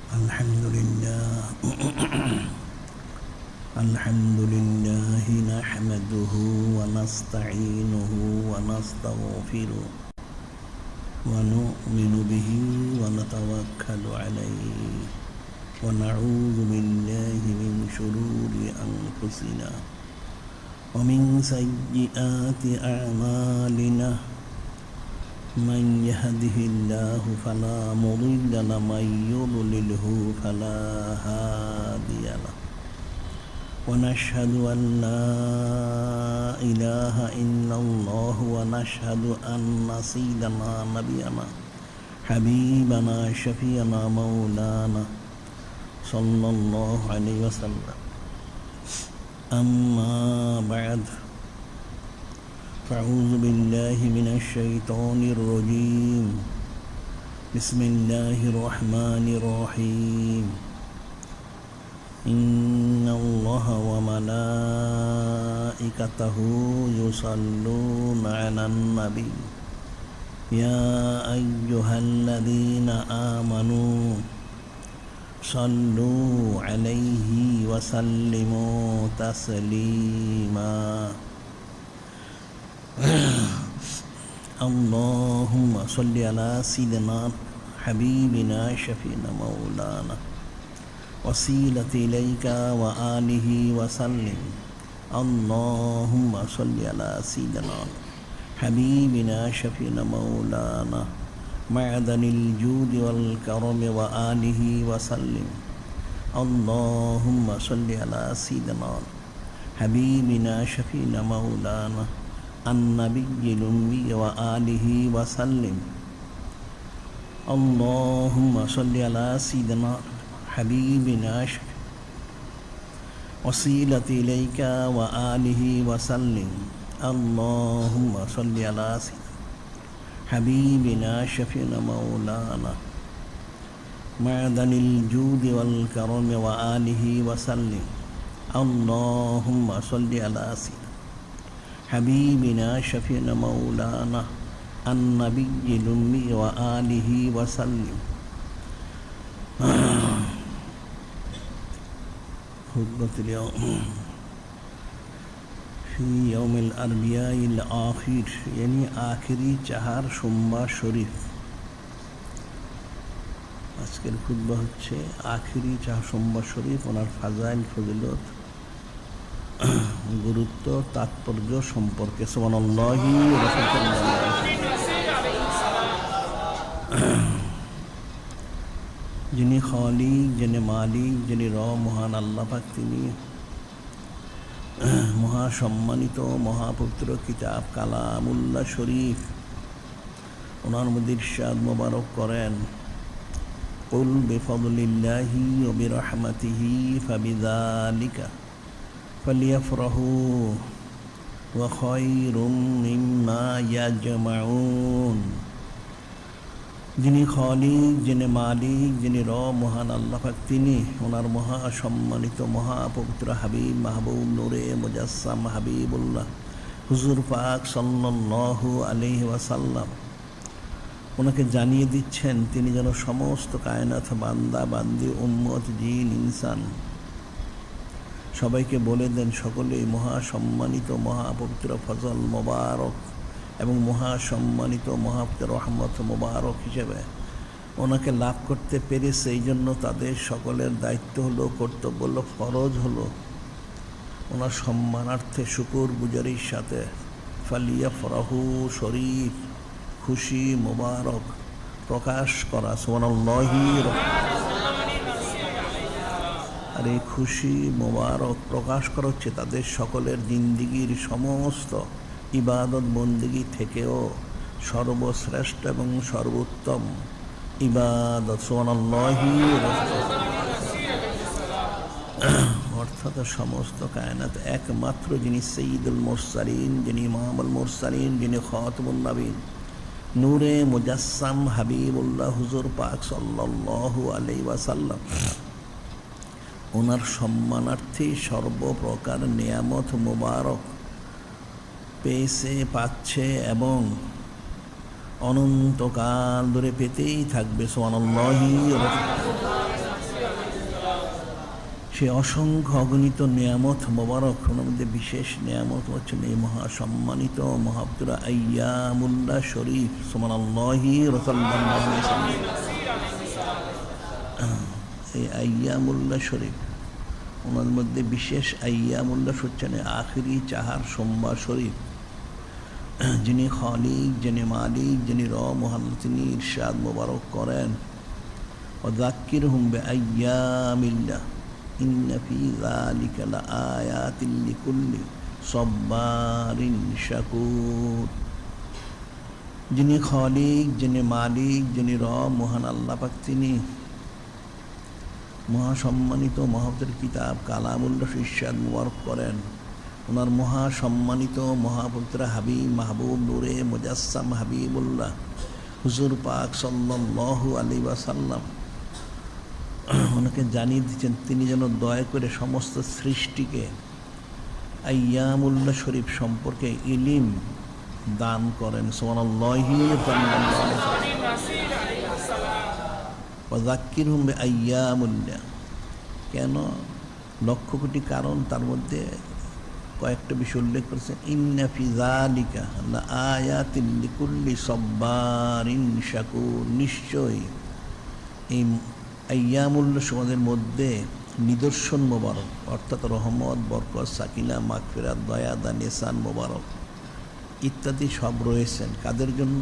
الحمد لله الحمد لله نحمده ونستعينه ونستغفره ونؤمن به ونتوكل عليه ونعوذ بالله من شرور أنفسنا ومن سيئات أعمالنا من يهده الله فلا مضل له ومن يضلله فلا هادي له ونشهد أن لا إله إلا الله ونشهد أن سيدنا نبينا حبيبنا شفيعنا مولانا صلى الله عليه وسلم أما بعد فأعوذ بالله من الشيطان الرجيم بسم الله الرحمن الرحيم إن الله وملائكته يصلون على النبي يا أيها الذين آمنوا صلوا عليه وسلموا تسليما اللهم صل على سيدنا حبيبنا شفينا مولانا وسيلة إليك وآله وسلم اللهم صل على سيدنا حبيبنا شفينا مولانا معدن الجود والكرم وآله وسلم اللهم صل على سيدنا حبيبنا شفينا مولانا النبي الأمي وآله وسلم اللهم صل على سيدنا حبيبنا وسيلة إليك وآله وسلم اللهم صل على سيدنا حبيبنا شفينا مولانا معدن الجود والكرم وآله وسلم اللهم صل على سيدنا حبيبنا شفينا مولانا النبي الأمي وآله وسلم خطبة اليوم في يوم الأربعاء الآخر يعني آخری চাহার সোমবার শরীফ আজকের খুতবা হচ্ছে আখেরি চাহার সোমবার শরীফ ওনার ফাজাইল ফজিলত গুরুত্ব তাৎপর্য সম্পর্কে সুবহানাল্লাহি যিনি খালিক যিনি মালিক যিনি মহান আল্লাহ পাক তিনি মহাসম্মানিত মহাপবিত্র কিতাব কালামুল্লাহ শরীফ ওনার মধ্যে ইরশাদ মোবারক করেন কুল বিফদলিল্লাহি ওয়া বিরহমাতিহি ফাবিযালিকা فليفرحوا وخير مما يجمعون যিনি খালিক যিনি মালিক যিনি মহান আল্লাহ পাক তিনি ওনার মহা সম্মানিত মহাপবিত্র হাবিব মাহবুব নূরে মুজাসসাম হাবিবুল্লাহ হুজুর পাক সাল্লাল্লাহু আলাইহি ওয়াসাল্লাম ওনাকে জানিয়ে দিচ্ছেন তিনি যেন সমস্ত কায়নাত বান্দা বান্দি উম্মত জিন ইনসান সবাইকে বলে দেন সকলেই মহাসম্মানিত মহাপবিত্র ফজল মোবারক এবং মহাসম্মানিত মহাপবিত্র রহমত মোবারক হিসেবে ওনাকে লাভ করতে পেরেছে এই জন্য তাদের সকলের দায়িত্ব হলো কর্তব্য হলো ফরজ হলো ওনার সম্মানার্থে শুকর গুজারির সাথে ফালিয়াফরাহু শরীফ খুশি মোবারক প্রকাশ করা সুবহানাল্লাহি আর এই খুশি মোবারক প্রকাশ করা হচ্ছে তাদের সকলের জিন্দিগির সমস্ত ইবাদত বন্দেগী থেকেও সর্বশ্রেষ্ঠ এবং সর্বোত্তম ইবাদত সুবহানাল্লাহি অর্থাৎ সমস্ত কায়নাত একমাত্র যিনি সাইয়্যিদুল মুরসালিন যিনি ইমামুল মুরসালিন যিনি খাতামুন নবীন নূরে মুজাসসাম হাবিবুল্লাহ হুজুর পাক সাল্লাল্লাহু আলাইহি ওয়াসাল্লাম ওনার সম্মানার্থে সর্বপ্রকার নিয়ামত মোবারক পেয়েছে পাচ্ছে এবং অনন্তকাল ধরে পেতেই থাকবে সুবহানাল্লাহি সে অসংখ্য অগণিত নিয়ামত মোবারক, ওর মধ্যে বিশেষ নিয়ামত হচ্ছেন এই মহাসম্মানিত মহাপবিত্র আইয়ামুল্লাহ শরীফ। সুবহানাল্লাহি রাসাল্লাল্লাহু আলাইহি ওয়াসাল্লাম। এই আইয়ামুল্লাহ শরীফ, ওনার মধ্যে বিশেষ আইয়ামুল্লাহ হচ্ছেন আখিরি চাহার সোমবার শরীফ। যিনি খালিক, যিনি মালিক, যিনি মহান, তিনি ইরশাদ মোবারক করেন, ওয়াযাক্কিরহুম বিআইয়ামিল্লাহ ইন্না ফী যালিকা লাআয়াতিন লিকুল্লি সাব্বারিন শাকুর। যিনি খালিক, যিনি মালিক, যিনি মহান আল্লাহ পাক, তিনি মহাসম্মানিত মহাপবিত্র কিতাব কালামুল্লাহ ইরশাদ মুবারক করেন। ওনার মহাসম্মানিত মহাপবিত্র হাবিব মাহবুব নূরে মুজাসসাম হাবিবুল্লাহ হুজুর পাক সাল্লাল্লাহু আলাইহি ওয়াসাল্লাম ওনাকে জানিয়ে দিচ্ছেন তিনি যেন দয়া করে সমস্ত সৃষ্টিকে আইয়ামুল্লাহ শরীফ সম্পর্কে ইলিম দান করেন। সুবহানাল্লাহি ওয়াযাক্কিরহুম বিআইয়ামিল্লাহ। কেন? লক্ষ কোটি কারণ, তার মধ্যে কয়েকটা বিষয় উল্লেখ করেছেন। ইন্না ফী যালিকা লাআয়াতিন লিকুল্লি সাব্বারিন শাকুর। নিশ্চয়ই এই আইয়ামুল্লাহ সমাজের মধ্যে নিদর্শন মোবারক, অর্থাৎ রহমত, বরকত, সাকিনা, মাগফিরাত, দয়া, দান, ইহসান মোবারক ইত্যাদি সব রয়েছেন। কাদের জন্য?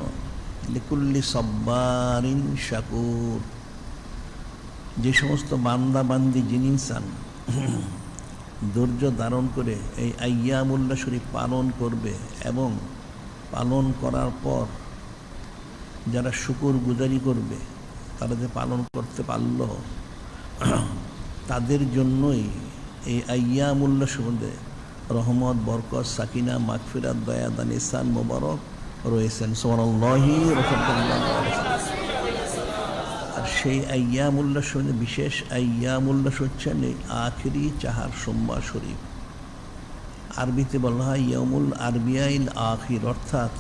লিকুল্লি সাব্বারিন শাকুর। যে সমস্ত বান্দা বান্দি যিনি ইনসান ধৈর্য ধারণ করে এই আইয়ামুল্লাহ শরীফ পালন করবে এবং পালন করার পর যারা শুকর গুজারি করবে, তারা যে পালন করতে পারল, তাদের জন্যই এই আইয়ামুল্লাহ সম্বন্ধে রহমত, বরকত, সাকিনা, মাগফিরাত, দয়া, দান, ইহসান মোবারক রয়েছেন। সুবহানাল্লাহি রাসাল্লাল্লাহু। আর সেই আইয়ামুল্লাহ সম্বন্ধে বিশেষ আইয়ামুল্লাহ হচ্ছেন এই আখিরি চাহার সোমবার শরীফ। আরবিতে বলা হয় ইয়ামুল আরবিয়াইল আখির, অর্থাৎ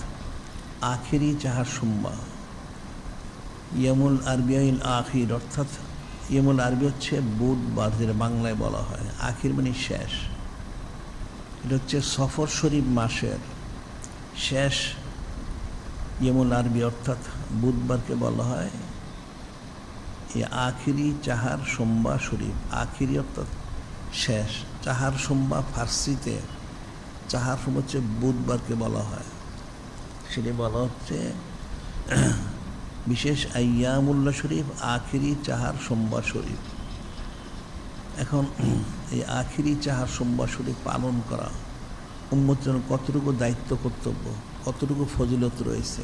আখিরি চাহার সোমবার। ইয়ামুল আরবিয়াইল আখির অর্থাৎ ইয়ামুল আরবি হচ্ছে বুধবার, যেটা বাংলায় বলা হয়। আখির মানে শেষ। এটা হচ্ছে সফর শরীফ মাসের শেষ ইয়ামুল আরবি, অর্থাৎ বুধবারকে বলা হয় এই আখিরি চাহার সোমবার শরীফ। আখিরি অর্থাৎ শেষ। চাহার সোমবার ফার্সিতে চাহার সোমবার হচ্ছে বুধবারকে বলা হয়। সেটি বলা হচ্ছে বিশেষ আইয়ামুল্লাহ শরীফ, আখিরি চাহার সোমবার শরীফ। এখন এই আখিরি চাহার সোমবার শরীফ পালন করা উম্মতের জন্য কতটুকু দায়িত্ব, কর্তব্য, কতটুকু ফজিলত রয়েছে।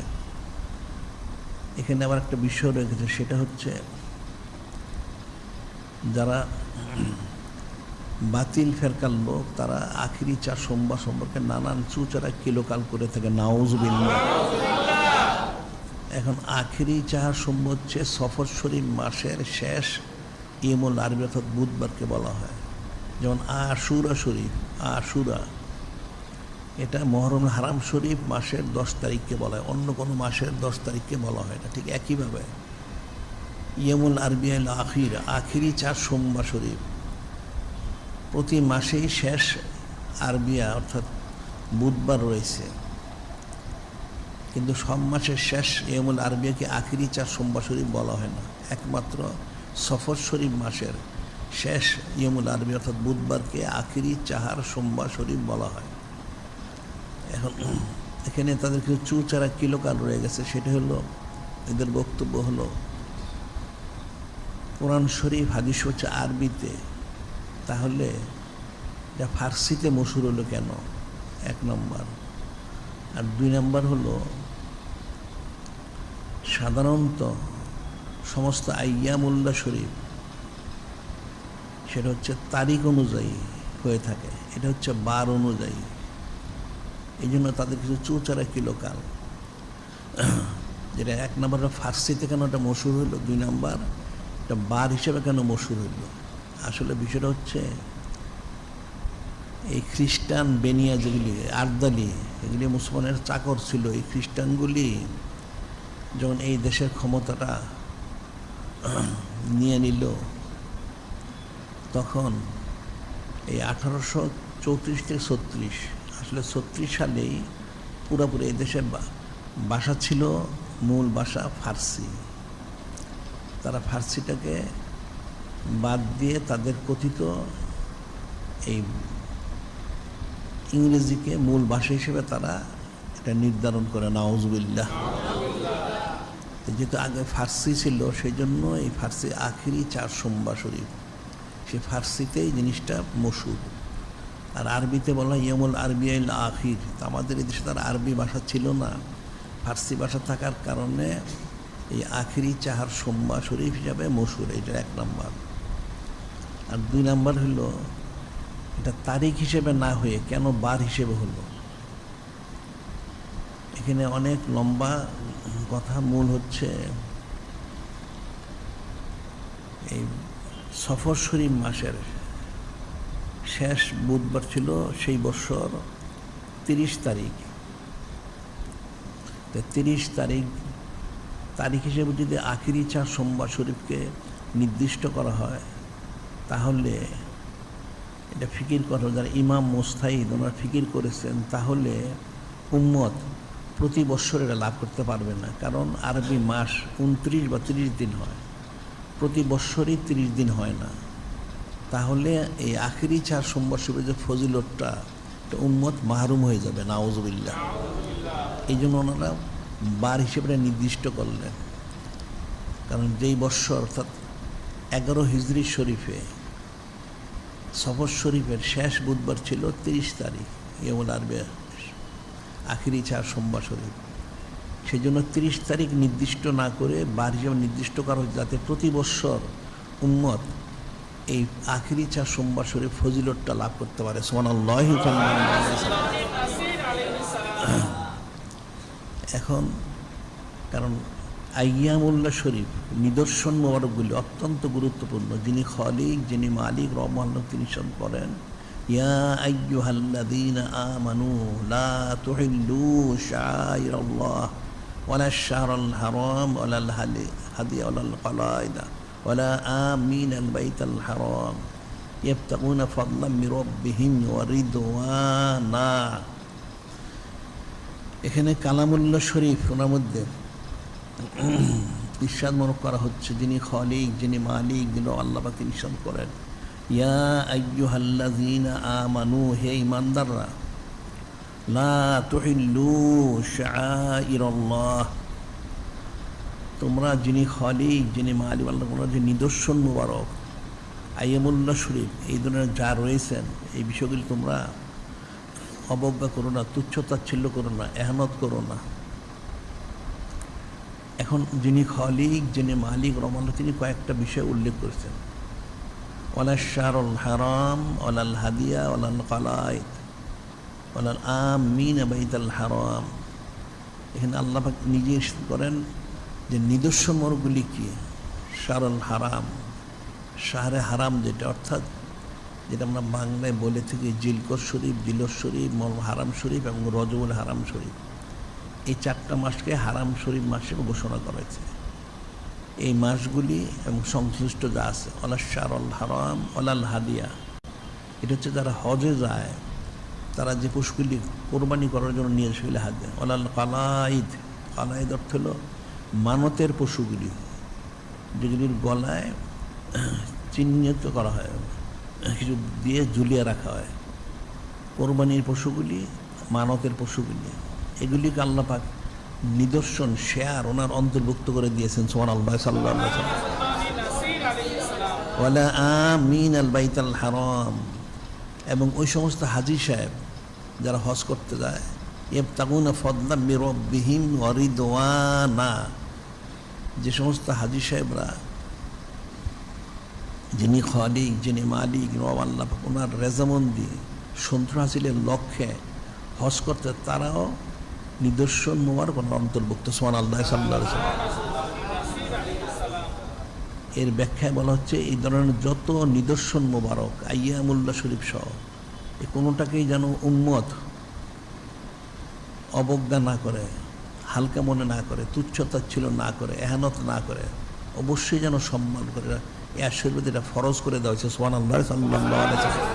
এখানে আবার একটা বিষয় রয়েছে, সেটা হচ্ছে যারা বাতিল ফেরকার লোক, তারা আখিরি চার সোমবার সম্পর্কে নানান চুচারা কিলোকাল করে থাকে। নাউজুবিল্লাহ। এখন আখিরি চাহার সোমবার হচ্ছে সফর শরীফ মাসের শেষ ইয়ামুল আরবি, অর্থাৎ বুধবারকে বলা হয়। যেমন আশুরা শরীফ, আশুরা এটা মহরম হারাম শরীফ মাসের 10 তারিখকে বলা হয়, অন্য কোনো মাসের 10 তারিখকে বলা হয় না। ঠিক একইভাবে ইয়ামুল আরবিয়াল আখির, আখিরি চার সোমবার শরীফ প্রতি মাসেই শেষ আরবিয়া অর্থাৎ বুধবার রয়েছে, কিন্তু সব মাসের শেষ ইয়ামুল আরবিয়াকে আখিরি চার সোমবার শরীফ বলা হয় না। একমাত্র সফর শরীফ মাসের শেষ ইয়ামুল আরবি অর্থাৎ বুধবারকে আখিরি চাহার সোমবার শরীফ বলা হয়। এখন এখানে তাদের কিছু চুচারা কিলোকাল রয়ে গেছে। সেটা হলো, এদের বক্তব্য হলো কোরআন শরীফ হাদিস হচ্ছে আরবিতে, তাহলে এটা ফার্সিতে মশহুর হলো কেন? 1 নম্বর। আর 2 নম্বর হলো সাধারণত সমস্ত আইয়ামুল্লাহ শরীফ সেটা হচ্ছে তারিখ অনুযায়ী হয়ে থাকে, এটা হচ্ছে বার অনুযায়ী। এই জন্য তাদের কিছু চুচারা কিলোকাল, যেটা 1 নম্বর ফার্সিতে কেন এটা মশহুর হইল, 2 নম্বর এটা বার হিসেবে কেন মশহুর হইল। আসলে বিষয়টা হচ্ছে এই খ্রিস্টান বেনিয়া যেগুলি আর্দালি, এগুলি মুসলমানের চাকর ছিল। এই খ্রিস্টানগুলি যখন এই দেশের ক্ষমতাটা নিয়ে নিল, তখন এই 1834 থেকে 36, আসলে 36 সালেই পুরোপুরি এই দেশে ভাষা ছিল, মূল ভাষা ফার্সি। তারা ফার্সিটাকে বাদ দিয়ে তাদের কথিত এই ইংরেজিকে মূল ভাষা হিসেবে তারা এটা নির্ধারণ করে, নাউজুবিল্লাহ। যেহেতু আগে ফার্সি ছিল, সেই জন্য এই ফার্সি আখিরি 4 সোমবার শরীফ, সে ফার্সিতেই জিনিসটা মশহুর। আর আরবিতে বলা ইয়ামুল আরবিয়াল আখির। আমাদের এই দেশে তার আরবি ভাষা ছিল না, ফার্সি ভাষা থাকার কারণে এই আখিরি 4 সোমবার শরীফ হিসাবে মশহুর। এটা 1 নম্বর। আর 2 নম্বর হলো এটা তারিখ হিসেবে না হয়ে কেন বার হিসেবে হলো। এখানে অনেক লম্বা কথা। মূল হচ্ছে এই সফর শরীফ মাসের শেষ বুধবার ছিল সেই বছর 30 তারিখ। 30 তারিখ হিসেবে যদি আখিরি 4 সোমবার শরীফকে নির্দিষ্ট করা হয়, তাহলে এটা ফিকির করা, যারা ইমাম মুস্তাহিদ ওনারা ফিকির করেছেন, তাহলে উম্মত প্রতি বৎসর এটা লাভ করতে পারবে না। কারণ আরবি মাস 29 বা 30 দিন হয়, প্রতি বৎসরই 30 দিন হয় না। তাহলে এই আখিরি 4 সোমবার শরীফের যে ফজিলতটা, এটা উম্মত মাহরুম হয়ে যাবে, নাউজুবিল্লাহ। এই জন্য ওনারা বার হিসেবে নির্দিষ্ট করলেন। কারণ যেই বৎসর অর্থাৎ 11 হিজরি শরীফে সফর শরীফের শেষ বুধবার ছিল 30 তারিখ, ইয়ামুল আরবিয়া আখিরি 4 সোমবার শরীফ, সেই জন্য 30 তারিখ নির্দিষ্ট না করে বার হিসেবে নির্দিষ্ট করা হয়েছে, যাতে প্রতি বৎসর উম্মত এই আখিরি 4 সোমবার শরীফ ফজিলতটা লাভ করতে পারে। সুবহানাল্লাহ। এখন কারণ আইয়ামুল্লাহ শরীফ নিদর্শন মোবারকগুলি অত্যন্ত গুরুত্বপূর্ণ। যিনি খালিক, যিনি মালিক, রহমান, তিনি সব করেন ইয়া আইয়ুহাল্লাযীনা আমানু লা তুহিল্লু শাআইরাল্লাহ ওয়ালা শাহরাল হারাম ওয়ালাল হাদিয়া ওয়ালাল কলাইদা ওয়ালা আমিনাল বাইতাল হারাম ইয়াবতাগুনা ফাদলাম মির রাব্বিহিম ওয়া রিদওয়ানা। এখানে কালামুল্লাহ শরীফ ওনার মধ্যে ইরশাদ মনে করা হচ্ছে, যিনি খালিক, যিনি মালিক, যিনি আল্লাহ পাক ইরশাদ করেন ইয়া আইয়ুহাল্লাযীনা আমানু, হে ঈমানদাররা, লা তুহিল্লু শাআইরাল্লাহ, তোমরা যিনি খালিক, যিনি মালিক আল্লাহ, তোমরা যে নিদর্শন মুবারক আইয়ামুল্লাহ শরীফ এই ধরনের যা রয়েছেন, এই বিষয়গুলি তোমরা অবজ্ঞা করো না, তুচ্ছতাচ্ছিল্য করো না, এহনত করো না। এখন যিনি খালিক, যিনি মালিক, রহমান, তিনি কয়েকটা বিষয় উল্লেখ করেছেন, ওয়ালা শাহরুল হারাম ওয়ালাল হাদিয়া ওয়ালাল কলাইদ ওয়ালাল আমিন বাইতাল হারাম। এখানে আল্লাহ পাক নিজে করেন যে নিদর্শন মোরগুলি কি, শাহরুল হারাম, শাহরে হারাম যেটা, অর্থাৎ যেটা আমরা বাংলায় বলে থাকি জিলকর শরীফ, জিলস শরীফ, হারাম শরীফ এবং রজবুল হারাম শরীফ, এই 4টা মাসকে হারাম শরীফ মাস হিসেবে ঘোষণা করা হয়েছে। এই মাসগুলি এবং সংশ্লিষ্ট যা আছে, ওলা শাহরুল হারাম ওলাল হাদিয়া, এটা হচ্ছে যারা হজে যায় তারা যে পশুগুলি কোরবানি করার জন্য নিয়ে সেগুলি হাদিয়া। ওলাল কালাইদ, কালাইদ অর্থ হলো মানতের পশুগুলি, যেগুলির গলায় চিহ্নিত করা হয়, কিছু দিয়ে ঝুলিয়ে রাখা হয়। কোরবানির পশুগুলি, মানতের পশুগুলি, এগুলিকে আল্লাহ পাক নিদর্শন শেয়ার ওনার অন্তর্ভুক্ত করে দিয়েছেন। সুবহানাল্লাহ, সাল্লাল্লাহু আলাইহি ওয়াসাল্লাম। ওয়ালা আমিনাল বাইতাল হারাম, এবং ওই সমস্ত হাজী সাহেব যারা হজ করতে যায়, ইয়াবতাগুনা ফাদলাম মির রাব্বিহিম ওয়া রিদওয়ানা, যে সমস্ত হাজী সাহেবরা যিনি খালিক, যিনি মালিক, আল্লাহ পাক ওনার রেজামন্দি সন্তুষ্ট হাসিলের লক্ষ্যে হজ করতে, তারাও নিদর্শন মোবারক অন্তর্ভুক্ত। সুবহানাল্লাহ, সাল্লাল্লাহু আলাইহি ওয়াসাল্লাম। এর ব্যাখ্যায় বলা হচ্ছে এই ধরনের যত নিদর্শন মোবারক আইয়ামুল্লাহ শরীফ সহ, এই কোনোটাকেই যেন উম্মত অবজ্ঞা না করে, হালকা মনে না করে, তুচ্ছতাচ্ছিল্য না করে, এহানত না করে, অবশ্যই যেন সম্মান করে। এর শরীফে এটা ফরজ করে দেওয়া হয়েছে। সুবহানাল্লাহ, সাল্লাল্লাহু আলাইহি ওয়াসাল্লাম।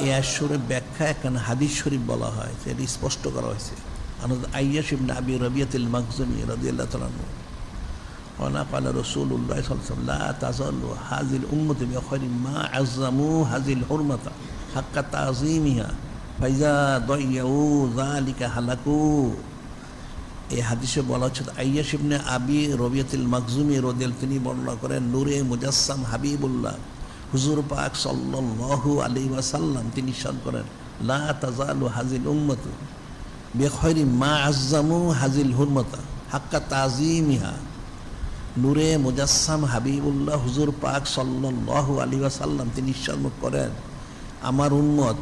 এই আয়াতের ব্যাখ্যা এখানে হাদিস শরীফ বলা হয়, সেটা স্পষ্ট করা হয়েছে। আইয়াশ ইবনে আবি রবিয়াতুল মাখজুমি রাদিয়াল্লাহু তাআলা আনহু قال رسول الله صلى الله عليه وسلم لا تزال هذه الأمة بخير ما عظموا هذه الحرمة حق تعظيمها فإذا ضيعوا ذلك هلكوا। এই হাদিসে বলা হচ্ছে আইয়াশ ইবনে আবি রবিয়াতুল মাখজুমি রাদিয়াল্লাহু তিনি বর্ণনা করেন, নূরে মুজাসসাম হাবিবুল্লাহ হুজুর পাক সাল্লাল্লাহু আলাইহি ওয়াসাল্লাম তিনি ইরশাদ করেন, লা তাজালু হাযিল উম্মাতু বিখাইরি মা আযযামু হাযিল হুরমাতা হাক্কা তাযীমিহা। নূরে মুজাসসাম হাবিবুল্লাহ হুজুর পাক সাল্লাল্লাহু আলাইহি ওয়াসাল্লাম তিনি ইরশাদ করেন, আমার উম্মত,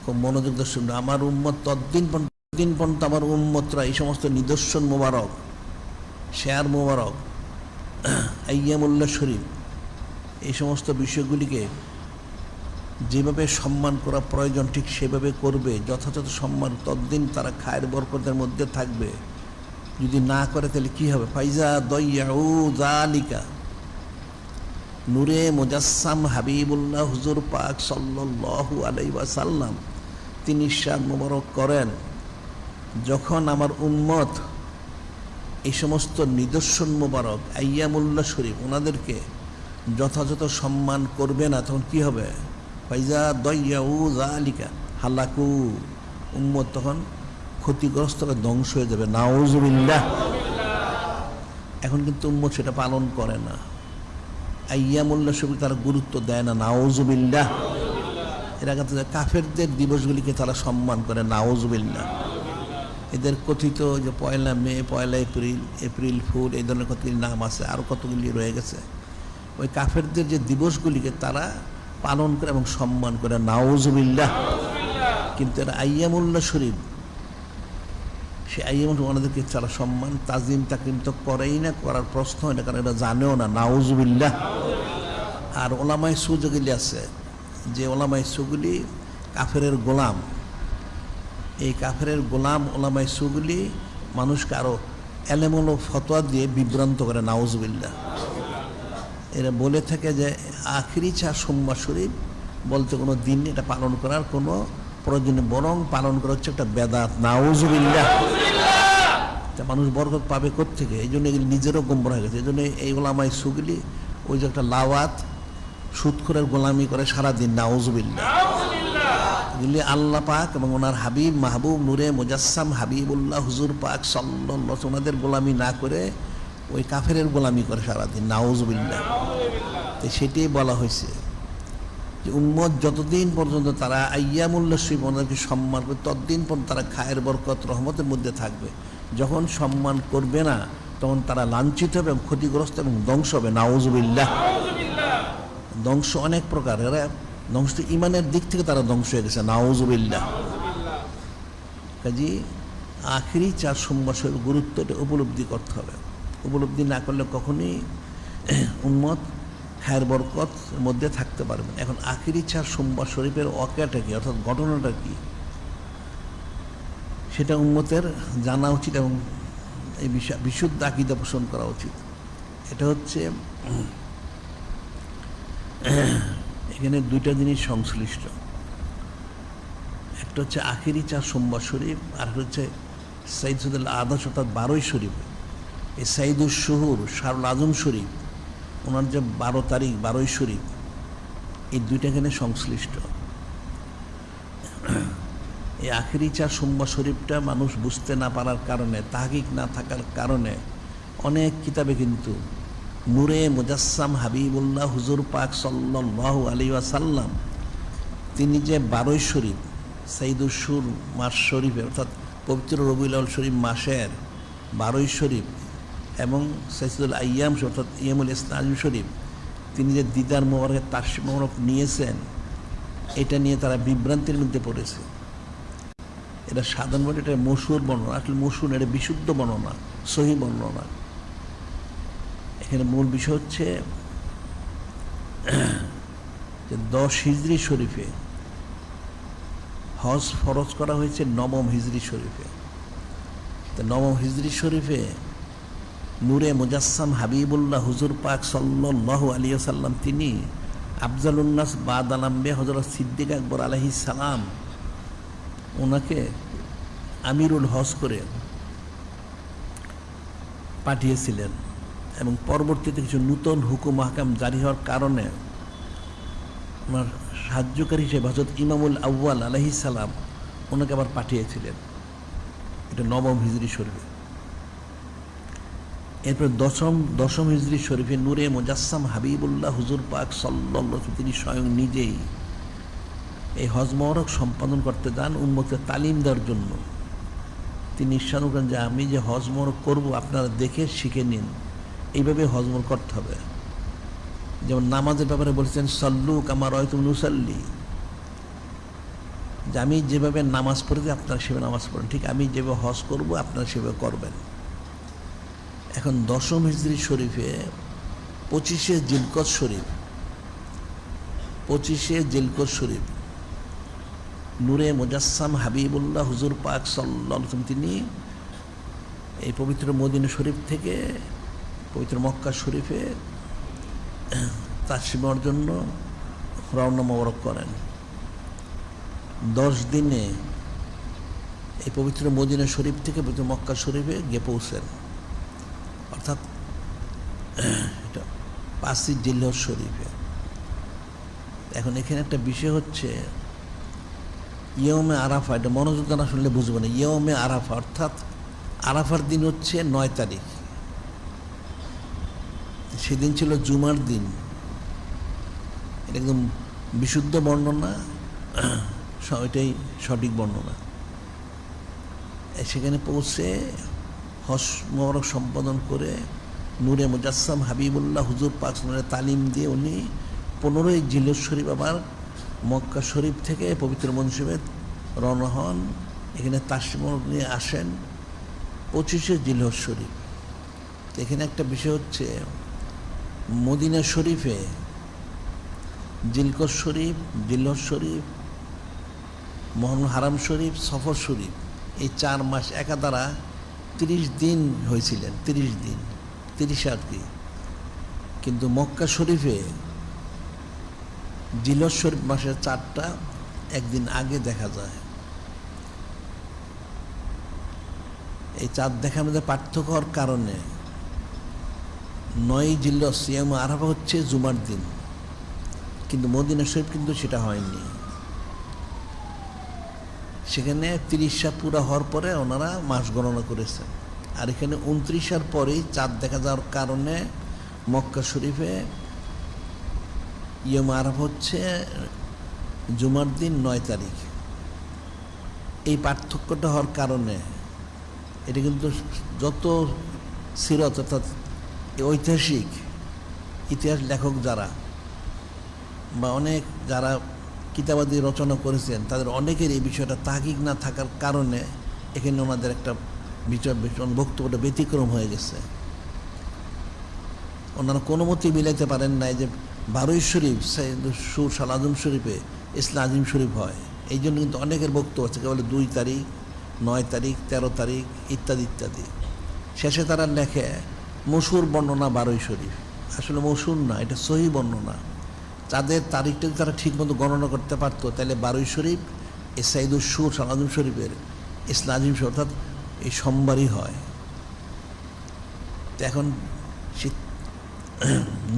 খুব মনোযোগ দিয়ে শুনুন, আমার উম্মত ততদিন পর্যন্ত আমার উম্মতরা এই সমস্ত নিদর্শন মোবারক, শেয়ার মোবারক, আইয়ামুল্লাহ শরীফ, এই সমস্ত বিষয়গুলিকে যেভাবে সম্মান করা প্রয়োজন ঠিক সেভাবে করবে, যথাযথ সম্মান, ততদিন তারা খায়ের বরকতের মধ্যে থাকবে। যদি না করে তাহলে কী হবে? ফাইজা দয়াউ যালিকা। নূরে মুজাসসাম হাবিবুল্লাহ হুজুর পাক সাল্লাল্লাহু আলাইহি ওয়াসাল্লাম তিনি ইরশাদ মোবারক করেন, যখন আমার উম্মত এই সমস্ত নিদর্শন মোবারক আইয়ামুল্লাহ শরীফ ওনাদেরকে যথাযথ সম্মান করবে না, তখন কী হবে? ফাইজা দয়াউ যালিকা হালাকু। উম্মত তখন ক্ষতিগ্রস্ত, ধ্বংস হয়ে যাবে। নাউজুবিল্লাহ। এখন কিন্তু উম্মত সেটা পালন করে না, আইয়ামুল্লাহ শরীফ তারা গুরুত্ব দেয় না। নাউজুবিল্লাহ। এর আগে কাফেরদের দিবসগুলিকে তারা সম্মান করে। নাউজুবিল্লাহ। এদের কথিত যে 1 মে, 1 এপ্রিল, এপ্রিল ফুল, এই ধরনের কতগুলি নাম আছে, আরও কতগুলি রয়ে গেছে। ওই কাফেরদের যে দিবসগুলিকে তারা পালন করে এবং সম্মান করে। নাউজুবিল্লাহ। কিন্তু এরা আইয়ামুল্লাহ শরীফ, সে আইয়ামুল ওনাদেরকে তারা সম্মান তাজিম তাকরিম তো করেই না, করার প্রশ্ন হয় না, কারণ এরা জানেও না। নাউজুবিল্লাহ। আর ওলামায়ে সু যেগুলি আছে, যে ওলামায়ে সুগুলি কাফেরের গোলাম, এই কাফেরের গোলাম ওলামায়ে সুগুলি মানুষকে আরও এলেমূল ফতোয়া দিয়ে বিভ্রান্ত করে। নাউজুবিল্লাহ। এরা বলে থাকে যে আখিরি 4 সোমবার শরীফ বলতে কোনো দিন এটা পালন করার কোনো প্রয়োজন, বরং পালন করা হচ্ছে একটা বেদাত। নাউজুবিল্লাহ। মানুষ বরকত পাবে কোত্থেকে? এই জন্য এগুলি নিজেরও গোমরা হয়ে গেছে। এই জন্য এই ওলামায়ে সুগুলি ওই যে একটা লাওয়াত, সুদখোরের গোলামি করে সারাদিন। নাউজুবিল্লাহ। এগুলি আল্লাহ পাক এবং ওনার হাবিব মাহবুব নূরে মুজাসসাম হাবিবুল্লাহ হুজুর পাক সাল্লাল্লাহু ওনাদের গোলামি না করে ওই কাফেরের গোলামি করে সারাদিন। নাউজুবিল্লাহ। তো সেটাই বলা হয়েছে যে উম্মত যতদিন পর্যন্ত তারা আইয়ামুল্লাহ শরীফ ওনাদেরকে সম্মান করবে, ততদিন পর্যন্ত তারা খায়ের বরকত রহমতের মধ্যে থাকবে। যখন সম্মান করবে না, তখন তারা লাঞ্ছিত হবে এবং ক্ষতিগ্রস্ত এবং ধ্বংস হবে। নাউজুবিল্লাহ। ধ্বংস অনেক প্রকার, এরা ধ্বংস ইমানের দিক থেকে তারা ধ্বংস হয়ে গেছে। নাউজুবিল্লাহ। কাজী আখিরি 4 সোমবার শরীফ গুরুত্বটা উপলব্ধি করতে হবে। উপলব্ধি না করলে কখনই উম্মত খায়ের বরকত মধ্যে থাকতে পারবে। এখন আখিরি 4 সোমবার শরীফের ওয়াকিয়াটা কি, অর্থাৎ ঘটনাটা কি, সেটা উম্মতের জানা উচিত এবং এই বিশুদ্ধ আকীদা পোষণ করা উচিত। এটা হচ্ছে এখানে 2টা জিনিস সংশ্লিষ্ট। একটা হচ্ছে আখিরি 4 সোমবার শরীফ, আর হচ্ছে সাইদ সুদুল আদাস অর্থাৎ 12ই শরীফ। এই সাইদুল শুহুর শাহরুল আজম শরীফ, ওনার যে 12 তারিখ 12ই শরীফ, এই 2টা এখানে সংশ্লিষ্ট। এই আখিরি 4 সোমবার শরীফটা মানুষ বুঝতে না পারার কারণে, তাহকিক না থাকার কারণে অনেক কিতাবে কিন্তু নূরে মুজাসসাম হাবিবুল্লাহ হুজুর পাক সাল্লাল্লাহু আলাইহি ওয়াসাল্লাম তিনি যে 12ই শরীফ সাইদুল শুর মাস শরীফে, অর্থাৎ পবিত্র রবিউল আউয়াল শরীফ মাসের 12ই শরীফ এবং সাইদুল আইয়াম অর্থাৎ ইয়ামুল ইসনাজ শরীফ, তিনি যে দিদার মোবারকের তাশরিফ মোবারক নিয়েছেন, এটা নিয়ে তারা বিভ্রান্তির মধ্যে পড়েছে। এটা সাধারণভাবে এটা মশহুর বর্ণনা, আসলে মশহুর এটা বিশুদ্ধ বর্ণনা, সহি বর্ণনা। এখানে মূল বিষয় হচ্ছে যে 10 হিজরি শরীফে হজ ফরজ করা হয়েছে 9ম হিজরি শরীফে। তো 9ম হিজরি শরীফে নূরে মুজাসসাম হাবিবুল্লাহ হুজুর পাক সাল্লাল্লাহু আলাইহি ওয়াসাল্লাম তিনি আফজালুন্নাস বাদ আলাম্বে হযরত সিদ্দিক আকবর আলাইহিস সালাম ওনাকে আমিরুল হজ করে পাঠিয়েছিলেন, এবং পরবর্তীতে কিছু নূতন হুকুম আহকাম জারি হওয়ার কারণে ওনার সাহায্যকারী হিসেবে হযরত ইমামুল আউয়াল আলাইহিস সালাম ওনাকে আবার পাঠিয়েছিলেন। এটা নবম হিজরি শরীফে। এরপর দশম হিজরি শরীফে নূরে মুজাসসাম হাবিবুল্লাহ হুজুর পাক সাল্লাল্লাহু আলাইহি ওয়াসাল্লাম তিনি স্বয়ং নিজেই এই হজ মুবারক সম্পাদন করতে যান উম্মতকে তালিম দেওয়ার জন্য। তিনি ইরশাদ করেন যে আমি যে হজ মুবারক করবো আপনারা দেখে শিখে নিন, এইভাবে হজ মুবারক করতে হবে। যেমন নামাজের ব্যাপারে বলেছেন সল্লু কামা রাআইতুমুনি উসাল্লি, যে আমি যেভাবে নামাজ পড়েছি আপনারা সেভাবে নামাজ পড়েন, ঠিক আমি যেভাবে হজ করব আপনারা সেভাবে করবেন। এখন দশম হিজরি শরীফে 25শে জিলকদ শরীফ নূরে মুজাসসাম হাবিবুল্লাহ হুজুর পাক সাল্লাল্লাহু আলাইহি ওয়াসাল্লাম তিনি এই পবিত্র মদিনা শরীফ থেকে পবিত্র মক্কা শরীফে তাশরিফের জন্য রওনা মোবারক করেন। 10 দিনে এই পবিত্র মদিনা শরীফ থেকে পবিত্র মক্কা শরীফে গিয়ে পৌঁছেন, অর্থাৎ এটা 5ই জিলহজ শরীফে। এখন এখানে একটা বিষয় হচ্ছে ইয়মে আরাফা, এটা মনোযোগ না শুনলে বুঝবো না। ইয়মে আরাফা অর্থাৎ আরাফার দিন হচ্ছে 9 তারিখ, সেদিন ছিল জুমার দিন। এটা একদম বিশুদ্ধ বর্ণনা, এটাই সঠিক বর্ণনা। সেখানে পৌঁছে হজ মুবারক সম্পাদন করে নূরে মুজাসসাম হাবিবুল্লাহ হুজুর পাক তালিম দিয়ে উনি 15ই জিলহজ শরীফ আবার মক্কা শরীফ থেকে পবিত্র মদিনা শরীফে রওনা হন। এখানে তাশরিফ নিয়ে আসেন 25শে জিলহজ শরীফ। এখানে একটা বিষয় হচ্ছে মদিনা শরীফে জিলকদ শরীফ, জিলহজ শরীফ, মুহররম হারাম শরীফ, সফর শরীফ, এই 4 মাস একাধারা 30 দিন হয়েছিলেন, 30 দিন 30 আর কি। কিন্তু মক্কা শরীফে জিলহজ শরীফ মাসের 4টা একদিন আগে দেখা যায়। এই চাঁদ দেখার মধ্যে পার্থক্য হওয়ার কারণে 9ই জিলহজ সিয়াম আরাফা হচ্ছে জুমার দিন, কিন্তু মদিনা শরীফ কিন্তু সেটা হয়নি। সেখানে 30 পুরা হওয়ার পরে ওনারা মাস গণনা করেছেন, আর এখানে 29 পরেই চাঁদ দেখা যাওয়ার কারণে মক্কা শরীফে ইয়ম আরাফা হচ্ছে জুমার দিন 9 তারিখ। এই পার্থক্যটা হওয়ার কারণে এটা কিন্তু যত সিরত অর্থাৎ ঐতিহাসিক ইতিহাস লেখক যারা বা অনেক যারা কিতাবাদি রচনা করেছেন তাদের অনেকের এই বিষয়টা তাহকিক না থাকার কারণে এখানে ওনাদের একটা বক্তব্যটা ব্যতিক্রম হয়ে গেছে। ওনারা কোনো মতেই মিলাইতে পারেন নাই যে 12ই শরীফ সুর শাল আজম শরীফে ইসলাম আজিম শরীফ হয়। এই জন্য কিন্তু অনেকের বক্তব্য আছে কেবল 2 তারিখ, 9 তারিখ, 13 তারিখ ইত্যাদি ইত্যাদি। শেষে তারা লেখে মশহুর বর্ণনা 12ই শরীফ, আসলে মশহুর না, এটা সহি বর্ণনা। তাদের তারিখটা যদি তারা ঠিকমতো গণনা করতে পারতো তাহলে 12ই শরীফ এই সাইদুল সুর শাল আজম শরীফের ইসলাম আজিম শরীফ অর্থাৎ এই সোমবারই হয়। এখন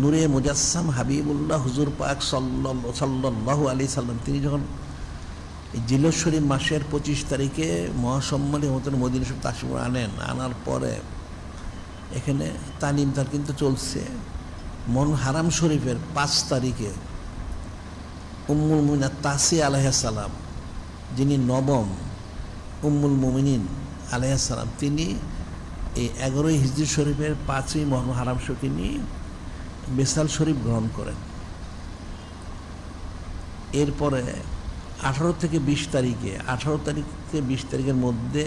নূরে মুজাসসাম হাবিবুল্লাহ হুজুর পাক সাল্লাল্লাহু আলাইহি সাল্লাম তিনি যখন এই জিলহজ শরীফ মাসের 25 তারিখে মহাসম্মানী মতন মদিনা শরীফ তাশরিফ আনার পরে এখানে তালিম তার কিন্তু চলছে। হারাম শরীফের 5 তারিখে উম্মুল মুমিনিন তাসি আলাইহিস সালাম, যিনি নবম উম্মুল মুমিনিন আলাইহিস সালাম, তিনি এই 11ই হিজরি শরীফের 5ই মুহররম হারাম শরীফ তিনি বিসাল শরীফ গ্রহণ করেন। এরপরে 18 থেকে 20 তারিখে 18 তারিখ থেকে 20 তারিখের মধ্যে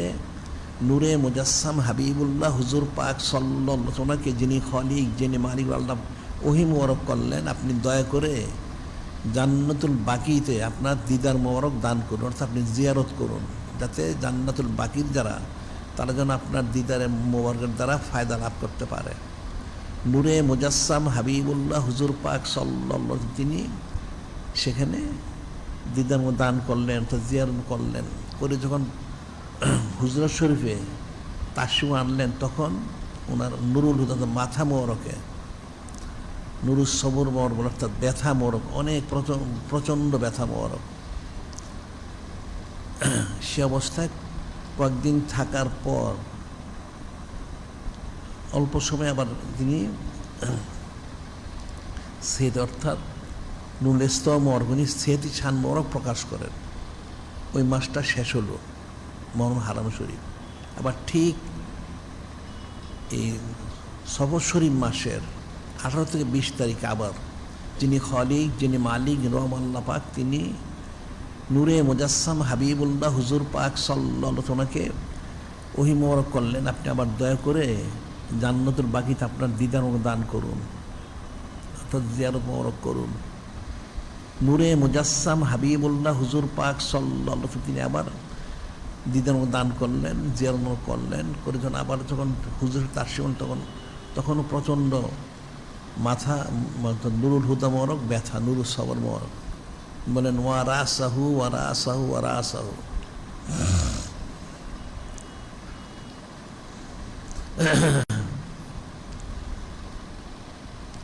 নূরে মুজাসসাম হাবিবুল্লাহ হুজুর পাক সাল্লাল্লাহু আলাইহি ওয়াসাল্লাম ওনাকে যিনি খলিক, যিনি মালিক আল্লাহ ওহী মোবারক করলেন, আপনি দয়া করে জান্নাতুল বাকিতে আপনার দিদার মোবারক দান করুন, অর্থাৎ আপনি জিয়ারত করুন, যাতে জান্নাতুল বাকির যারা তারা যেন আপনার দিদারে মোবারকের দ্বারা ফায়দা লাভ করতে পারে। নূরে মুজাসসাম হাবিবুল্লাহ হুজুর পাক সাল্লাল্লাহু আলাইহি তিনি সেখানে দিদার দান করলেন, জিয়ারত করলেন। করে যখন হুজরাত শরীফে তাশরিফ আনলেন তখন ওনার নুরুল হুদা মাথা মোবারকে নুরুল সবর মোবারক অর্থাৎ ব্যথা মোবারক, অনেক প্রচণ্ড ব্যথা মোবারক। সে অবস্থায় কয়েকদিন থাকার পর অল্প সময় আবার তিনি সেদ অর্থাৎ নুরুল ইসলাম মোবারক উনি সেতি শান মোবারক প্রকাশ করেন। ওই মাসটা শেষ হলো মহরম হারাম শরীফ। আবার ঠিক এই সফর শরীফ মাসের 18 থেকে 20 তারিখ আবার যিনি খলিক, যিনি মালিক রহম আল্লাহ পাক, তিনি নূরে মুজাসসাম হাবিবুল্লাহ হুজুর পাক সাল্লাল্লাহু আলাইহি ওনাকে ওহী মোবারক করলেন, আপনি আবার দয়া করে জান্নাতুল বাকিতে আপনার দিদার দান করুন, অর্থাৎ জিয়ারত মোবারক করুন। নূরে মুজাসসাম হাবিবুল্লাহ হুজুর পাক সাল্লাল্লাহু আলাইহি তিনি আবার দিদার দান করলেন, জিয়ারত করলেন। করে যখন আবার যখন হুজুর তাশরিফ তখনও প্রচণ্ড মাথা নুরুল হুদা মোবারক ব্যথা, নুরুল সবর মোবারক। বলেন ওয়ারা সাহু ওয়ারা সাহু ওয়ারা সাহু।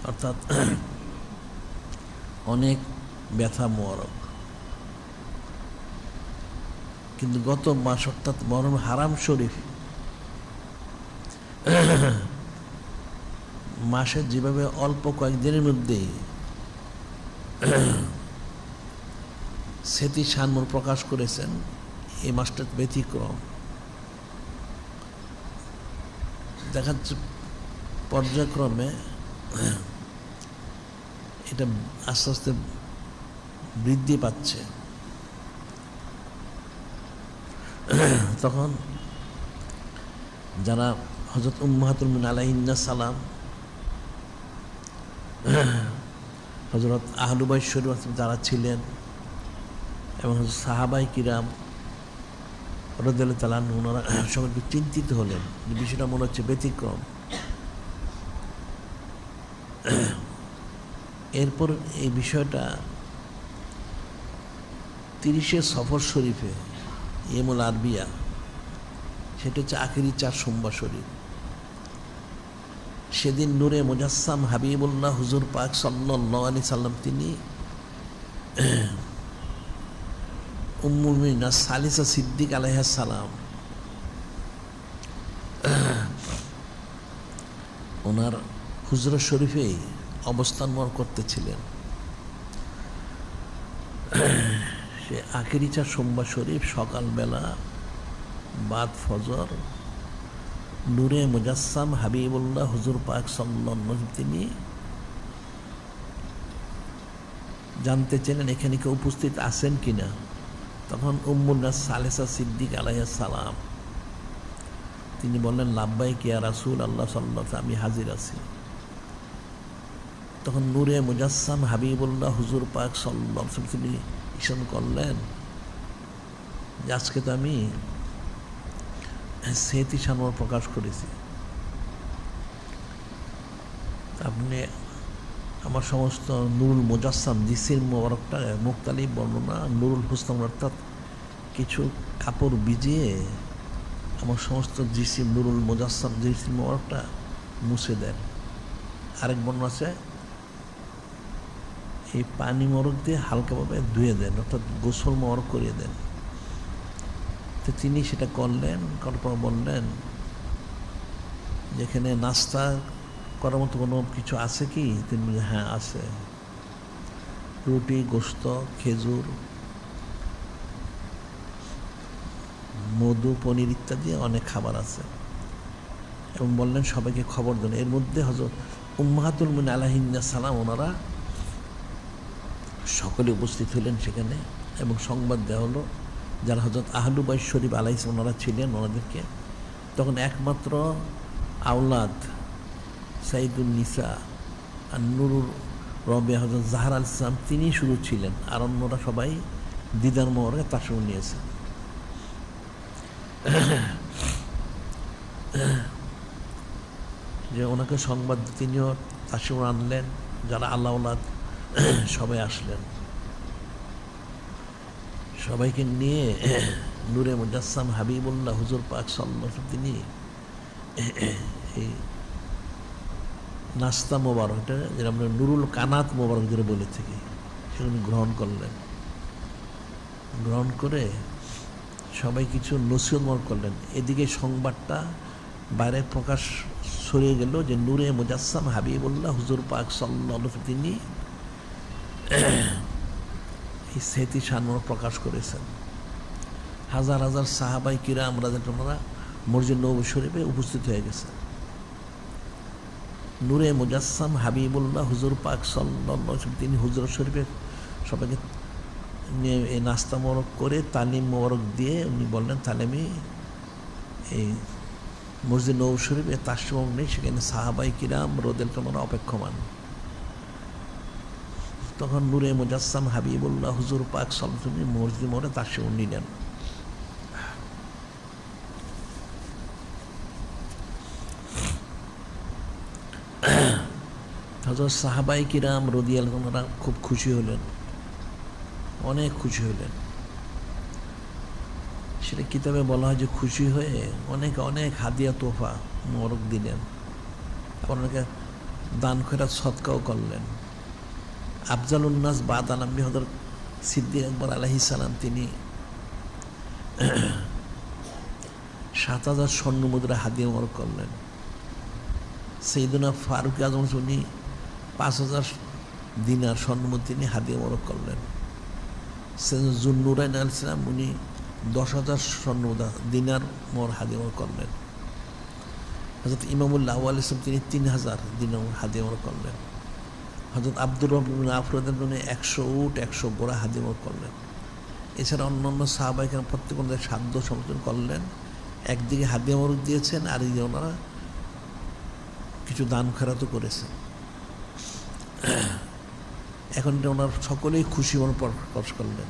অর্থাৎ অনেক ব্যথা মোবারক। কিন্তু গত মাস অর্থাৎ মহরম হারাম শরীফ মাসে যেভাবে অল্প কয়েকদিনের মধ্যেই সেতি শানমুর প্রকাশ করেছেন, এই মাসটা ব্যতিক্রম। দেখা যাচ্ছে পর্যায়ক্রমে এটা আস্তে আস্তে বৃদ্ধি পাচ্ছে। তখন যারা হযরত উম্মাহাতুল মুমিনিন আলাইহিন্না সালাম, হযরত আহলু বাইত শরীফ যারা ছিলেন এবং সাহাবাই কিরাম রাদিয়াল্লাহু তাআলা আনহুম, ওনারা সবাই চিন্তিত হলেন যে বিষয়টা মনে হচ্ছে ব্যতিক্রম। এরপর এই বিষয়টা 30শে সফর শরীফে ইয়েমুল আরবিয়া, সেটা হচ্ছে আখেরি 4 সোমবার শরীফ। সেদিন নূরে মুজাসসাম হাবিবুল্লাহ হুজুর পাক সাল্লাল্লাহু আলাইহি সাল্লাম তিনি উম্মুল মুমিনিন সালিসা সিদ্দিক আলাইহিস সালাম ওনার হুজরা শরীফেই অবস্থান করতেছিলেন। সে আখেরি 4 সোমবার শরীফ সকালবেলা বাদ ফজর নূরে মুজাসসাম হাবিবুল্লাহ হুজুর পাক সাল্লাল্লাহু আলাইহি ওয়াসাল্লাম তিনি জানতে চাইলেন এখানে কেউ উপস্থিত আছেন কিনা। তখন উম্মুন নাস সালেসা সিদ্দিক আলাইহিস সালাম তিনি বললেন লাব্বাইক ইয়া রাসূল আল্লাহ সাল্লাল্লাহু আলাইহি ওয়াসাল্লাম, আমি হাজির আছি। তখন নূরে মুজাসসাম হাবিবুল্লাহ হুজুর পাক সাল্লাল্লাহু আলাইহি ওয়াসাল্লাম তিনি ইশারা করলেন যে আজকে তো আমি সেতি শানওয়ার প্রকাশ করেছি, আপনি আমার সমস্ত নুরুল মুজাসসাম জিসির মোবারকটা মুক্তালিফ বর্ণনা নুরুল হুসনাম অর্থাৎ কিছু কাপড় ভিজিয়ে আমার সমস্ত জিসিম নুরুল মুজাসসাম জিসির মোবারকটা মুছে দেন। আরেক বর্ণনা আছে এই পানি মোবারক দিয়ে হালকাভাবে ধুয়ে দেন, অর্থাৎ গোসল মোবারক করিয়ে দেন। তো তিনি সেটা করলেন, করার পর বললেন যেখানে নাস্তা করার মতো কোনো কিছু আছে কি? তিনি বললেন হ্যাঁ আছে, রুটি, গোশত, খেজুর, মধু, পনির ইত্যাদি অনেক খাবার আছে। এবং বললেন সবাইকে খবর দেন। এর মধ্যে হযরত উম্মাহাতুল মুমিনিন আলাইহিন্না সালাম ওনারা সকলে উপস্থিত হলেন সেখানে, এবং সংবাদ দেওয়া হলো যারা হযরত আহলু বাইত শরীফ আলাইহিস ওনারা ছিলেন ওনাদেরকে। তখন একমাত্র আওলাদ সাইদুল নিসা আর নুরুল রবে হযরত জাহরা আলাইহিস সালাম তিনি শুধু ছিলেন, আর অন্যরা সবাই দিদার মোবারকে তাশরিফ নিয়েছেন। যে ওনাকে সংবাদ, তিনিও তাশরিফ আনলেন, যারা আল্লাহওয়ালাদ সবাই আসলেন। সবাইকে নিয়ে নূরে মুজাসসাম হাবিবুল্লাহ হুজুর পাক সাল্লাল্লাহু আলাইহি তিনি এই নাস্তা মোবারকটা, যেটা আমরা নুরুল কানাত মোবারক যেটা বলে থাকি, সেগুলো গ্রহণ করলেন। গ্রহণ করে সবাই কিছু নসিহত করলেন। এদিকে সংবাদটা বাইরে প্রকাশ ছড়িয়ে গেল যে নূরে মুজাসসাম হাবিবুল্লাহ হুজুর পাক সাল্লাল্লাহু আলাইহি তিনি এই স্মৃতি শানমোর প্রকাশ করেছেন। হাজার হাজার সাহাবাই কিরাম রাদিয়াল্লাহু মসজিদ নববী শরীফে উপস্থিত হয়ে গেছে। নূরে মুজাসসাম হাবিবুল্লাহ হুজুর পাক সাল্লাল্লাহু আলাইহি তিনি হুজুর শরীফে সবাইকে নিয়ে এই নাস্তা মোবারক করে তালিম মোবারক দিয়ে উনি বললেন, তাহলে আমি এই মসজিদ নববী শরীফে তাশরিফ নেই, সেখানে সাহাবাই কিরাম রাদিয়াল্লাহু অপেক্ষমান। তখন নূরে মুজাসসাম হাবিবুল্লাহ হুজুর পাক সাল্লাল্লাহু আলাইহি মসজিদ মোড়ে তাশরিফ নিলেন। হযরত সাহাবাই কিরাম রাদিয়াল্লাহু আনহুরা খুব খুশি হলেন, অনেক খুশি হলেন। সেটা কিতাবে বলা হয় যে খুশি হয়ে অনেকে অনেক হাদিয়া তোফা মোবারক দিলেন, অনেকে দান খয়রাত সদকাও করলেন। আফজালুন্নাস বাদাল আম্বিয়া হযরত সিদ্দিক আকবর আলাইহিস সালাম তিনি ৭,০০০ স্বর্ণ মুদ্রা হাদিয়া মোবারক করলেন। সাইয়েদুনা ফারুক আজম উনি ৫,০০০ দিনার স্বর্ণ মুদ্রা তিনি হাদিয়া মোবারক করলেন। সৈয়দ জুন্নুরাইন আলাইহিস সালাম উনি ১০,০০০ স্বর্ণ দিনার মোহর হাদিয়া মোবারক করলেন। হযরত ইমামুল্লাহ আউয়াল ইসলাম তিনি ৩,০০০ দিনার হাদিয়া মোবারক করলেন। হযরত আব্দুর রব ইবনে আফরাদের জন্য ১০০ উট ১০০ ঘোড়া হাদিয়া মোবারক করলেন। এছাড়া অন্যান্য সাহাবায়ে কেরাম প্রত্যেক ওনাদের সাধ্য সমর্থন করলেন। একদিকে হাদিয়া মোবারক দিয়েছেন, আর এই যে ওনারা কিছু দান খয়রাতও করেছেন। এখন ওনার সকলেই খুশি মনে প্রকাশ করলেন।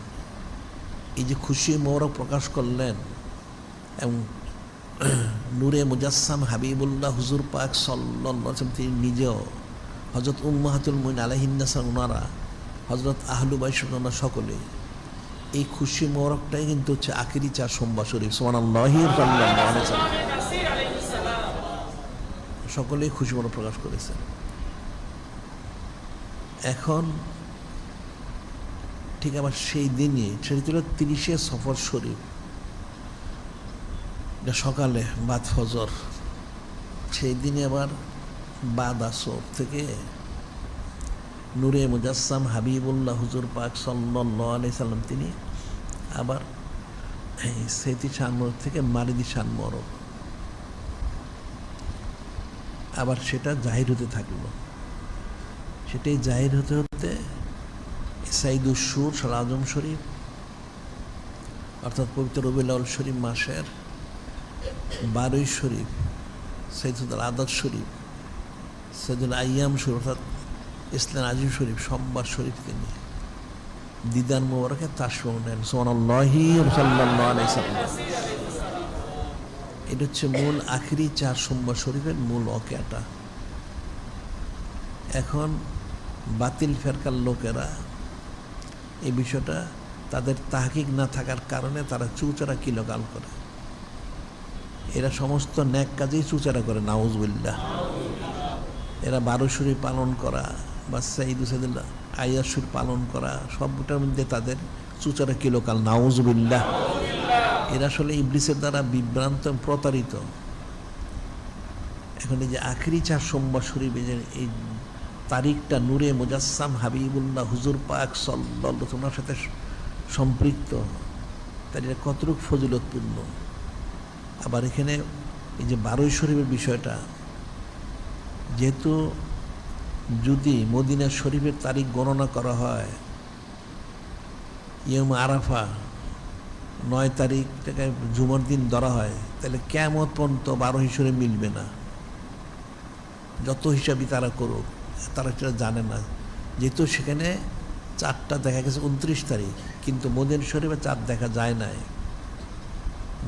এই যে খুশি মোবারক প্রকাশ করলেন এবং নূরে মুজাসসাম হাবিবুল্লাহ হুজুর পাক সাল্লাল্লাহু আলাইহি ওয়াসাল্লাম তিনি নিজেও, হযরত উম্মাহাতুল মুমিনিন আলাইহিন্নাস ওনারা, হযরত আহলু বাইত ওনারা সকলেই এই খুশি মোবারকটাই কিন্তু হচ্ছে আখিরি ৪ সোমবার শরীফ। সুবহানাল্লাহি সাল্লাল্লাহু আলাইহি ওয়াসাল্লাম সকলেই খুশি মোবারক প্রকাশ করেছেন। এখন ঠিক আবার সেই দিনই, সেটি ছিল ৩০শে সফর শরীফ, সকালে বাদ ফজর। সেই দিনে আবার বাদ আসর থেকে নূরে মুজাসসাম হাবিবুল্লাহ হুজুর পাক সাল্লাল্লাহু আলাইহি সাল্লাম তিনি আবার এই স্মৃতি শানমোহর থেকে মারিদি শানমোহর আবার সেটা জাহির হতে থাকলো। সেটাই জাহির হতে হতে সাইদুস সুর শাহ আজম শরীফ, অর্থাৎ পবিত্র রবিউল আউয়াল শরীফ মাসের ১২ই শরীফ, সৈয়দুল আদাদ শরীফ, সৈয়দুল আইয়াম শরীফ অর্থাৎ ইসলাম আজিম শরীফ, সোমবার শরীফ তিনি দিদার মোবারকে তাশরিফ নেন। সুবহানাল্লাহি সাল্লাল্লাহু আলাইহি সাল্লাম। এটা হচ্ছে মূল আখিরি ৪ সোমবার শরীফের মূল ওয়াকিয়াটা। এখন বাতিল ফেরকার লোকেরা এই বিষয়টা তাদের তাহকিক না থাকার কারণে তারা চুচারা কিলকাল করে। এরা সমস্ত ন্যাক কাজেই চুচারা করে, নাউজুবিল্লাহ। এরা ১২ শরীফ পালন করা বা সাইদুল আইয়াস শরীফ পালন করা সবটার মধ্যে তাদের চুচারা কিলকাল, নাউজুবিল্লাহ। এরা আসলে ইবলিসের দ্বারা বিভ্রান্ত প্রতারিত। এখন এই যে আখিরি ৪ সোমবার শরীফে যে এই তারিখটা নূরে মুজাসসাম হাবিবুল্লাহ হুজুর পাক সাল্লাল্লাহু আলাইহি ওয়াসাল্লামের সাথে সম্পৃক্ত, তার এটা কতটুকু ফজিলতপূর্ণ। আবার এখানে এই যে ১২ শরীফের বিষয়টা, যেহেতু যদি মদিনা শরীফের তারিখ গণনা করা হয় ইয়ম আরাফা ৯ তারিখটাকে জুমার দিন ধরা হয়, তাহলে কিয়ামত পর্যন্ত ১২ হিসেবে মিলবে না। যত হিসাবই তারা করুক, তারা সেটা জানে না। যেহেতু সেখানে ৪টা দেখা গেছে ২৯ তারিখ, কিন্তু মদিনা শরীফে ৪ দেখা যায় নাই,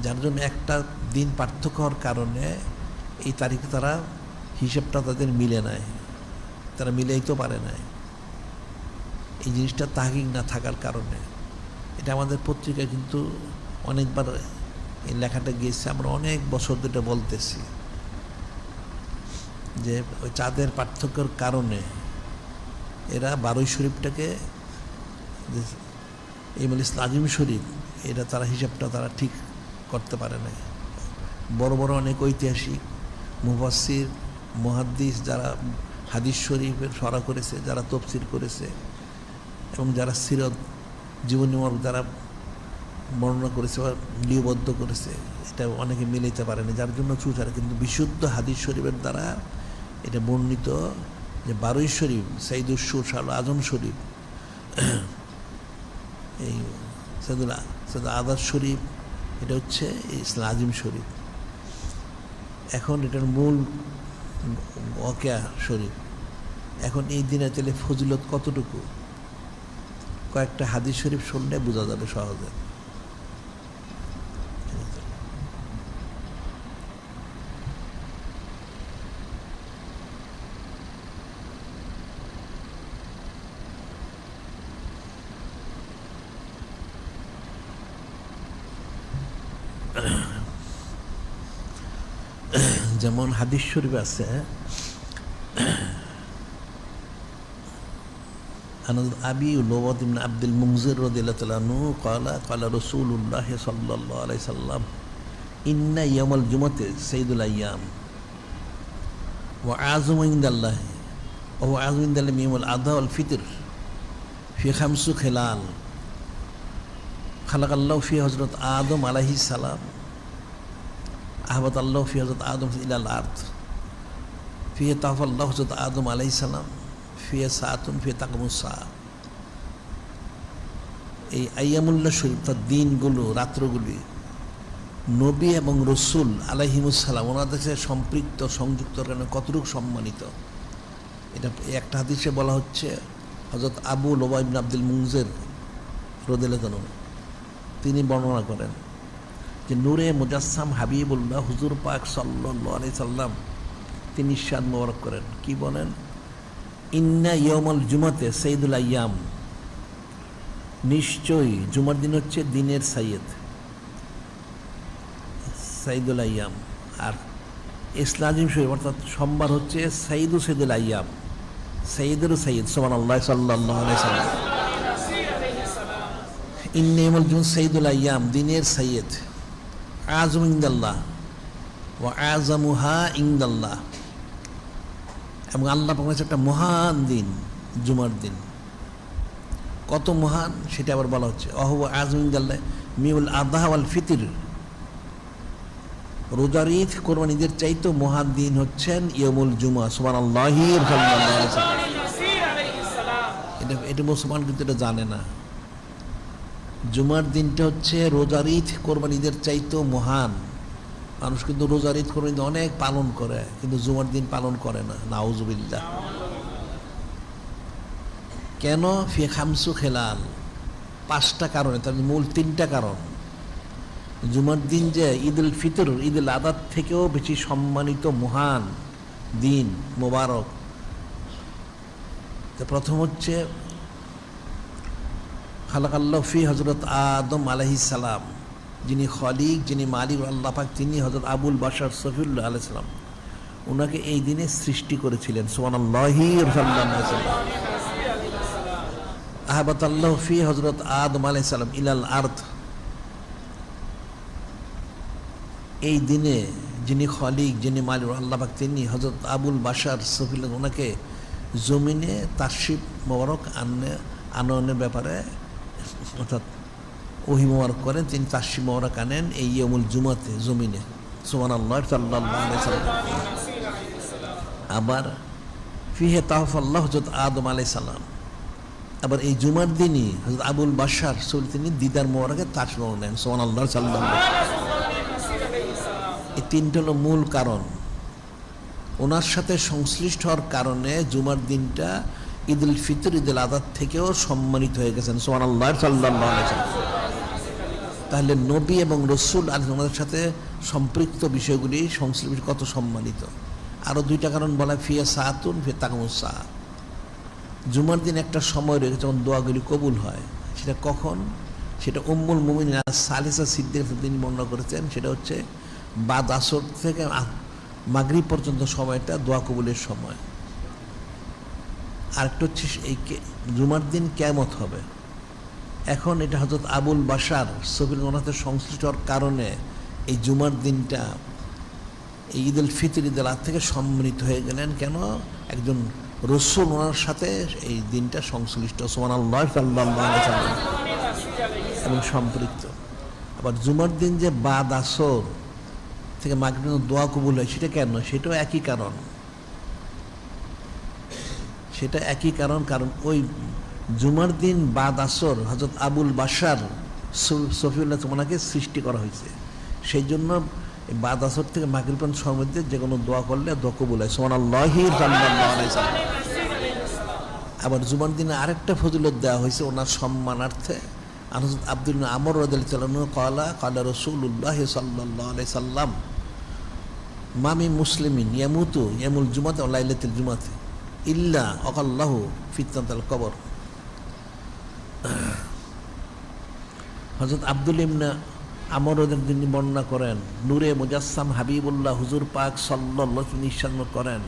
যার জন্য একটা দিন পার্থক্য হওয়ার কারণে এই তারিখে তারা হিসেবটা তাদের মিলে নাই, তারা মিলেইতে পারে নাই। এই জিনিসটা তাহকিক না থাকার কারণে এটা আমাদের পত্রিকায় কিন্তু অনেকবার এই লেখাটা গিয়েছে, আমরা অনেক বছর ধরে বলতেছি যে ওই চাঁদের পার্থক্যের কারণে এরা 12 শরীফটাকে এই মজলিসুল আজিম শরীফ এটা তারা হিসাবটা তারা ঠিক করতে পারে নাই। বড় বড় অনেক ঐতিহাসিক মুফাসসির মুহাদ্দিস যারা হাদিস শরীফের সরা করেছে, যারা তফসির করেছে এবং যারা সিরত জীবনীমূলক যারা বর্ণনা করেছে বা লিপিবদ্ধ করেছে, এটা অনেকে মিলাইতে পারেনি, যার জন্য চুচারে। কিন্তু বিশুদ্ধ হাদিস শরীফের দ্বারা এটা বর্ণিত যে 12 শরীফ সাইদুস সুর শাহ আজম শরীফ, এই সৈয়দ আদাস শরীফ, এটা হচ্ছে ইসলাম আজিম শরীফ। এখন এটার মূল ওয়াকিয়া শরীফ। এখন এই দিনে তাহলে ফজিলত কতটুকু কয়েকটা হাদিস শরীফ শুনলে বোঝা যাবে সহজে। যেমন হাদিস শরীফ আছে আবি লওয়াদ ইবনে আব্দুল মুনজির রাদিয়াল্লাহু তাআলা আনহু قال رسول الله صلى الله عليه وسلم إن يوم الجمعة سيد الأيام وأعظم عند الله وهو أعظم عند الله من يوم الأضحى والفطر في 5 خلال خلق الله فيه حضرة آدم عليه السلام أهبط الله في حضرة آدم إلى الأرض فيه توفى الله حضرة آدم عليه السلام فيه ساعة فيه تقوم الساعة। এই আইয়ামুল্লাহ শরীফ তার দিনগুলো রাত্রগুলি নবী এবং রসুল আলাইহিমুসসালাম ওনাদের সাথে সম্পৃক্ত সংযুক্ত কারণে কতটুকু সম্মানিত, এটা একটা হাদিসে বলা হচ্ছে। হযরত আবু লওয়াদ ইবনে আব্দুল মুনজির রাদিয়াল্লাহু আনহু তিনি বর্ণনা করেন যে নূরে মুজাসসাম হাবিবুল্লাহ হুজুর পাক সাল্লাল্লাহু আলাইহি সাল্লাম তিনি ইরশাদ মোবারক করেন, কি বলেন? ইন্না ইয়াউমাল জুমাতে সাইয়্যিদুল আইয়াম, নিশ্চয়ই জুমার দিন হচ্ছে দিনের সাইয়্যিদ সাইয়্যিদুল আইয়াম। আর ইসলাম শরীফ অর্থাৎ সোমবার হচ্ছে সাইয়্যিদুল আইয়াম, সাইয়্যিদেরও সাইয়্যিদ সুবহানাল্লাহ সাল্লাল্লাহু আলাইহি সাল্লাম। ইন্না ইয়াউমাল জুমআ সাইয়্যিদুল আইয়াম, দিনের সাইয়্যিদ, আযম ইনদাল্লাহ ওয়া আযমুহা ইনদাল্লাহ, এবং আল্লাহ পাকের কাছে একটা মহান দিন জুমার দিন। কত মহান সেটা আবার বলা হচ্ছে। অহুয়া আযম ইনদাল্লাহ মিউল আযহা ওয়াল ফিতর, রোজার ঈদ কোরবান ঈদের চাইতেও মহান দিন হচ্ছেন ইয়াউমুল জুমআ। সুবহানাল্লাহি সাল্লাল্লাহু আলাইহি সাল্লাম। এটা মুসলমান কিন্তু এটা জানে না। জুমার দিনটা হচ্ছে রোজার ঈদ কোরবান ঈদের চাইতেও মহান। মানুষ কিন্তু রোজার ঈদ কোরবান ঈদ অনেক পালন করে, কিন্তু জুমার দিন পালন করে না, নাউজুবিল্লাহ। কেন? ফি 5 খেলাল, 5টা কারণে, তার মূল 3টা কারণ। জুমার দিন যে ঈদুল ফিতর ঈদুল আদার থেকেও বেশি সম্মানিত মহান দিন মোবারক। প্রথম হচ্ছে খালাকাল্লাহু ফি হযরত আদম আলাইহিস সালাম, যিনি খলিক, যিনি মালিক আল্লাহ পাক, তিনি হযরত আবুল বাশার সফিউল্লাহ আলাইহিস সালাম, ওনাকে এই দিনে সৃষ্টি করেছিলেন। সুবহানাল্লাহি সাল্লাল্লাহু আলাইহি সাল্লাম। আহবাতাল্লাহু ফি হযরত আদম আলাইহিস সালাম ইলাল আরদ, এই দিনে যিনি খলিক, যিনি মালিক আল্লাহ পাক, তিনি হযরত আবুল বাশার সফিউল্লাহ, ওনাকে জমিনে তাশরিফ মোবারক আনয়নের ব্যাপারে অর্থাৎ ওহী মোবারক করেন, তিনি তাশরিফ মোবারক আনেন এই ইয়াউমুল জুমাতে জমিনে। সুবহানাল্লাহ সাল্লাল্লাহু আলাইহি সাল্লাম। আবার ফিহে তাওফাল্লাহ হযরত আদম আলাইহিস সালাম, আবার এই জুমার দিনই হযরত আবুল বাশার তিনি দিদার মোবারকে তাশরিফ নেন। সুবহানাল্লাহ সাল্লাল্লাহু আলাইহি সাল্লাম। এই 3টা হলো মূল কারণ। ওনার সাথে সংশ্লিষ্ট হওয়ার কারণে জুমার দিনটা ঈদুল ফিতর ঈদুল আযহা থেকেও সম্মানিত হয়ে গেছেন। সুবহানাল্লাহ সাল্লাল্লাহু আলাইহি সাল্লাম। তাহলে নবী এবং রসুল আর ওনাদের সাথে সম্পৃক্ত বিষয়গুলি সংশ্লিষ্ট কত সম্মানিত। আরও দুইটা কারণ বলা হয়, ফিয়া সাতুন ফি তাকামুসা, জুমার দিন একটা সময় রয়েছে যখন দোয়াগুলি কবুল হয়। সেটা কখন? সেটা উম্মুল মুমিনিন সালিসা সিদ্দিকা তিনি বর্ণনা করেছেন, সেটা হচ্ছে বাদ আসর থেকে মাগরিব পর্যন্ত সময়টা দোয়া কবুলের সময়। আরেকটা হচ্ছে এই জুমার দিন কিয়ামত হবে। এখন এটা হযরত আবুল বাশার সফিল ওনাতে সংশ্লিষ্ট হওয়ার কারণে এই জুমার দিনটা এই ঈদ উল ফিতর ঈদ উল আযহা থেকে সম্মিলিত হয়ে গেলেন। কেন? একজন রসুল ওনার সাথে এই দিনটা সংশ্লিষ্ট, সুবহানাল্লাহ সাল্লাল্লাহু আলাইহি ওয়াসাল্লাম, এবং সম্পৃক্ত। আবার জুমার দিন যে বাদ আসর থেকে মাগরিব দোয়া কবুল হয়, সেটা কেন? সেটাও একই কারণ, সেটা একই কারণ। কারণ ওই জুমার দিন বাদ আসর হযরত আবুল বাশার সফিউল্লাহ ওনাকে সৃষ্টি করা হয়েছে, সেই জন্য বাদ আসর থেকে মাগরিব পর্যন্ত সময়ের মধ্যে যে কোনো দোয়া করলে দোয়া কবুল হয়, সুবহানাল্লাহ সাল্লাল্লাহু আলাইহি ওয়াসাল্লাম। আবার জুমার দিনে আরেকটা ফজিলত দেওয়া হয়েছে ওনার সম্মানার্থে। হযরত আব্দুল্লাহ আমর রাদিয়াল্লাহু আনহু ক্বালা রাসূলুল্লাহ সাল্লাল্লাহু আলাইহি সাল্লাম মা মিন মুসলিমিন ইয়ামুল জুমাতা ওয়া লাইলাতুল জুমাতি ইল্লা আকাল্লাহু ফিতনাতুল কবর। হযরত আব্দুল্লাহ ইবনে আমর রাদিয়াল্লাহু তিনি বর্ণনা করেন, নূরে মুজাসসাম হাবিবুল্লাহ হুজুর পাক সাল্লাল্লাহু আলাইহি ওয়াসাল্লাম নিঃসন্দ করেন,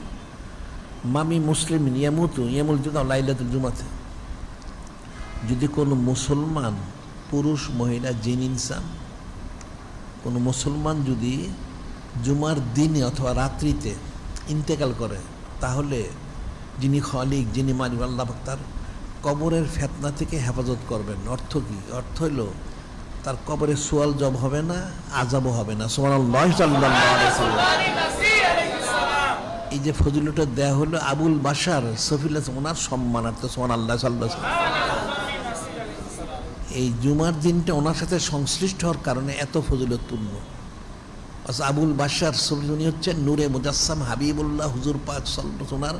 মামি মুসলিমিন ইয়ামুল জুমা লাইলাতুল জুমাতে, যদি কোনো মুসলমান পুরুষ মহিলা জিন ইনসান কোনো মুসলমান যদি জুমার দিনে অথবা রাত্রিতে ইন্তেকাল করে, তাহলে যিনি খালিক, যিনি মালিক আল্লাহ পাক তার কবরের ফিতনা থেকে হেফাজত করবেন। অর্থ কি? অর্থ হলো তার কবরে সুয়াল জব হবে না, আযাবও হবে না। সুবহানাল্লাহ সাল্লাল্লাহু আলাইহি ওয়াসাল্লাম। এই যে ফজিলতটা দেয়া হলো আবুল বাশার সফিউল্লাহ ওনার সম্মানার্থে, সুবহানাল্লাহ সাল্লাল্লাহু আলাইহি ওয়াসাল্লাম। এই জুমার দিনটা ওনার সাথে সংশ্লিষ্ট হওয়ার কারণে এত ফজিলতপূর্ণ। আবুল বাশার সফিউল্লাহ উনি হচ্ছেন নূরে মুজাসসাম হাবিবুল্লাহ হুজুর পাক সাল্লাল্লাহু আলাইহি ওয়াসাল্লাম ওনার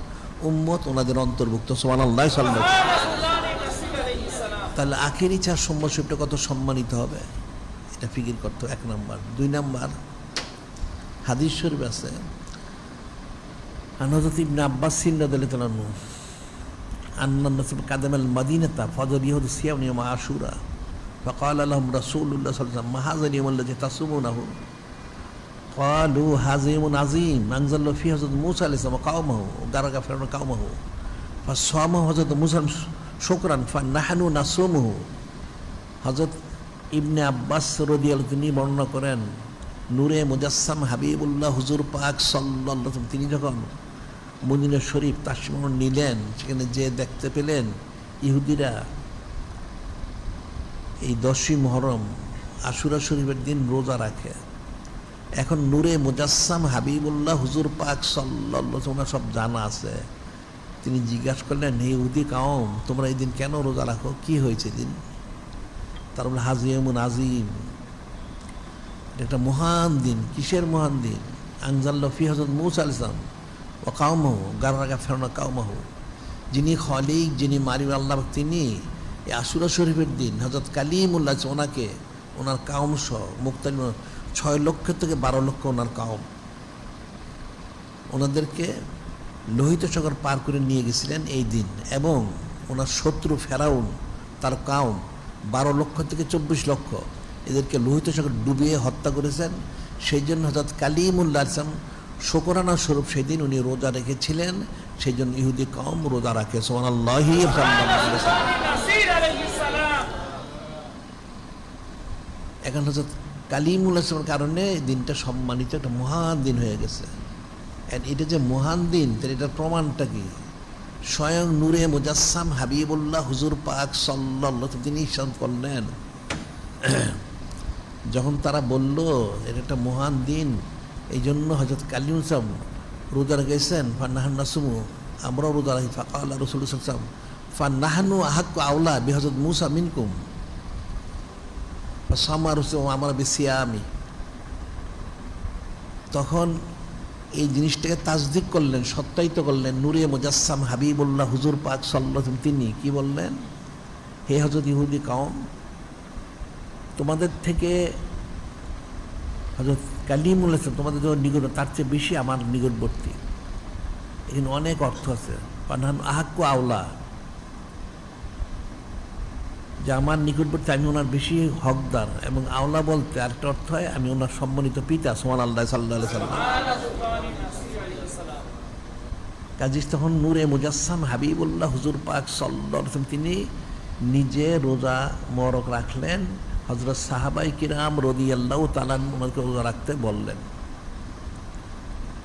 উম্মত, ওনাদের অন্তর্ভুক্ত, সুবহানাল্লাহ সাল্লাল্লাহু আলাইহি ওয়াসাল্লাম। তাহলে আখেরি চার সোমবার শরীফটা কত সম্মানিত হবে, এটা ফিকির করতে হবে, এক নম্বর। দুই নম্বর, হাদিস শরীফ আছে হযরত ইবনে আব্বাস রাদিয়াল্লাহু আনহু আন্না নাস কাদামাল মাদিনাতা ফাযার ইয়াহুদ সিয়াম ইয়াম আশুরা ফাকালা লাহুম রাসূলুল্লাহ সাল্লাল্লাহু আলাইহি ওয়াসাল্লাম মা হাযাল ইয়াউম আল্লাযী তাসুমুনাহু ক্বালু হাযা ইয়াউমুন আযীম আনজাল্লাহু ফীহি হযরত মূসা আলাইহিস সালাম কাওমাহু গারাকা ফিরআউন কাওমাহু ফাসামাহু হযরত মূসা শুকরান ফানাহনু নাসুমুহু। হযরত ইবনে আব্বাস রাদিয়াল্লাহু তিনি বর্ণনা করেন, নূরে মুজাসসাম হাবিবুল্লাহ হুজুর পাক সাল্লাল্লাহু আলাইহি ওয়াসাল্লাম তিনি যখন মদিনা শরীফ তাশরিফ নিলেন, সেখানে যে দেখতে পেলেন ইহুদিরা এই 10ই মুহররম আশুরা শরীফের দিন রোজা রাখে। এখন নূরে মুজাসসাম হাবিবুল্লাহ হুজুর পাক সাল্লাল্লাহু আলাইহি ওয়াসাল্লাম সব জানা আছে। তিনি জিজ্ঞাসা করলেন, হে ইহুদি কাওম, তোমরা এই দিন কেন রোজা রাখো, কি হয়েছে দিন? তার বলে হাযা ইয়াউমুন আযীম, এটা একটা মহান দিন। কিসের মহান দিন? আনজাল্লাহু ফীহি হযরত মূসা আলাইহিস সালাম ওয়া কাওমাহু গাররাকা ফিরআউন কাওমাহু, যিনি খালিক, যিনি মালিক আল্লাহ পাক, তিনি এই আশুরা শরীফের দিন হযরত কালিমুল্লাহ ওনাকে ওনার কাওম সহ মুক্তালিম 6 লক্ষ থেকে 12 লক্ষ ওনার কাওম, ওনাদেরকে লোহিত সাগর পার করে নিয়ে গেছিলেন এই দিন। এবং ওনার শত্রু ফেরাউন তার কাওম 12 লক্ষ থেকে 24 লক্ষ এদেরকে লোহিত সাগর ডুবিয়ে হত্যা করেছেন। সেই জন্য হযরত কালিমুল্লাহ ইসলাম শুকরানা স্বরূপ সেই দিন উনি রোজা রেখেছিলেন, সেই জন্য ইহুদি কাওম রোজা রাখে। সুবহানাল্লাহ সাল্লাল্লাহু আলাইহি ওয়াসাল্লাম। এখন হযরত কালিমুল্লাহ ইসলামের কারণে দিনটা সম্মানিত একটা মহান দিন হয়ে গেছে। এটা যে মহান দিন, তাহলে এটার প্রমাণটা কি? স্বয়ং নূরে মুজাসসাম হাবিবুল্লাহ হুজুর পাক সাল্লাল্লাহু আলাইহি ওয়াসাল্লাম তিনি ইরশাদ করলেন, যখন তারা বলল এটা একটা মহান দিন, এই জন্য হযরত কালিমুল্লাহ ইসলাম রোজা রেখেছেন, ফানাহনু নাসুমু, আমরাও রোজা রাখি। ফাকালা রাসূলুল্লাহ সাল্লাল্লাহু আলাইহি ওয়াসাল্লাম ফানাহনু আহাক্কু আওলা বিহযরত মূসা মিনকুম ফাসামা রাসূলুল্লাহ আমরা বিসিয়ামি। তখন এই জিনিসটাকে তাসদিক করলেন, সত্যায়িত করলেন নূরে মুজাসসাম হাবিবুল্লাহ হুজুর পাক সাল্লাল্লাহু আলাইহি ওয়াসাল্লাম। তিনি কি বললেন? হে হযরত ইহুদি কাওম, তোমাদের থেকে হযরত কালিমুল্লাহ তোমাদের যখন নিকট, তার চেয়ে বেশি আমার নিকটবর্তী। এখানে অনেক অর্থ আছে। পানান আহাক্কু আওলা, যে আমার নিকটবর্তী আমি ওনার বেশি হকদার, এবং আওলা বলতে আরেকটা অর্থ হয় আমি ওনার সম্মানিত পিতা সুবহানাল্লাহ সাল্লাল্লাহু আলাইহি সাল্লাম। কাজী তখন নূরে মুজাসসাম হাবিবুল্লাহ হুজুর পাক সাল্লাল্লাহু আলাইহি ওয়াসাল্লাম তিনি নিজে রোজা মোবারক রাখলেন, হযরত সাহাবাই কিরাম রাদিয়াল্লাহু তাআলা ওনাকে রোজা রাখতে বললেন।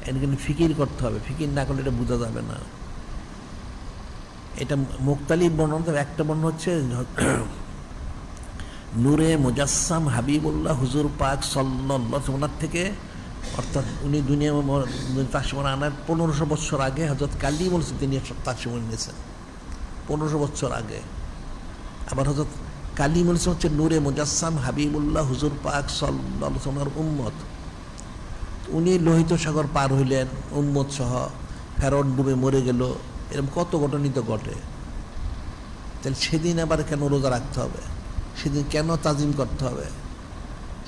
এখানে ফিকির করতে হবে, ফিকির না করলে এটা বোঝা যাবে না। এটা মুক্তালিব বর্ণনা, একটা বর্ণনা হচ্ছে নূরে মুজাসসাম হাবিবুল্লাহ হুজুর পাক সাল্লাল্লাহু আলাইহি ওয়াসাল্লাম থেকে, অর্থাৎ উনি দুনিয়া তাকসীমান আনার 1500 বছর আগে হযরত কালিম বলছেন তিনি তাকসীমান নিয়েছেন 1500 বছর আগে। আবার হযরত কালিম বলছেন হচ্ছে নূরে মুজাসসাম হাবিবুল্লাহ হুজুর পাক সাল্লাল্লাহু আলাইহি ওয়াসাল্লামের উম্মত। উনি লোহিত সাগর পার হইলেন উম্মত সহ, ফেরত ডুবে মরে গেল, এরকম কত ঘটনিত ঘটে। তাহলে সেদিন আবার কেন রোজা রাখতে হবে, সেদিন কেন তাজিম করতে হবে?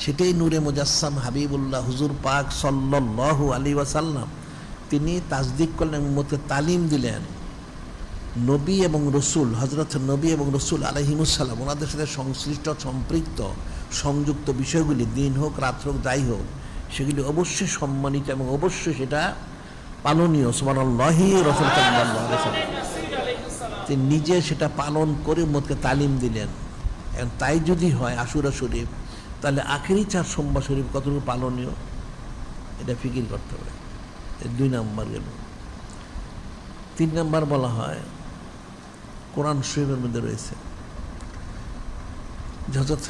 সেটাই নূরে মুজাসসাম হাবিবুল্লাহ হুজুর পাক সাল্লাল্লাহু আলাইহি ওয়াসাল্লাম তিনি তাসদিক করলেন, উম্মতকে তালিম দিলেন। নবী এবং রসুল, হযরত নবী এবং রসুল আলাইহিমুসসালাম ওনাদের সাথে সংশ্লিষ্ট সম্পৃক্ত সংযুক্ত বিষয়গুলি দিন হোক রাত হোক যাই হোক, সেগুলি অবশ্যই সম্মানিত এবং অবশ্যই সেটা পালনীয়। সুবহানাল্লাহি রাসূল সাল্লাল্লাহু আলাইহি ওয়াসাল্লাম তিনি নিজে সেটা পালন করে উম্মতকে তালিম দিলেন। এখন তাই যদি হয় আশুরা শরীফ, তাহলে আখেরি 4 সোমবার শরীফ কতটুকু পালনীয় এটা ফিকির করতে হবে। 2 নম্বর গেল। 3 নম্বর বলা হয় কোরআন শরীফের মধ্যে রয়েছে হযরত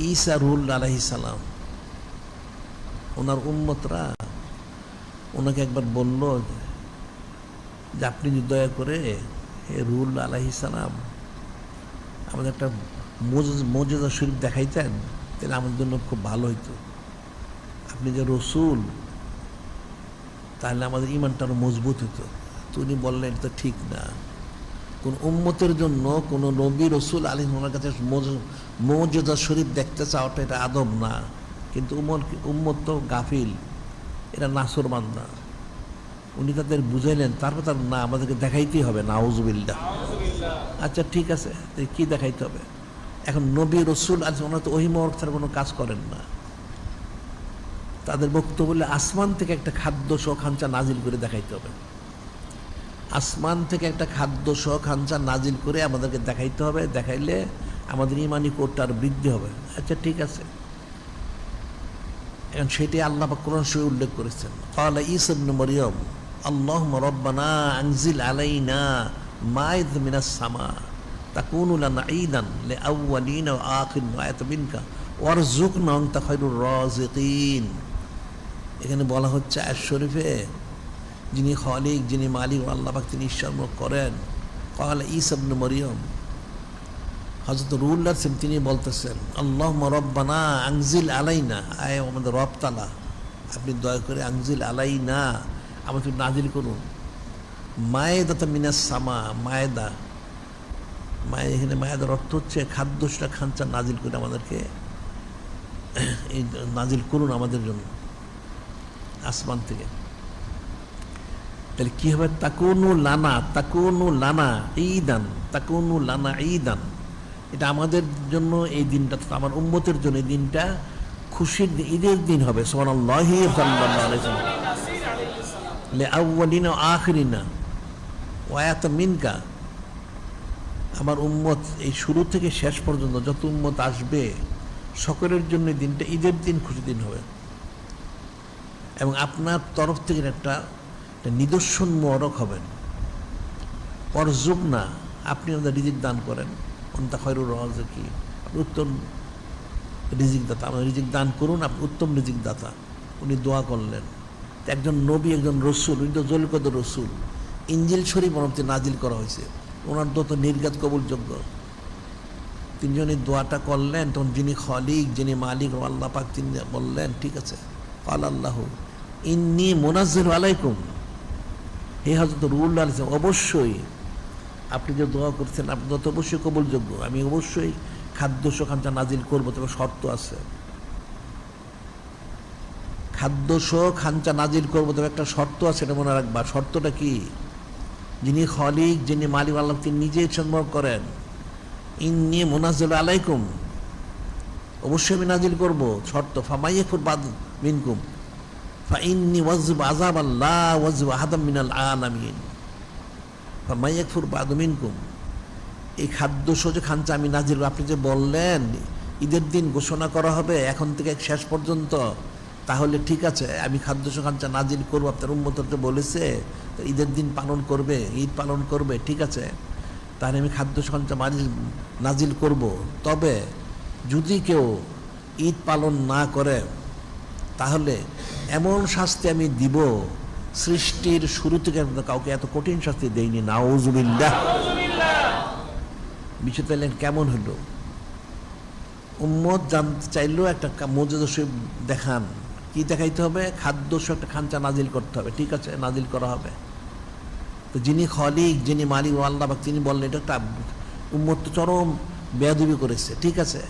ঈসা রুহুল্লাহ আলাইহিস সালাম, ওনার উম্মতরা ওনাকে একবার বলল যে আপনি যদি দয়া করে হে রুহুল্লাহ আলাইহিস সালাম আমাদের একটা মুজিজা শরীফ দেখাইতেন, তাহলে আমাদের জন্য খুব ভালো হইতো। আপনি যে রসুল, তাহলে আমাদের ইমানটা আরো মজবুত হতো। তো উনি বললেন এটা ঠিক না, কোন উম্মতের জন্য কোন নবী রসুল আলাইহিস ওনার কাছে মুজিজা শরীফ দেখতে চাওয়াটা এটা আদব না। কিন্তু উম্মত তো গাফিল, এটা নাসরমান না। উনি তাদের বুঝাইলেন, তারপর তার না আমাদেরকে দেখাইতেই হবে, নাউজুবিল্লাহ। আচ্ছা ঠিক আছে, কি দেখাইতে হবে? এখন নবী রসুল আলাইহিস ওনারা তো ওহী মোবারক ছাড়া কোনো কাজ করেন না। তাদের বক্তব্য বলে আসমান থেকে একটা খাদ্য সহ খাঞ্চা নাজিল করে দেখাইতে হবে। আসমান থেকে একটা খাদ্য সহ খাঞ্চা নাজিল করে আমাদেরকে দেখাইতে হবে, দেখাইলে আমাদের ইমানি কোরটা আর বৃদ্ধি হবে। আচ্ছা ঠিক আছে। এখন সেটি আল্লাহ পাক কোরআন শরীফে উল্লেখ করেছেন। ক্বালা ঈসা ইবনে মারইয়াম আল্লাহুম্মা রাব্বানা আনজিল আলাইনা মাইদাতাম মিনাস সামা তাকুনু লানা ঈদান লিআউয়ালিনা ওয়া আখিরিন ওয়া আয়াতাম মিনকা ওয়ারযুকনা ওয়া আনতা খায়রুর রাযিকিন। এখানে বলা হচ্ছে আয়াত শরীফে যিনি খালিক, যিনি মালিক, আল্লাহ পাক তিনি ঈশ্বরমুখ করেন। ক্বালা ঈসা ইবনে মারইয়াম, হযরত রুহুল্লাহ তিনি বলতেছেন আল্লাহুম্মা রাব্বানা আনজিল আলাইনা, আয় আমাদের রব তাআলা আপনি দয়া করে আনজিল আলাইনা আমাদের নাজিল করুন মায়দাতাম মিনাস সামা। মায়দা, এখানে মায়দার অর্থ হচ্ছে খাদ্যটা খাঞ্চা নাজিল করে আমাদেরকে এই নাজিল করুন আমাদের জন্য আসমান থেকে। তাহলে কি হবে? তাকুনু লানা ঈদান, তাকুনু লানা ঈদান, এটা আমাদের জন্য এই দিনটা, আমার উম্মতের জন্য এই দিনটা খুশির দিন, ঈদের দিন হবে। সুবহানাল্লাহি সাল্লাল্লাহু আলাইহি ওয়াসাল্লাম লিআউয়ালিনা ওয়া আখিরিনা ওয়া আয়াতাম মিনকা, আমার উম্মত এই শুরু থেকে শেষ পর্যন্ত যত উম্মত আসবে সকলের জন্য এই দিনটা ঈদের দিন, খুশির দিন হবে। এবং আপনার তরফ থেকে একটা নিদর্শন মোবারক হবেন। ওয়ারযুকনা, আপনি আমাদের রিজিক দান করেন, আনতা খায়রুর রাযিকিন, আপনি উত্তম রিজিক দাতা, আমাদের রিজিক দান করুন, আপনি উত্তম রিজিক দাতা। উনি দোয়া করলেন। একজন নবী, একজন রসুল, উনি তো জলকদ রসুল, ইনজিল শরীফ ওনার নাজিল করা হয়েছে, ওনার তো নির্গাত কবুলযোগ্য। তিনি যখন এই দোয়াটা করলেন তখন যিনি খালিক, যিনি মালিক আল্লাহ পাক তিনি বললেন ঠিক আছে, ক্বাল আল্লাহু ইন্নী মুনাজ্জিলু আলাইকুম, হে হযরত রুহুল্লাহ আলাইহিস সালাম অবশ্যই আপনি যে দোয়া করছেন আপনি তো অবশ্যই কবুলযোগ্য, আমি অবশ্যই খাদ্য খাঞ্চা নাজিল করবো, তবে শর্ত আছে। খাদ্যসহ খাঞ্চা নাজিল করবো, তবে একটা শর্ত আছে, এটা মনে রাখবা। শর্তটা কি? যিনি খলিক, যিনি মালিক আল্লাহ, তিনি নিজেই সম্ভব করেন। ইন্নী মুনাজ্জিল আলাইকুম, অবশ্যই আমি নাজিল করব। শর্ত ফামাইয়াকুর বাদ মিনকুম ফাইন্নী ওয়াজিব আযাব আল্লাহ ওয়াজিব আহাদাম মিনাল আলামিন। ফামাইয়াকুর বাদ মিনকুম, এই খাদ্যসহ যে খাঞ্চা আমি নাজিল, আপনি যে বললেন ঈদের দিন ঘোষণা করা হবে এখন থেকে শেষ পর্যন্ত, তাহলে ঠিক আছে, আমি খাদ্যসহ খাঞ্চা নাজিল করবো। আপনার উম্মতকে বলেছে ঈদের দিন পালন করবে, ঈদ পালন করবে, ঠিক আছে, তাহলে আমি খাদ্যসহ খাঞ্চা নাজিল করব। তবে যদি কেউ ঈদ পালন না করে তাহলে এমন শাস্তি আমি দিব, সৃষ্টির শুরু থেকে কাউকে এত কঠিন শাস্তি দেয়নি। নাউজুবিল্লাহ। বিষয় তাইলেন কেমন হলো? উম্মত জানতে চাইলেও একটা মর্যাদা শরীফ দেখান। কি দেখাইতে হবে? খাদ্যসহ একটা খাঞ্চা নাজিল করতে হবে, ঠিক আছে, নাজিল করা হবে। তো যিনি খলিক, যিনি মালিক আল্লাহ, তিনি বললেন এটা একটা উম্মত তো চরম বেয়াদবি করেছে, ঠিক আছে,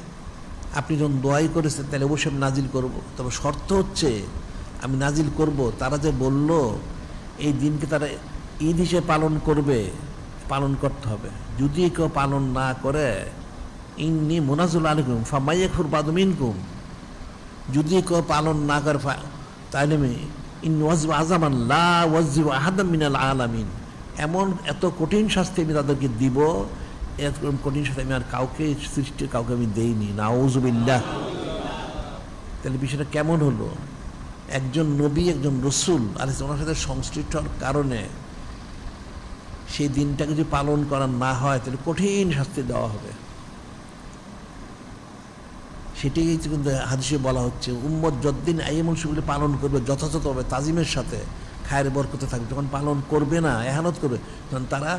আপনি যখন দোয়াই করেছেন তাহলে অবশ্যই আমি নাজিল করব। তবে শর্ত হচ্ছে আমি নাজিল করব। তারা যে বলল এই দিনকে তারা ঈদ হিসেবে পালন করবে, পালন করতে হবে। যদি কেউ পালন না করে, ইন্নী মুনাজ্জিল আলাইকুম ফামাইয়াকুর বাদ মিনকুম, যদি কেউ পালন না করে তাহলে আমি ইন্নী ওয়াজিব আযাবান লা ওয়াজিব আহাদাম মিনাল আলামিন, এমন এত কঠিন শাস্তি আমি তাদেরকে দিব, এত কঠিন শাস্তি আমি আর কাউকে, সৃষ্টির কাউকে আমি দেইনি। নাউজুবিল্লাহ। তাহলে বিষয়টা কেমন হলো? একজন নবী, একজন রসুল আর ওনার সাথে সংশ্লিষ্ট হওয়ার কারণে সেই দিনটাকে যদি পালন করা না হয় তাহলে কঠিন শাস্তি দেওয়া হবে। সেটাই কিন্তু হাদিসে বলা হচ্ছে, উম্মত যতদিন আইয়ামুল শুকর পালন করবে যথাযথভাবে তাজিমের সাথে, খায়ের বরকতে থাকবে, যখন পালন করবে না, এহানত করবে, তখন তারা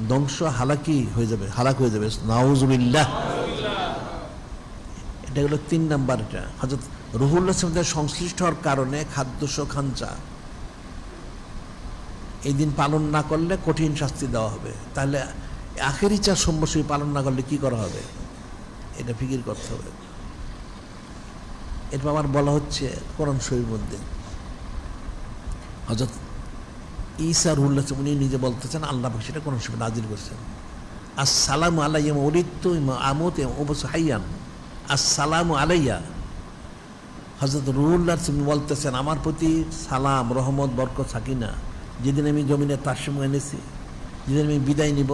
ধ্বংস হালাক হয়ে যাবে। নাউজুবিল্লাহ। এটা হলো 3 নাম্বার। এটা হযরত রুহুল্লাহ সাল্লাল্লাহু আলাইহি সংশ্লিষ্ট হওয়ার কারণে খাদ্যসহ খাঞ্চা এই দিন পালন না করলে কঠিন শাস্তি দেওয়া হবে। তাহলে আখেরি 4 সোমবার পালন না করলে কি করা হবে? এটা ফিকির করতে হবে। এরপর আবার বলা হচ্ছে কোরআন শরীফের মধ্যে, হযরত ঈসা রুহুল্লাহ উনি নিজে বলতেছেন, আল্লাহ পাক সেটা কোরআন শরীফে নাজিল করেছেন, আসসালামু আলাইয়া ওয়ালিদতু ওয়া আমুতু ওয়া উবআসু হাইয়ান, আসসালামু আলাইয়া। হযরত রুহুল্লাহ বলতেছেন, আমার প্রতি সালাম, রহমত, বরকত, সাকিনা, যেদিন আমি জমিনে তারশিম এনেছি, যেদিন আমি বিদায় নিব,